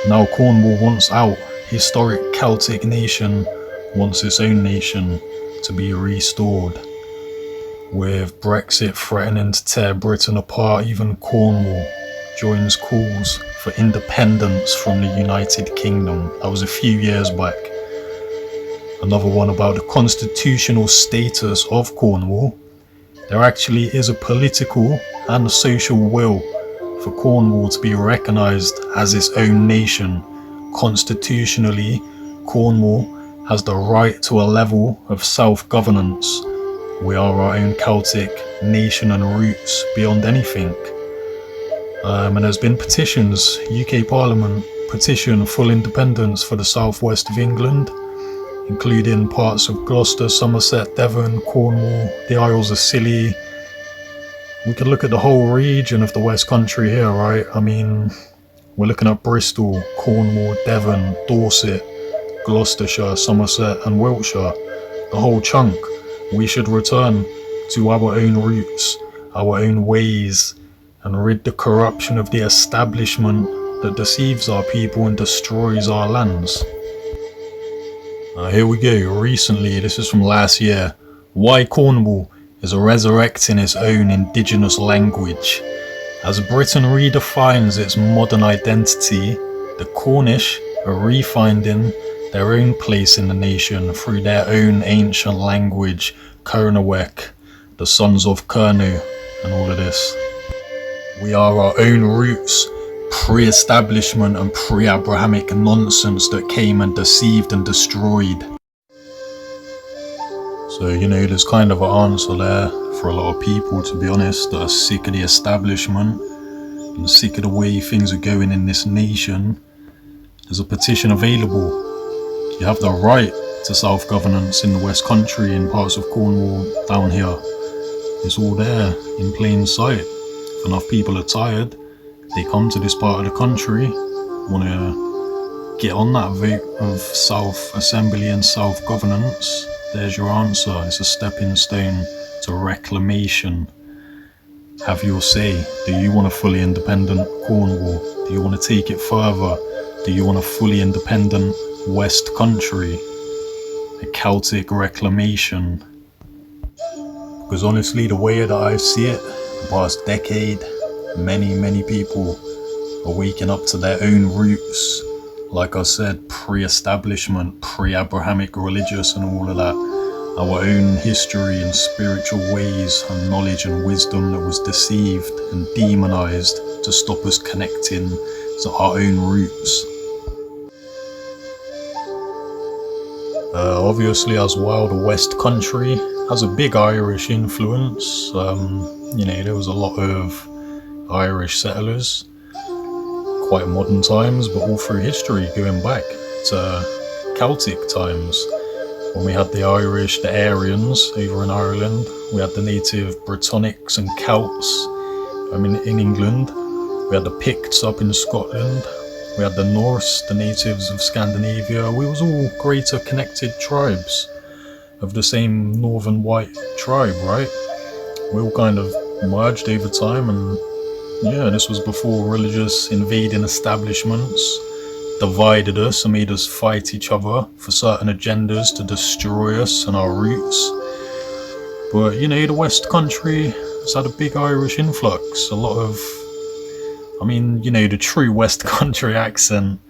now Cornwall wants out. Historic Celtic nation wants its own nation to be restored. With Brexit threatening to tear Britain apart, even Cornwall joins calls for independence from the United Kingdom. That was a few years back. Another one about the constitutional status of Cornwall. There actually is a political and a social will for Cornwall to be recognised as its own nation. Constitutionally, Cornwall has the right to a level of self-governance. We are our own Celtic nation and roots beyond anything. And there's been petitions, UK Parliament petition full independence for the southwest of England, including parts of Gloucester, Somerset, Devon, Cornwall, the Isles of Scilly. We could look at the whole region of the West Country here, right? I mean, we're looking at Bristol, Cornwall, Devon, Dorset, Gloucestershire, Somerset and Wiltshire. The whole chunk. We should return to our own roots, our own ways, and rid the corruption of the establishment that deceives our people and destroys our lands. Here we go. Recently, this is from last year. Why Cornwall is resurrecting its own indigenous language. As Britain redefines its modern identity, the Cornish are refinding their own place in the nation through their own ancient language, Kernewek, the sons of Kernu, and all of this. We are our own roots, pre-establishment and pre-Abrahamic nonsense that came and deceived and destroyed. So, you know, there's kind of an answer there for a lot of people, to be honest, that are sick of the establishment and sick of the way things are going in this nation. There's a petition available. You have the right to self-governance in the West Country, in parts of Cornwall, down here. It's all there in plain sight. If enough people are tired, they come to this part of the country, want to get on that vote of self-assembly and self-governance. There's your answer. It's a stepping stone to reclamation. Have your say. Do you want a fully independent Cornwall? Do you want to take it further? Do you want a fully independent West Country? A Celtic reclamation? Because honestly, the way that I see it, the past decade, many people are waking up to their own roots. Like I said, pre-establishment, pre-Abrahamic religious and all of that. Our own history and spiritual ways and knowledge and wisdom that was deceived and demonized to stop us connecting to our own roots. Obviously as well, the West Country has a big Irish influence. You know, there was a lot of Irish settlers, quite modern times, but all through history, going back to Celtic times, when we had the Irish, the Aryans over in Ireland, we had the native Brittonics and Celts, in England, we had the Picts up in Scotland, we had the Norse, the natives of Scandinavia. We was all greater connected tribes of the same northern white tribe, right? We all kind of merged over time, and yeah, this was before religious invading establishments divided us and made us fight each other for certain agendas to destroy us and our roots. But, you know, the West Country has had a big Irish influx. A lot of, you know, the true West Country accent,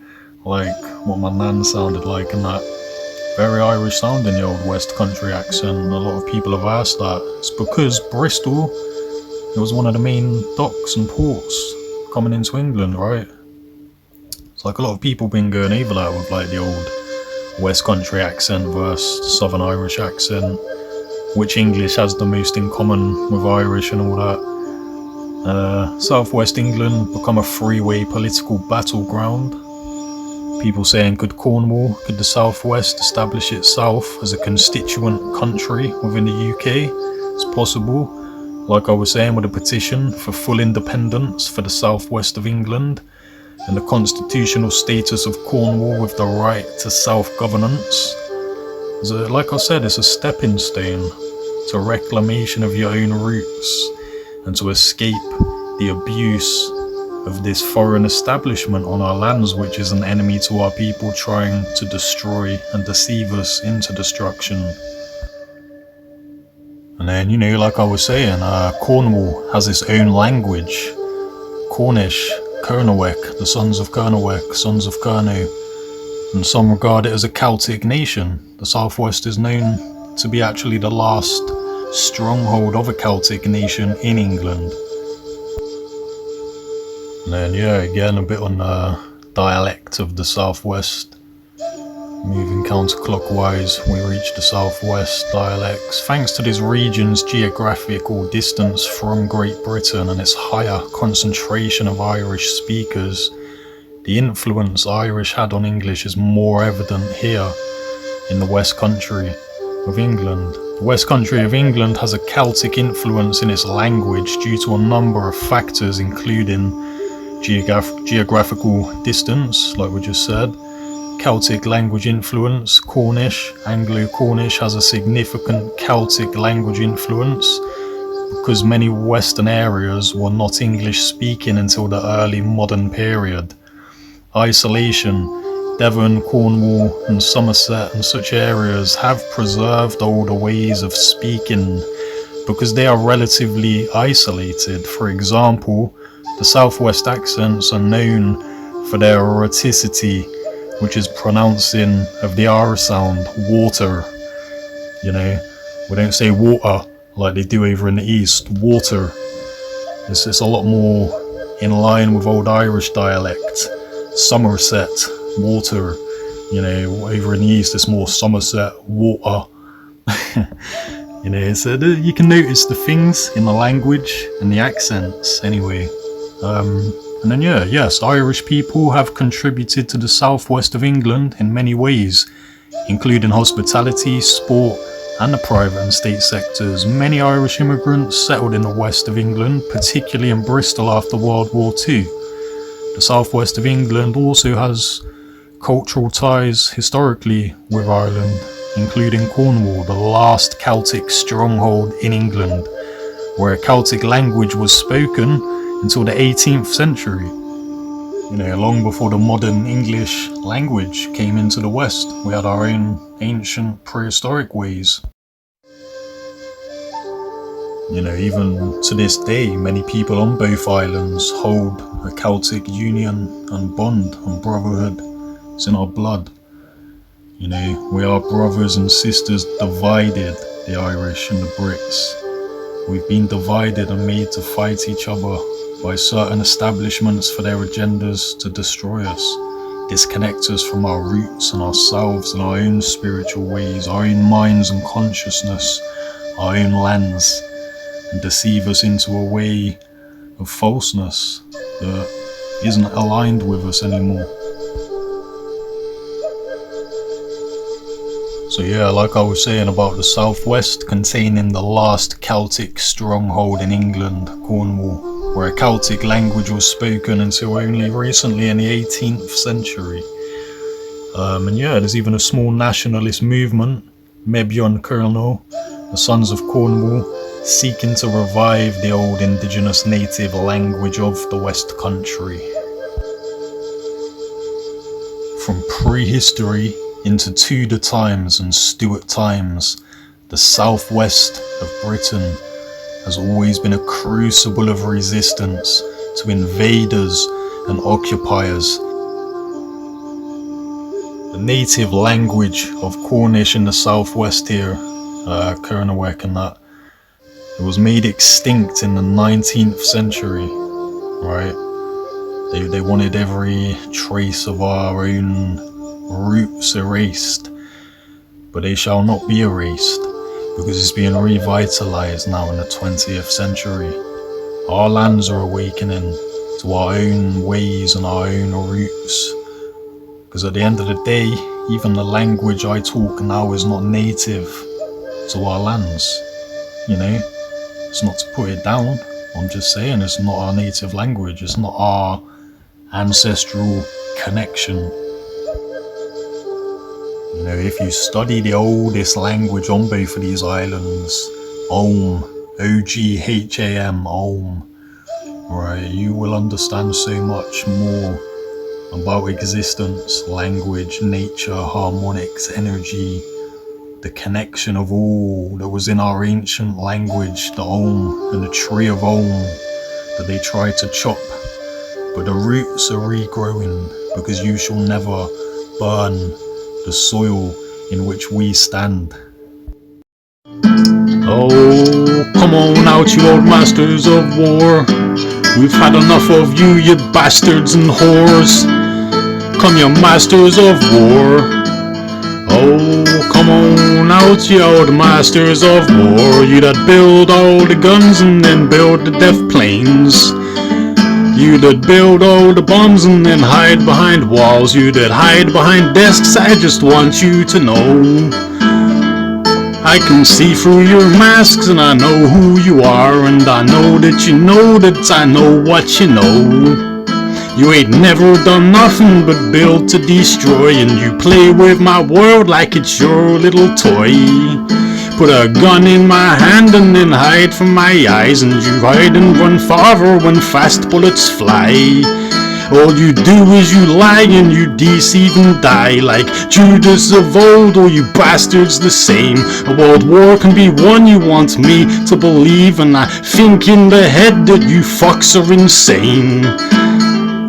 like what my nan sounded like, and that very Irish sounding, the old West Country accent. A lot of people have asked that. It's because Bristol, it was one of the main docks and ports coming into England, right? It's like a lot of people been going over that with like the old West Country accent versus Southern Irish accent. Which English has the most in common with Irish and all that. Southwest England become a three-way political battleground. People saying, could the Southwest establish itself as a constituent country within the UK? It's possible. Like I was saying, with a petition for full independence for the Southwest of England and the constitutional status of Cornwall with the right to self-governance. Like I said, it's a stepping stone to reclamation of your own roots and to escape the abuse of this foreign establishment on our lands, which is an enemy to our people, trying to destroy and deceive us into destruction. And then, you know, like I was saying, Cornwall has its own language. Cornish, Kernowek, the sons of Kernowek, sons of Kernow, and some regard it as a Celtic nation. The Southwest is known to be actually the last stronghold of a Celtic nation in England. And then, yeah, again, a bit on the dialect of the Southwest. Moving counterclockwise, we reach the Southwest dialects. Thanks to this region's geographical distance from Great Britain and its higher concentration of Irish speakers, the influence Irish had on English is more evident here in the West Country of England. The West Country of England has a Celtic influence in its language due to a number of factors, including geographical distance, like we just said, Celtic language influence. Cornish, Anglo-Cornish has a significant Celtic language influence because many western areas were not English speaking until the early modern period. Isolation. Devon, Cornwall and Somerset and such areas have preserved older ways of speaking because they are relatively isolated. For example, the Southwest accents are known for their rhoticity, which is pronouncing of the R sound, water. You know, we don't say water like they do over in the East, water. It's a lot more in line with Old Irish dialect. Somerset, water. You know, over in the East it's more Somerset, water. You know, so you can notice the things in the language and the accents anyway. And then yes, Irish people have contributed to the southwest of England in many ways, including hospitality, sport, and the private and state sectors. Many Irish immigrants settled in the west of England, particularly in Bristol after World War II. The southwest of England also has cultural ties historically with Ireland, including Cornwall, the last Celtic stronghold in England, where a Celtic language was spoken until the 18th century. You know, long before the modern English language came into the West, we had our own ancient prehistoric ways. You know, even to this day, many people on both islands hold a Celtic union and bond and brotherhood. It's in our blood. You know, we are brothers and sisters divided, the Irish and the Brits. We've been divided and made to fight each other by certain establishments for their agendas to destroy us, disconnect us from our roots and ourselves and our own spiritual ways, our own minds and consciousness, our own lands, and deceive us into a way of falseness that isn't aligned with us anymore. So yeah, like I was saying about the southwest containing the last Celtic stronghold in England, Cornwall, where a Celtic language was spoken until only recently in the 18th century. And yeah, there's even a small nationalist movement, Mebion Colonel, the Sons of Cornwall, seeking to revive the old indigenous native language of the West Country. From prehistory into Tudor times and Stuart times, the southwest of Britain has always been a crucible of resistance to invaders and occupiers. The native language of Cornish in the southwest here, Kernewek and that, it was made extinct in the 19th century, right? They wanted every trace of our own roots erased, but they shall not be erased, because it's being revitalized now in the 20th century. Our lands are awakening to our own ways and our own roots, because at the end of the day, even the language I talk now is not native to our lands, you know? It's not to put it down, I'm just saying it's not our native language, it's not our ancestral connection. You know, if you study the oldest language on both of these islands, Om, O-G-H-A-M, Om, right, you will understand so much more about existence, language, nature, harmonics, energy, the connection of all that was in our ancient language, the Om and the tree of Om that they tried to chop. But the roots are regrowing, because you shall never burn the soil in which we stand. Oh, come on out, you old masters of war. We've had enough of you, you bastards and whores. Come, you masters of war. Oh, come on out, you old masters of war. You that build all the guns and then build the death planes. You that build all the bombs and then hide behind walls. You that hide behind desks, I just want you to know I can see through your masks and I know who you are. And I know that I know what you know. You ain't never done nothing but build to destroy, and you play with my world like it's your little toy. Put a gun in my hand and then hide from my eyes, and you hide and run farther when fast bullets fly. All you do is you lie and you deceive and die like Judas of old, or you bastards the same. A world war can be won, you want me to believe, and I think in the head that you fucks are insane.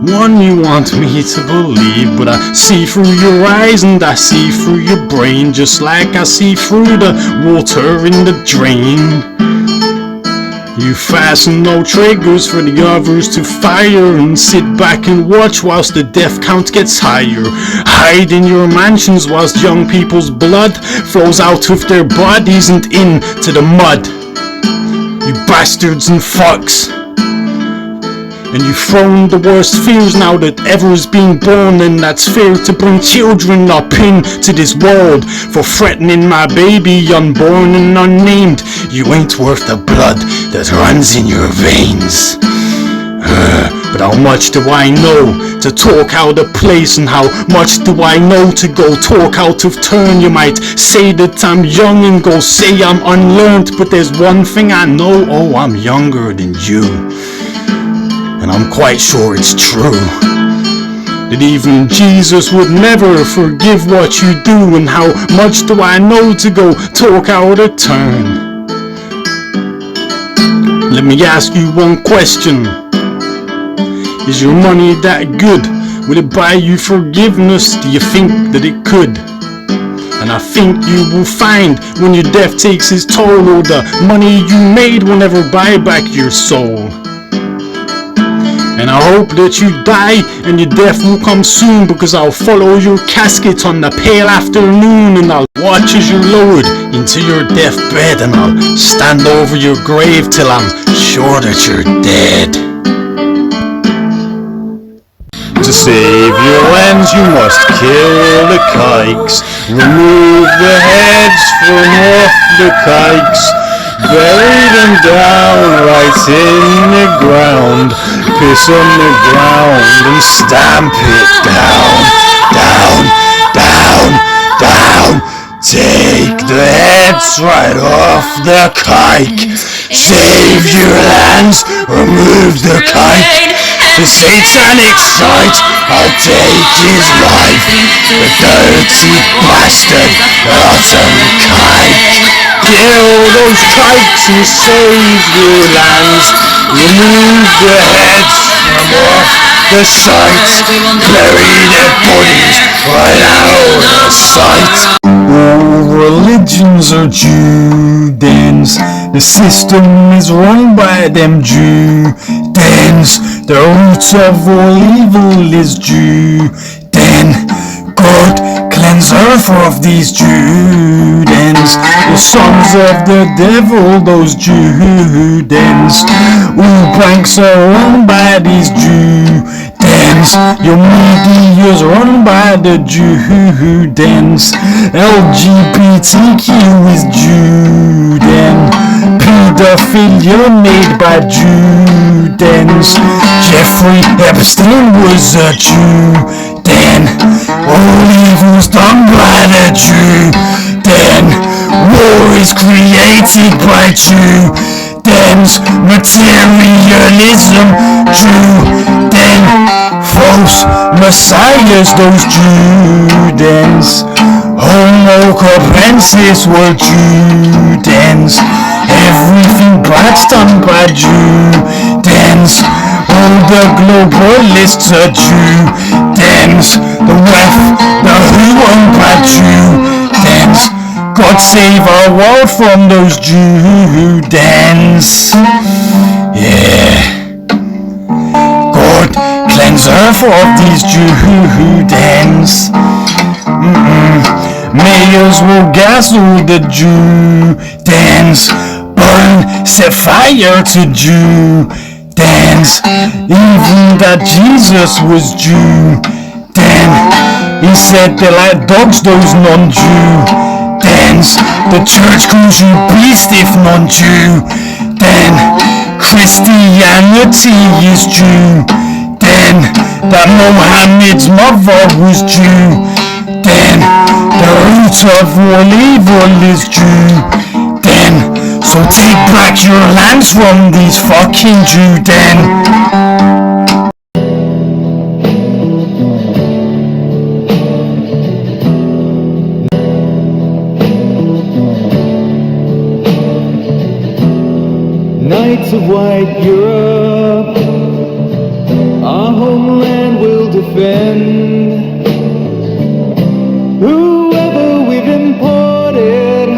One you want me to believe, but I see through your eyes and I see through your brain, just like I see through the water in the drain. You fasten no triggers for the others to fire, and sit back and watch whilst the death count gets higher. Hide in your mansions whilst young people's blood flows out of their bodies and into the mud. You bastards and fucks. And you've thrown the worst fears now that ever is being born, and that's fear to bring children up into this world for threatening my baby unborn and unnamed. You ain't worth the blood that runs in your veins. But how much do I know to talk out of place, and how much do I know to go talk out of turn? You might say that I'm young and go say I'm unlearned, but there's one thing I know, oh, I'm younger than you. And I'm quite sure it's true, that even Jesus would never forgive what you do. And how much do I know to go talk out of turn? Let me ask you one question. Is your money that good? Will it buy you forgiveness? Do you think that it could? And I think you will find when your death takes its toll, or the money you made will never buy back your soul. And I hope that you die and your death will come soon, because I'll follow your casket on the pale afternoon, and I'll watch as you're lowered into your deathbed, and I'll stand over your grave till I'm sure that you're dead. To save your lands you must kill the kikes, remove the heads from off the kikes, bury them down right in the ground, piss on the ground and stamp it down, down, down, down. Take the heads right off the kike, save your lands, remove the kike. The satanic sight, I'll take his life, the dirty bastard, rotten kike. Kill those kikes and save your lands, remove the heads from off the site, bury their bodies right out of sight. All religions are Jew dens, the system is run by them Jew dens. The root of all evil is Jew den. God cleanse earth of these Jew dens, the sons of the devil, those Jew dens. All banks are run by these Jew dens, your media is run by the Jew dens. LGBTQ is Jew den, pedophilia made by Jew dens. Jeffrey Epstein was a Jew den, all evil's done by the Jew den. War is created by Jew dens, materialism Jew den, false messiahs those Jew dens. Homo compensis were Jew dens, everything bad's done by Jew dens. All the globalists are Jew dens, the WEF, the WHO owned by Jew dens. God save our world from those Jew dens. Yeah. God cleanse earth of these Jew dens. Mayors will gas all the Jew dens, burn, set fire to Jew dens. Even that Jesus was Jew den, he said they like dogs, those non-Jew dens. The church calls you beast if non-Jew den. Christianity is Jew den, that Mohammed's mother was Jew den. The root of all evil is Jew den, so take back your lands from these fucking Jew den. Knights of white Europe, our homeland will defend. Whoever we've imported,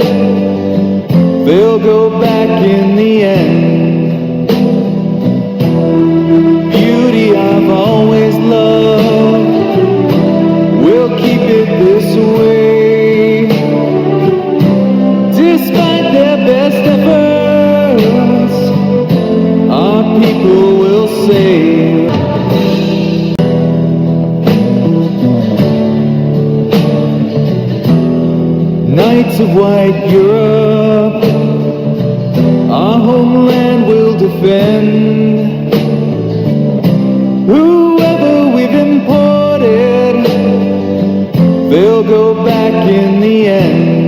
they'll go back in the end. people will say. Knights of White Europe, our homeland will defend. Whoever we've imported, they'll go back in the end.